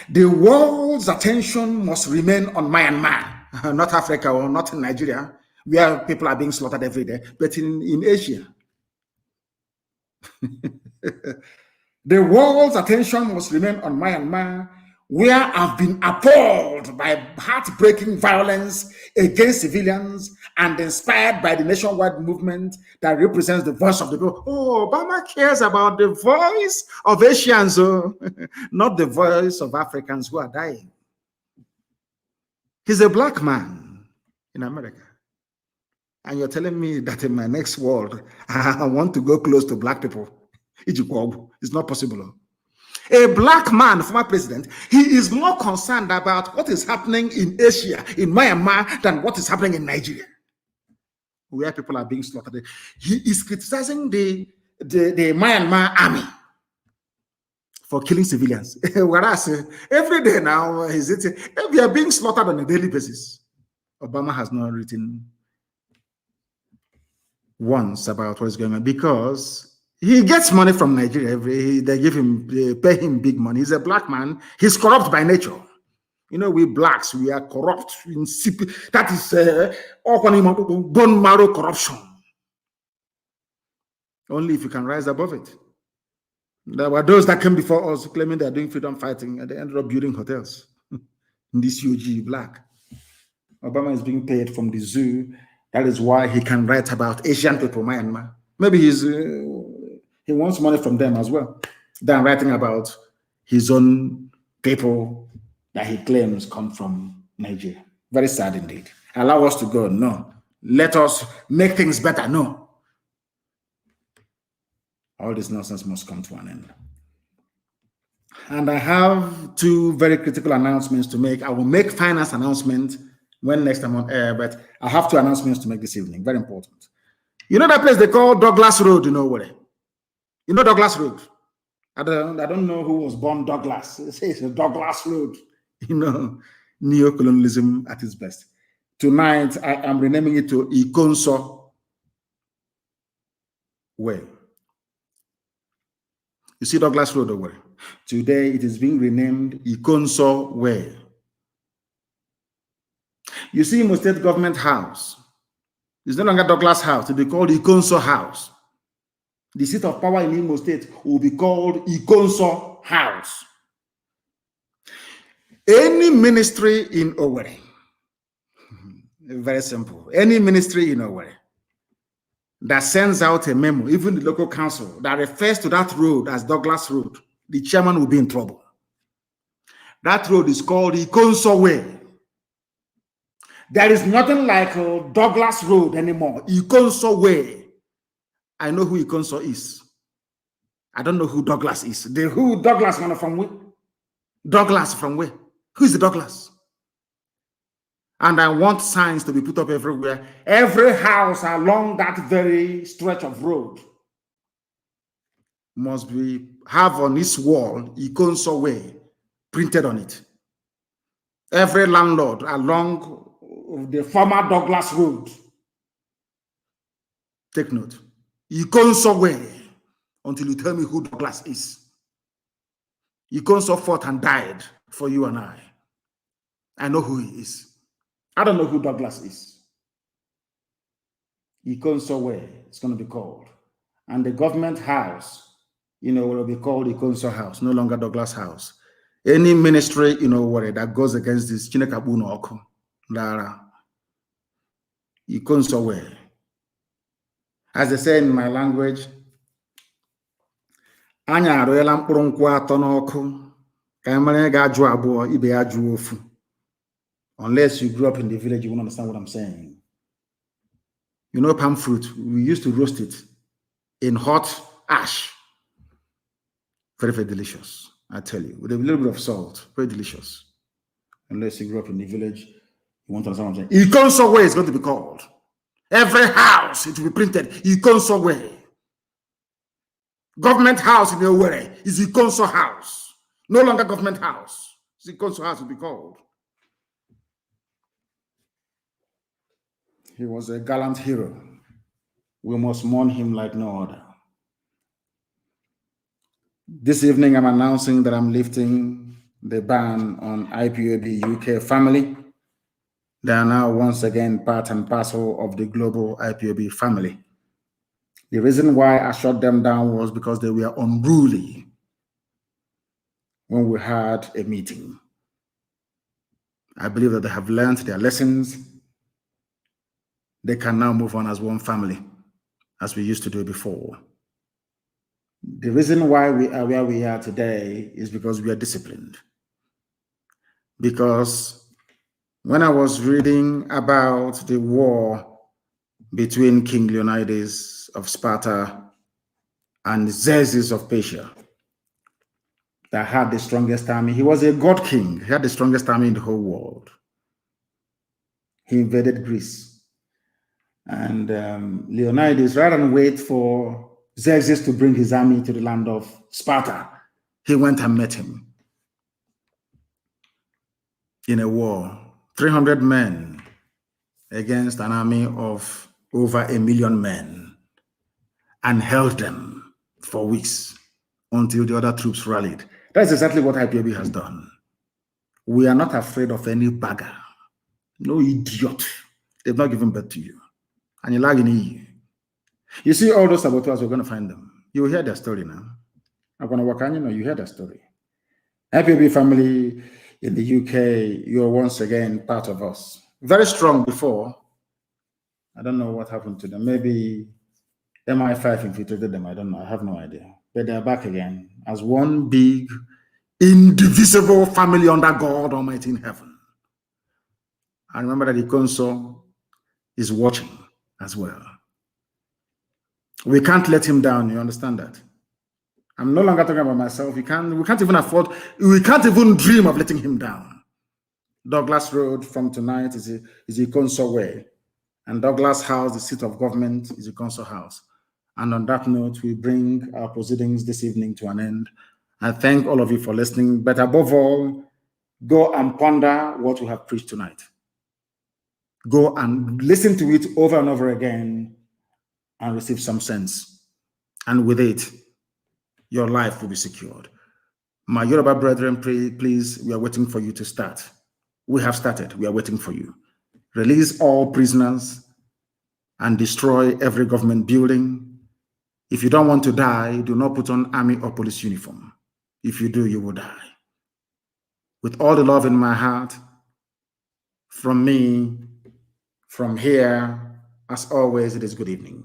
The world's attention must remain on Myanmar, not Africa or not in Nigeria, where people are being slaughtered every day, but in Asia. The world's attention must remain on Myanmar, where I've been appalled by heartbreaking violence against civilians and inspired by the nationwide movement that represents the voice of the people. Oh, Obama cares about the voice of Asians, not the voice of Africans who are dying. He's a black man in America. And you're telling me that in my next world, I want to go close to black people. It's not possible. A black man, former president, he is more concerned about what is happening in Asia, in Myanmar, than what is happening in Nigeria, where people are being slaughtered. He is criticizing the Myanmar army for killing civilians. Whereas every day now, we are being slaughtered on a daily basis. Obama has not written once about what is going on because he gets money from Nigeria. They pay him big money. He's a black man. He's corrupt by nature. You know, we blacks, we are corrupt. That is bone marrow corruption. Only if you can rise above it. There were those that came before us claiming they're doing freedom fighting, and they ended up building hotels in this UG black. Obama is being paid from the zoo. That is why he can write about Asian people, Myanmar. Maybe he wants money from them as well, than writing about his own people that he claims come from Nigeria. Very sad indeed. Allow us to go? No. Let us make things better? No. All this nonsense must come to an end. And I have two very critical announcements to make. I will make finance announcement when next I'm on air, but I have two announcements to make this evening. Very important. You know that place they call Douglas Road, you know what? You know Douglas Road? I don't know who was born Douglas. It's Douglas Road. You know, neo-colonialism at its best. Tonight, I am renaming it to Ikonso Way. You see Douglas Road over. Today, it is being renamed Ikonso Way. You see Imo State Government House. It's no longer Douglas House. It will be called Ikonso House. The seat of power in Imo State will be called Ikonso House. Any ministry in Owerri, very simple, any ministry in Owerri that sends out a memo, even the local council, that refers to that road as Douglas Road, the chairman will be in trouble. That road is called Ikonso Way. There is nothing like Douglas Road anymore. Ikonso Way. I know who Ikonso is. I don't know who Douglas is. Who Douglas from where? Douglas from where? Who is the Douglas? And I want signs to be put up everywhere. Every house along that very stretch of road must have on its wall Ikonso Way printed on it. Every landlord along the former Douglas Road, take note, Ikonso Way, until you tell me who Douglas is. Ikonso fought and died for you and I. I know who he is. I don't know who Douglas is. Ikonso Way, it's going to be called. And the government house, will be called Ikonso House, no longer Douglas House. Any ministry, that goes against this, Chinekabuno Oku, Dara, Ikonso Way. As they say in my language, Anya arụela mkpụrụ nkwụ atọ n'ọkụ ka mara ga-ajụ abụọ ibe ya jụ ofu. Unless you grew up in the village, you won't understand what I'm saying. You know palm fruit, we used to roast it in hot ash. Very, very delicious, I tell you. With a little bit of salt, very delicious. Unless you grew up in the village, you won't understand what I'm saying. Ikonso Way is going to be called. Every house, it will be printed, Ikonso Way. Government house in Owerri is Ikonso House. No longer government house. It's Ikonso House will be called. He was a gallant hero. We must mourn him like no other. This evening, I'm announcing that I'm lifting the ban on IPOB UK family. They are now once again part and parcel of the global IPOB family. The reason why I shut them down was because they were unruly when we had a meeting. I believe that they have learned their lessons. They can now move on as one family, as we used to do before. The reason why we are where we are today is because we are disciplined. Because when I was reading about the war between King Leonidas of Sparta and Xerxes of Persia, that had the strongest army, he was a god king, he had the strongest army in the whole world. He invaded Greece. And Leonidas, rather than wait for Xerxes to bring his army to the land of Sparta, he went and met him in a war. 300 men against an army of over 1 million men, and held them for weeks until the other troops rallied. That's exactly what IPOB has done. We are not afraid of any bagger, no idiot. They've not given birth to you. And you're lagging in. You see all those saboteurs, we're going to find them. You will hear their story now. I'm going to work on, you hear their story. IPOB family in the UK, you're once again part of us. Very strong before. I don't know what happened to them. Maybe MI5 infiltrated them. I don't know. I have no idea. But they're back again as one big, indivisible family under God Almighty in heaven. And remember that the console is watching as well. We can't let him down. You understand that? I'm no longer talking about myself. We can't even afford, we can't even dream of letting him down. Douglas Road from tonight is a console way. And Douglas House, the seat of government, is a console house. And on that note, we bring our proceedings this evening to an end. I thank all of you for listening. But above all, go and ponder what we have preached tonight. Go and listen to it over and over again and receive some sense. And with it, your life will be secured. My Yoruba brethren, please, we are waiting for you to start. We have started. We are waiting for you. Release all prisoners and destroy every government building. If you don't want to die, do not put on army or police uniform. If you do, you will die. With all the love in my heart, from me, from here, as always, it is good evening.